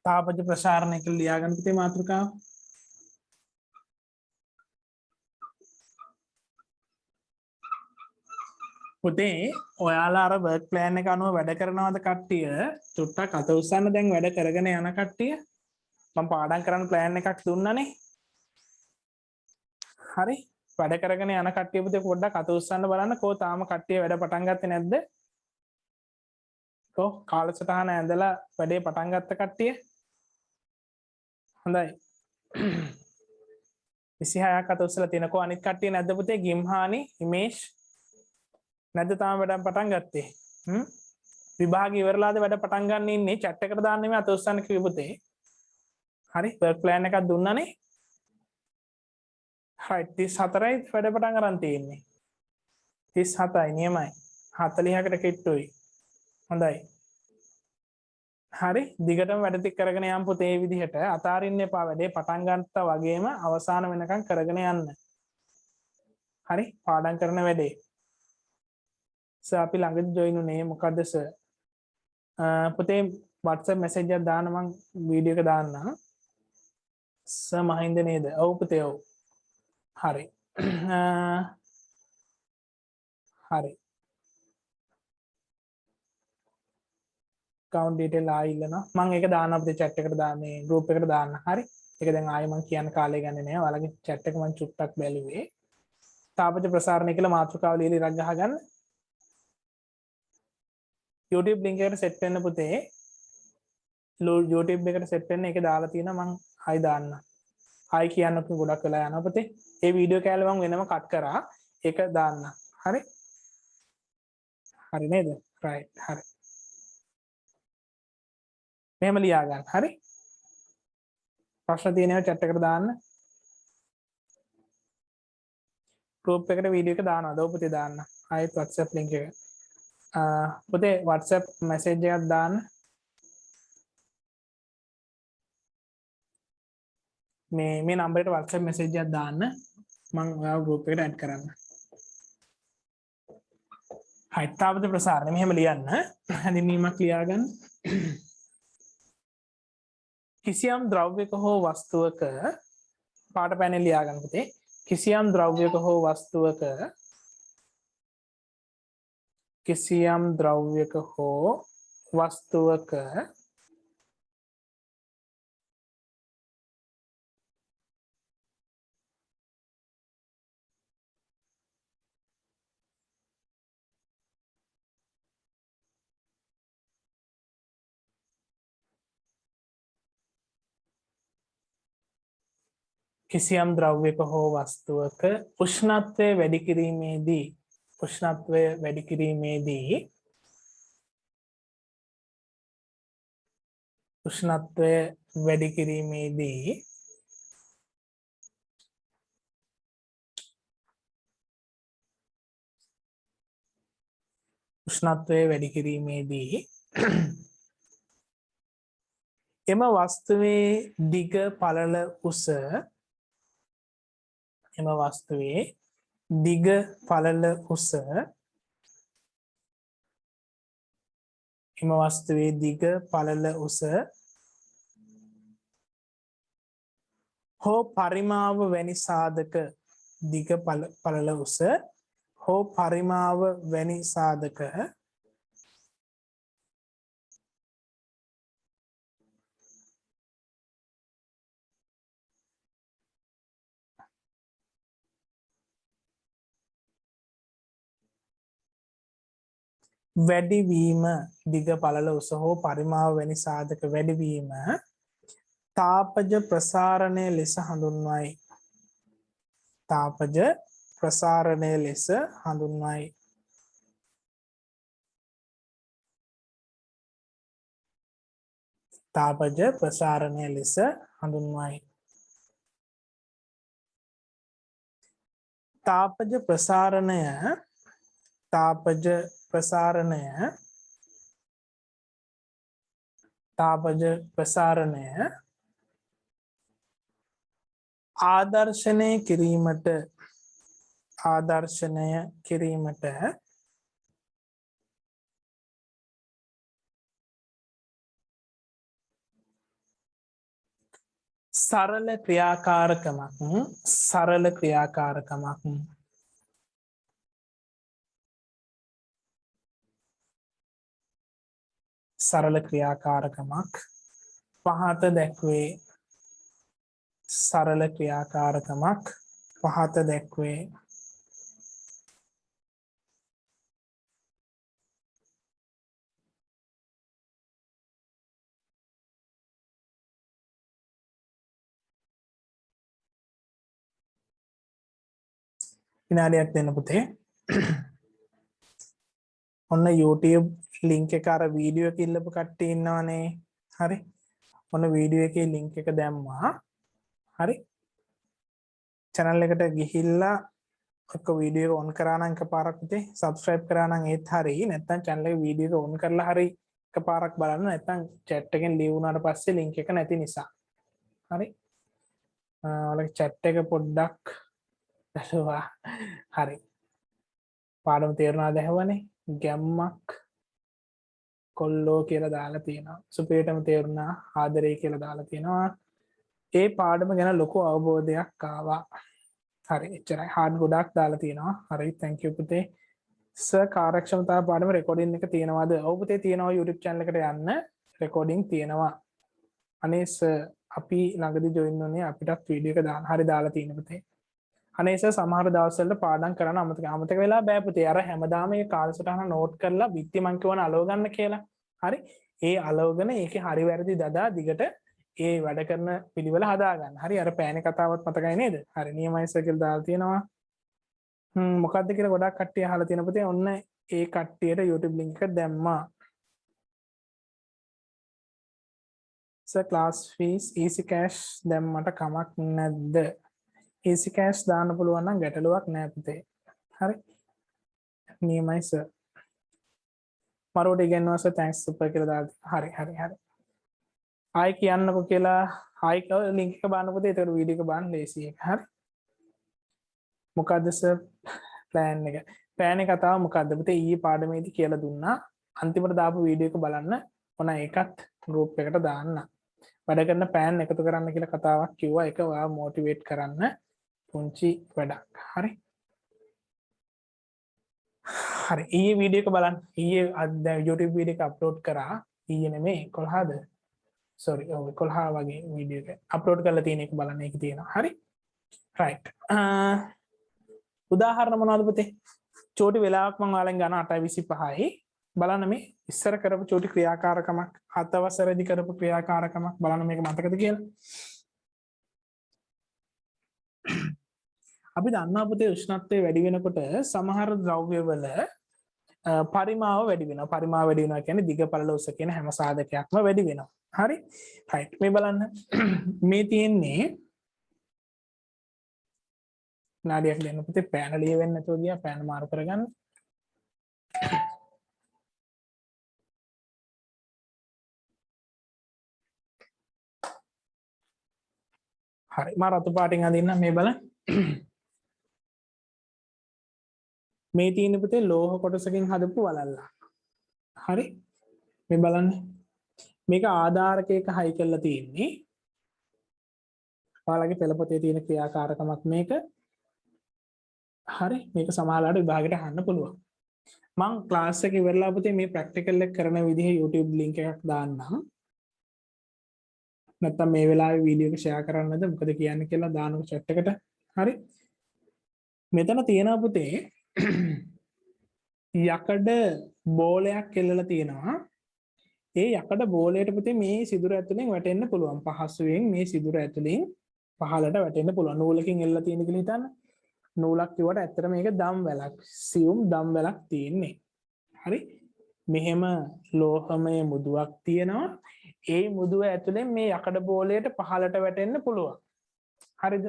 S1: තාපජ ප්‍රසාරණය කියලා ලියාගන්න පුතේ මාතෘකාව. පුතේ ඔයාලා අර වර්ක් ප්ලෑන් එක අනුව වැඩ කරනවද කට්ටිය? චුට්ටක් අත උස්සන්න දැන් වැඩ කරගෙන යන කට්ටිය. මම පාඩම් කරන්න ප්ලෑන් එකක් දුන්නනේ. හරි. වැඩ කරගෙන යන කට්ටිය පුතේ පොඩ්ඩක් අත උස්සන්න බලන්න කෝ තාම කට්ටිය වැඩ පටන් ගත්තේ නැද්ද? කෝ කාලසටහන ඇඳලා වැඩේ පටන් ගත්ත කට්ටිය? හොඳයි. 26ක් අත උස්සලා තිනකෝ අනිත් කට්ටිය නැද්ද පුතේ? ගිම්හානි, හිමේෂ් නැද්ද තාම වැඩ පටන් ගත්තේ? විභාග ඉවරලාද වැඩ පටන් ගන්න ඉන්නේ? chat එකට දාන්න නෙමෙයි අත උස්සන්න කිව්වේ පුතේ. හරි work plan එකක් දුන්නානේ. හරි 34යි වැඩ පටන් ගන්න තියෙන්නේ. 37යි නියමයි. 40කට කිට්ටුයි. හොඳයි. හරි දිගටම වැඩ ටික කරගෙන යන්න පුතේ මේ විදිහට අතාරින්න එපා වැඩේ පටන් ගන්නවා වගේම අවසාන වෙනකන් කරගෙන යන්න. හරි පාඩම් කරන වැඩේ. සර් අපි ළඟදී ජොයින් උනේ මොකද්ද සර්? පුතේ WhatsApp message එකක් දාන්න මම වීඩියෝ එක දාන්නම්. සර් මහින්ද නේද? ඔව් පුතේ ඔව්. හරි. හරි. account detail ආයෙ ඉල්ලනවා. මම ඒක දාන්න අපේ chat එකට දාන්නේ group එකට දාන්න. හරි. ඒක දැන් ආයෙ මම කියන්න කාලය ගන්නේ නැහැ. ඔයාලගේ chat එක මම චුට්ටක් බැලුවේ. තාපජ ප්‍රසාරණය කියලා මාතෘකාව ලියලා ඉරක් ගහගන්න. YouTube link එකට set වෙන්න පුතේ. YouTube එකට set වෙන්න ඒක දාලා තියෙනවා මම ආයෙ දාන්න. ආයෙ කියන්න ගොඩක් වෙලා යනවා පුතේ. ඒ වීඩියෝ කෑල්ල මම වෙනම කට් කරා. ඒක දාන්න. හරි. හරි නේද? right. හරි. මෙහෙම ලියා ගන්න. හරි. ප්‍රශ්න තියෙනවා chat එකට දාන්න. group එකට වීඩියෝ එක දානවා. දව පුතේ දාන්න. ආයෙත් WhatsApp link එක. පුතේ WhatsApp message එකක් දාන්න. මේ නම්බරයට WhatsApp message එකක් දාන්න. මම ඔයාව group එකට add කරන්න. හයි තාපජ ප්‍රසාරණය මෙහෙම ලියන්න. හැඳින්වීමක් ලියා ගන්න. කිසියම් ද්‍රව්‍යක හෝ වස්තුවක පාට පැනෙල් ලියා ගන්න පුතේ. කිසියම් ද්‍රව්‍යක හෝ වස්තුවක කිසියම් ද්‍රව්‍යක හෝ වස්තුවක කිසියම් ද්‍රව්‍යක හෝ වස්තුවක උෂ්ණත්වය වැඩි කිරීමේදී උෂ්ණත්වය වැඩි කිරීමේදී උෂ්ණත්වය වැඩි කිරීමේදී උෂ්ණත්වය වැඩි කිරීමේදී එම වස්තුවේ දිග පළල උස එම වස්තුවේ දිග පළල උස එම වස්තුවේ දිග පළල උස හෝ පරිමාව වැනි සාධක දිග පළල උස හෝ පරිමාව වැනි සාධක වැඩිවීම දිග පළල උස හෝ පරිමාව වැනි සාධක වැඩිවීම තාපජ ප්‍රසාරණය ලෙස හඳුන්වයි. තාපජ ප්‍රසාරණය ලෙස හඳුන්වයි. තාපජ ප්‍රසාරණය ලෙස හඳුන්වයි. තාපජ ප්‍රසාරණය තාපජ ප්‍රසාරණය තාපජ ප්‍රසාරණය ආදර්ශනය කිරීමට සරල ක්‍රියාකාරකමක් පහත දැක්වේ. සරල ක්‍රියාකාරකමක් පහත දැක්වේ. විනාඩියක් දෙන්න පුතේ. ඔන්න YouTube ලින්ක් එක අර වීඩියෝ එක ඉල්ලපු කට්ටිය ඉන්නවනේ. හරි. ඔන්න වීඩියෝ එකේ ලින්ක් එක දැම්මා. හරි. channel එකට ගිහිල්ලා ඔක වීඩියෝ එක ඔන් කරා නම් එකපාරක් පුතේ subscribe කරා නම් ඒත් හරි. නැත්නම් channel එකේ වීඩියෝ එක ඔන් කරලා හරි එකපාරක් බලන්න. නැත්නම් chat එකෙන් leave වුණාට පස්සේ link එක නැති නිසා. හරි. ඔයාලගේ chat එක පොඩ්ඩක් දැසුවා. හරි. පාඩම තේරුණාද ඇහුවනේ? ගැම්මක් කොල්ලෝ කියලා දාලා තියෙනවා. සුපේටම තේරුණා ආදරේ කියලා දාලා තියෙනවා. ඒ පාඩම ගැන ලොකු අවබෝධයක් ආවා. හරි එච්චරයි. හાર્ඩ් ගොඩක් දාලා තියෙනවා. හරි thank you පුතේ. සර් කාර්යක්ෂමතාව පාඩම රෙකෝඩින් එක තියෙනවද? ඔව් පුතේ තියෙනවා. YouTube channel එකට යන්න රෙකෝඩින් තියෙනවා. අනේ සර් අපි ළඟදී join වුණේ අපිටත් වීඩියෝ එක දාන්න. හරි දාලා තියෙන පුතේ. අනේ සර් සමහර දවස්වල පාඩම් කරන්න අමතක වෙලා බෑ පුතේ. අර හැමදාම මේ කාලසටහන නෝට් කරලා බිත්ති මං කියවන අලව ගන්න කියලා. හරි. ඒ අලවගෙන ඒකේ හරි වැරදි දදා දිගට ඒ වැඩ කරන පිළිවෙල හදා ගන්න. හරි. අර පෑනේ කතාවත් මතකයි නේද? හරි. නියමයි සර් කියලා දාලා තියෙනවා. මොකද්ද කියලා ගොඩක් කට්ටිය අහලා තියෙන පුතේ. ඔන්න ඒ කට්ටියට YouTube link එක දැම්මා. Sir class fees easy cash දැම්මට කමක් නැද්ද? easy cash දාන්න පුළුවන් නම් ගැටලුවක් නෑ පුතේ. හරි. නියමයි සර්. මරෝට ඉගෙනනවා සර් thanks super කියලා දාලා. හරි. ආයි කියන්නකෝ කියලා ආයි link එක බලන්න පුතේ. ඒතර වීඩියෝ එක බලන්න ලේසි එක. හරි. මොකද්ද සර් plan එක? plan එක කතාව මොකද්ද පුතේ? ඊයේ පාඩමේදී කියලා දුන්නා. අන්තිමට දාපු වීඩියෝ එක බලන්න. ඕන ඒකත් group එකට දාන්න. වැඩ කරන plan එකතු කරන්න කියලා කතාවක් කිව්වා. ඒක ඔයාව motivate කරන්න. පුංචි වැඩක්. හරි. හරි. ඊයේ වීඩියෝ එක බලන්න. ඊයේ YouTube වීඩියෝ එක අප්ලෝඩ් කරා. ඊයේ නෙමෙයි 11ද? sorry. ඔව් 11 වගේ වීඩියෝ එක අප්ලෝඩ් කරලා තියෙන එක බලන්න. ඒක තියෙනවා. හරි. right. උදාහරණ මොනවද පුතේ? චෝටි වෙලාවක් මම ඔයාලෙන් ගන්න 8:25යි. බලන්න මේ ඉස්සර කරපු චෝටි ක්‍රියාකාරකමක් අතවසරදී කරපු ක්‍රියාකාරකමක් බලන්න මේක මතකද කියලා. අපි දන්නා පුතේ උෂ්ණත්වය වැඩි වෙනකොට සමහර ද්‍රව්‍යවල පරිමාව වැඩි වෙනවා. පරිමාව වැඩි වෙනවා කියන්නේ දිග පළල උස කියන හැම සාධකයක්ම වැඩි වෙනවා. හරි? right. මේ බලන්න. මේ තියෙන්නේ නාඩියක් දෙන්න පුතේ පෑන ලියවෙන්නේ නැතුව ගියා. පෑන මාරු කරගන්න. හරි. මම රතු පාටින් අඳින්න මේ බලන්න. මේ තියෙන පුතේ ලෝහ කොටසකින් හදපු වලල්ල. හරි. මේ බලන්න. මේක ආධාරකයක හයි කරලා තියෙන්නේ. ඔයාලගේ පෙළපොතේ තියෙන ක්‍රියාකාරකමක් මේක. හරි. මේක සමහරවිට විභාගයට අහන්න පුළුවන්. මම ක්ලාස් එක ඉවරලා පුතේ මේ ප්‍රැක්ටිකල් එක කරන විදිහේ YouTube link එකක් දාන්නම්. නැත්තම් මේ වෙලාවේ වීඩියෝ එක ෂෙයා කරන්නද මොකද කියන්නේ කියලා දානකො chat එකට. හරි. මෙතන තියෙනවා පුතේ යකඩ බෝලයක් එල්ලලා තියෙනවා. ඒ යකඩ බෝලයට පුතේ මේ සිදුර ඇතුලෙන් වැටෙන්න පුළුවන්. පහසුවෙන් මේ සිදුර ඇතුලෙන් පහළට වැටෙන්න පුළුවන්. නූලකින් එල්ලලා තියෙන කියලා හිතන්න. නූලක් කිව්වට ඇත්තට මේක දම් වැලක්. සියුම් දම් වැලක් තියෙන්නේ. හරි? මෙහෙම ලෝහමය මුදුවක් තියෙනවා. ඒ මුදුව ඇතුලෙන් මේ යකඩ බෝලයට පහළට වැටෙන්න පුළුවන්. හරිද?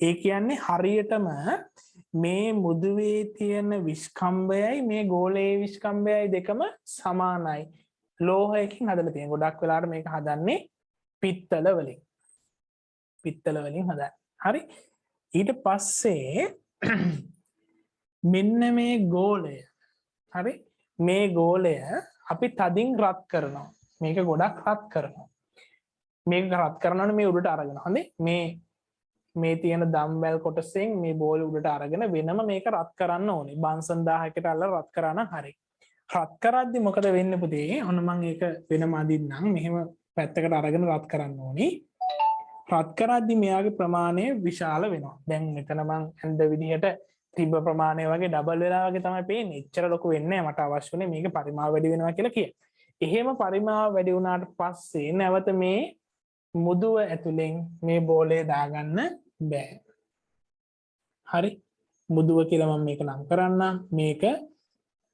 S1: ඒ කියන්නේ හරියටම මේ මුදුවේ තියෙන විස්කම්භයයි මේ ගෝලයේ විස්කම්භයයි දෙකම සමානයි. ලෝහයකින් හදලා තියෙන. ගොඩක් වෙලාවට මේක හදන්නේ පිත්තල වලින්. පිත්තල වලින් හදන්නේ. හරි? ඊට පස්සේ මෙන්න මේ ගෝලය. හරි? මේ ගෝලය අපි තදින් රත් කරනවා. මේක ගොඩක් රත් කරනවා. මේක රත් කරනවනේ මේ උඩට අරගෙන. හරි? මේ තියෙන දම්බැල් කොටසෙන් මේ බෝල උඩට අරගෙන වෙනම මේක රත් කරන්න ඕනේ. බන්සන් 1000කට අල්ලලා රත් කරා නම් හරි. රත් කරද්දි මොකද වෙන්නේ පුතේ? ඔන්න මම ඒක වෙනම අදින්නම්. මෙහෙම පැත්තකට අරගෙන රත් කරන්න ඕනේ. රත් කරද්දි මෙයාගේ ප්‍රමාණය විශාල වෙනවා. දැන් මෙතන මම ඇඳ විදිහට තිබ්බ ප්‍රමාණය වගේ ඩබල් වෙලා වගේ තමයි පේන්නේ. එච්චර ලොකු වෙන්නේ නැහැ. මට අවශ්‍යනේ මේක පරිමාව වැඩි වෙනවා කියලා කිය. එහෙම පරිමාව වැඩි වුණාට පස්සේ නැවත මේ මුදුව ඇතුලෙන් මේ බෝලේ දාගන්න බෑ. හරි? මුදුව කියලා මම මේක නම් කරන්නම්. මේක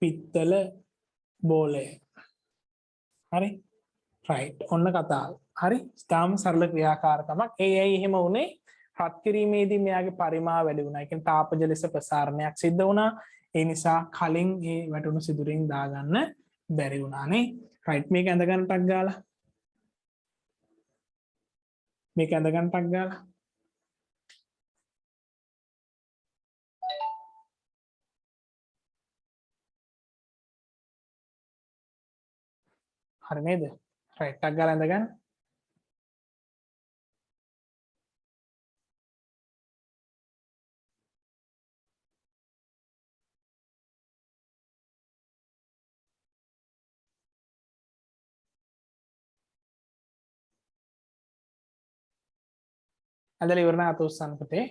S1: පිත්තල බෝලය. හරි? රයිට්. ඔන්න කතාව. හරි? ස්ථාම සරල ක්‍රියාකාරකමක්. ඇයි එහෙම වුනේ? රත් කිරීමේදී මෙයාගේ පරිමාව වැඩි වුණා. ඒ කියන්නේ තාපජ ලෙස ප්‍රසාරණයක් සිද්ධ වුණා. ඒ නිසා කලින් ඒ වැටුණු සිදුරින් දාගන්න බැරි වුණානේ. රයිට්. මේක ඇඳ ගන්න ටක් ගාලා. මේක ඇඳ ගන්න ටක් ගාලා. හරි නේද? රයිට්. ටක් ගාලා ඇඳ ගන්න. ඇඳලා ඉවර නම් අත උස්සන්න පුතේ.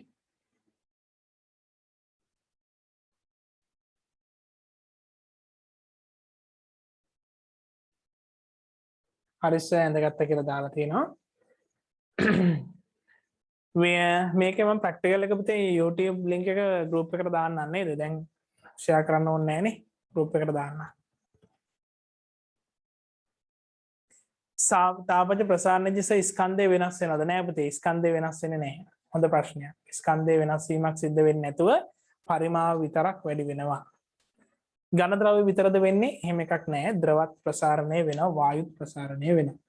S1: හරිස්ස ඇඳගත්ත කියලා දාලා තියෙනවා. මේක මම ප්‍රැක්ටිකල් එක පුතේ YouTube link එක group එකට දාන්නම් නේද? දැන් share කරන්න ඕනේ නැහැ නේ. group එකට දාන්න. තාපජ ප්‍රසාරණ දිස ස්කන්ධය වෙනස් වෙනවද? නෑ පුතේ. ස්කන්ධය වෙනස් වෙන්නේ නැහැ. හොඳ ප්‍රශ්නයක්. ස්කන්ධය වෙනස් වීමක් සිද්ධ වෙන්නේ නැතුව පරිමාව විතරක් වැඩි වෙනවා. ඝන ද්‍රව්‍ය විතරද වෙන්නේ? එහෙම එකක් නැහැ. ද්‍රවත් ප්‍රසාරණය වෙනවා, වායුත් ප්‍රසාරණය වෙනවා.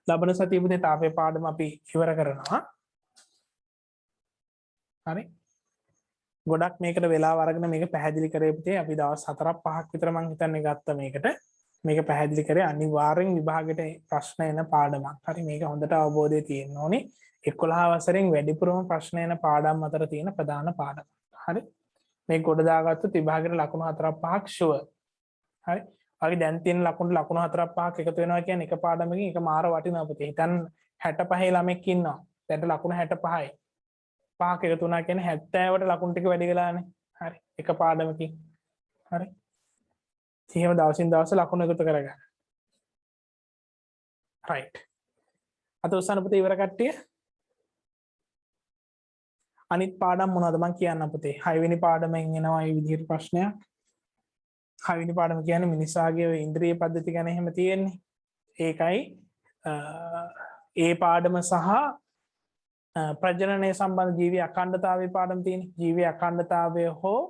S1: ලබන සතියේ පුතේ තාපේ පාඩම අපි ඉවර කරනවා. හරි? ගොඩක් මේකට වෙලාව අරගෙන මේක පැහැදිලි කරේ පුතේ. අපි දවස් 4ක් 5ක් විතර මම හිතන්නේ ගත්ත මේකට. මේක පැහැදිලි කරේ අනිවාර්යෙන් විභාගෙට ප්‍රශ්න එන පාඩමක්. හරි? මේක හොඳට අවබෝධය තියෙන්න ඕනේ. 11 වසරෙන් වැඩිපුරම ප්‍රශ්න එන පාඩම් අතර තියෙන ප්‍රධාන පාඩම. හරි? මේ ගොඩ දාගත්තොත් විභාගෙට ලකුණු 4ක් 5ක් ෂුවර්. හරි? වගේ දැන් තියෙන ලකුණු 4ක් 5ක් එකතු වෙනවා කියන්නේ එක පාඩමකින් එක මාර වටිනවා පුතේ. හිතන්න 65 ළමෙක් ඉන්නවා. දැන්ට ලකුණු 65යි. 5ක් එකතු වුණා කියන්නේ 70ට ලකුණු ටික වැඩි වෙලානේ. හරි? එක පාඩමකින්. හරි? එහෙම දවසින් දවස ලකුණු එකතු කරගන්න. රයිට්. අත උස්සන්න පුතේ ඉවර කට්ටිය. අනිත් පාඩම් මොනවද මම කියන්න පුතේ. 6 වෙනි පාඩමෙන් එනවා මේ විදිහට ප්‍රශ්නයක්. 6 වෙනි පාඩම කියන්නේ මිනිසාගේ ඉන්ද්‍රිය පද්ධති ගැන එහෙම තියෙන්නේ. ඒකයි ඒ පාඩම සහ ප්‍රජනනය සම්බන්ධ ජීවී අඛණ්ඩතාවයේ පාඩම් තියෙන්නේ. ජීවී අඛණ්ඩතාවය හෝ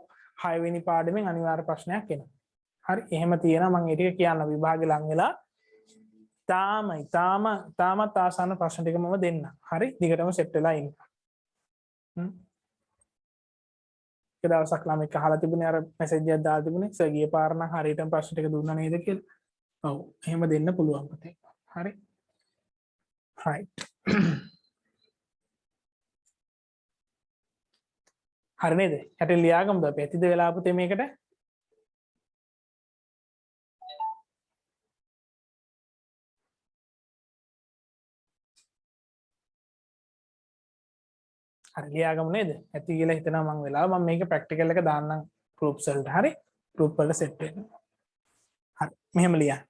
S1: 6 වෙනි පාඩමෙන් අනිවාර්ය ප්‍රශ්නයක් එනවා. හරි? එහෙම තියෙනවා මම ඒ ටික කියන්න විභාගෙ ලං වෙලා තාමත් ආසන්න ප්‍රශ්න ටික මම දෙන්න. හරි? දිගටම සෙට් වෙලා ඉන්න. එක දවසක් ළමෙක් අහලා තිබුණේ අර මැසේජ් එකක් දාලා තිබුණේ සර් ගිය පාර නම් හරියටම ප්‍රශ්න ටික දුන්නා නේද කියලා. ඔව් එහෙම දෙන්න පුළුවන් පුතේ. හරි. right. හරි නේද? යටින් ලියාගමුද අපි? ඇතිද වෙලා පුතේ මේකට? හරි ලියාගමු නේද? ඇති කියලා හිතනවා මම වෙලාව මම මේක ප්‍රැක්ටිකල් එක දාන්නම් groups වලට හරි group වලට set වෙනවා හරි මෙහෙම ලියන්න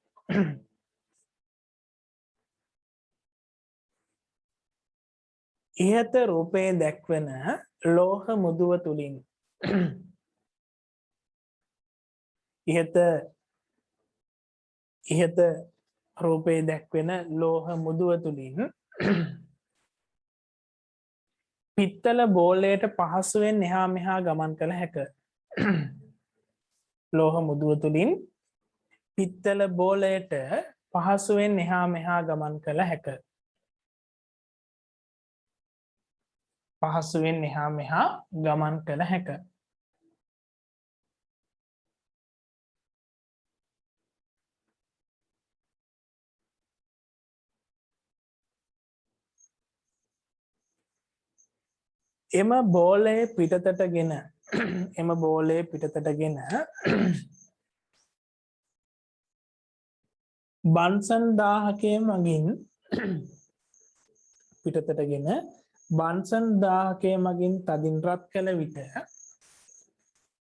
S1: ඉහත රූපයේ දැක්වෙන ලෝහ මුදුව තුලින් ඉහත රූපයේ දැක්වෙන ලෝහ මුදුව තුලින් පිත්තල බෝලයට පහසුවෙන් එහා මෙහා ගමන් කළ හැක. ලෝහ මුදුව තුලින් පිත්තල බෝලයට පහසුවෙන් එහා මෙහා ගමන් කළ හැක. පහසුවෙන් එහා මෙහා ගමන් කළ හැක. එම බෝලය පිටතටගෙන බන්සන් 1000කේ මගින් පිටතටගෙන බන්සන් 1000කේ මගින් තදින් රත් කළ විට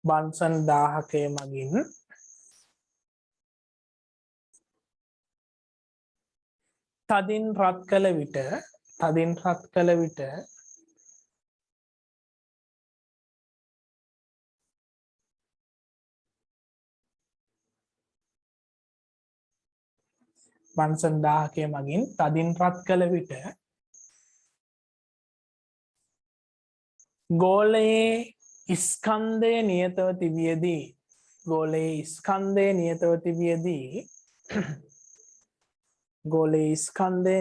S1: බන්සන් 1000කේ මගින් තදින් රත් කළ විට බන්සන් 1000කේ මගින් තදින් රත් කළ විට ගෝලයේ ස්කන්ධය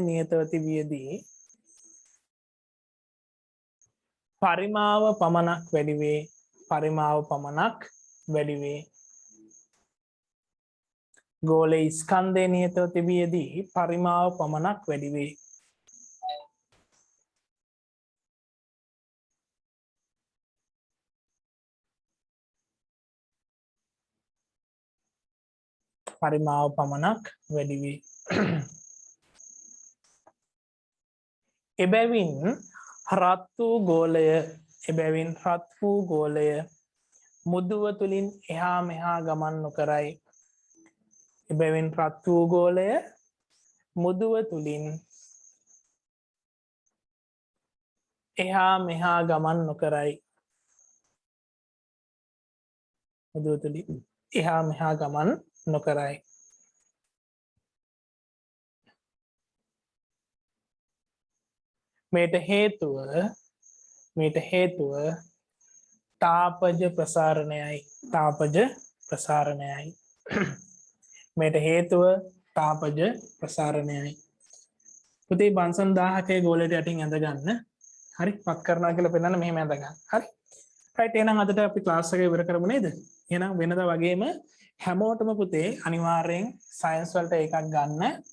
S1: නියතව තිබියදී පරිමාව පමණක් වැඩි වේ. ගෝලයේ ස්කන්ධය නියතව තිබියදී පරිමාව පමණක් වැඩි වේ. එබැවින් රත් වූ ගෝලය මුදුව තුලින් එහා මෙහා ගමන් නොකරයි. මේට හේතුව තාපජ ප්‍රසාරණයයි. පුතේ බන්සන් 1000කේ ගෝලයට යටින් ඇඳ ගන්න. හරි පත් කරනවා කියලා පෙන්නන්න මෙහෙම ඇඳ ගන්න. හරි. රයිට් එහෙනම් අදට අපි ක්ලාස් එක ඉවර කරමු නේද? එහෙනම් වෙනදා වගේම හැමෝටම පුතේ අනිවාර්යෙන් සයන්ස් වලට එකක් ගන්න.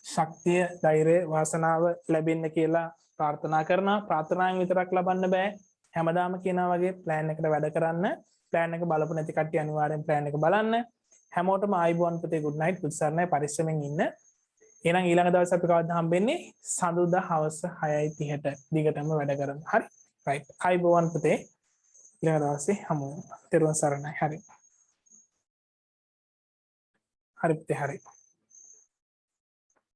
S1: ශක්තිය, ධෛර්යය, වාසනාව ලැබෙන්න කියලා ප්‍රාර්ථනා කරනවා. ප්‍රාර්ථනාවෙන් විතරක් ලබන්න බෑ. හැමදාම කියනවා වගේ ප්ලෑන් එකට වැඩ කරන්න. ප්ලෑන් එක බලපු නැති කට්ටිය අනිවාර්යෙන් ප්ලෑන් එක බලන්න. හැමෝටම ආයිබෝන් පුතේ good night. පුත්සරණයි පරිස්සමෙන් ඉන්න. එහෙනම් ඊළඟ දවසේ අපි කවද්ද හම්බෙන්නේ? සඳුදා හවස 6:30ට දිගටම වැඩ කරමු. හරි? රයිට්. ආයිබෝන් පුතේ. ඊළඟ දවසේ හමු. තෙරුවන් සරණයි. හරි. හරි පුතේ හරි.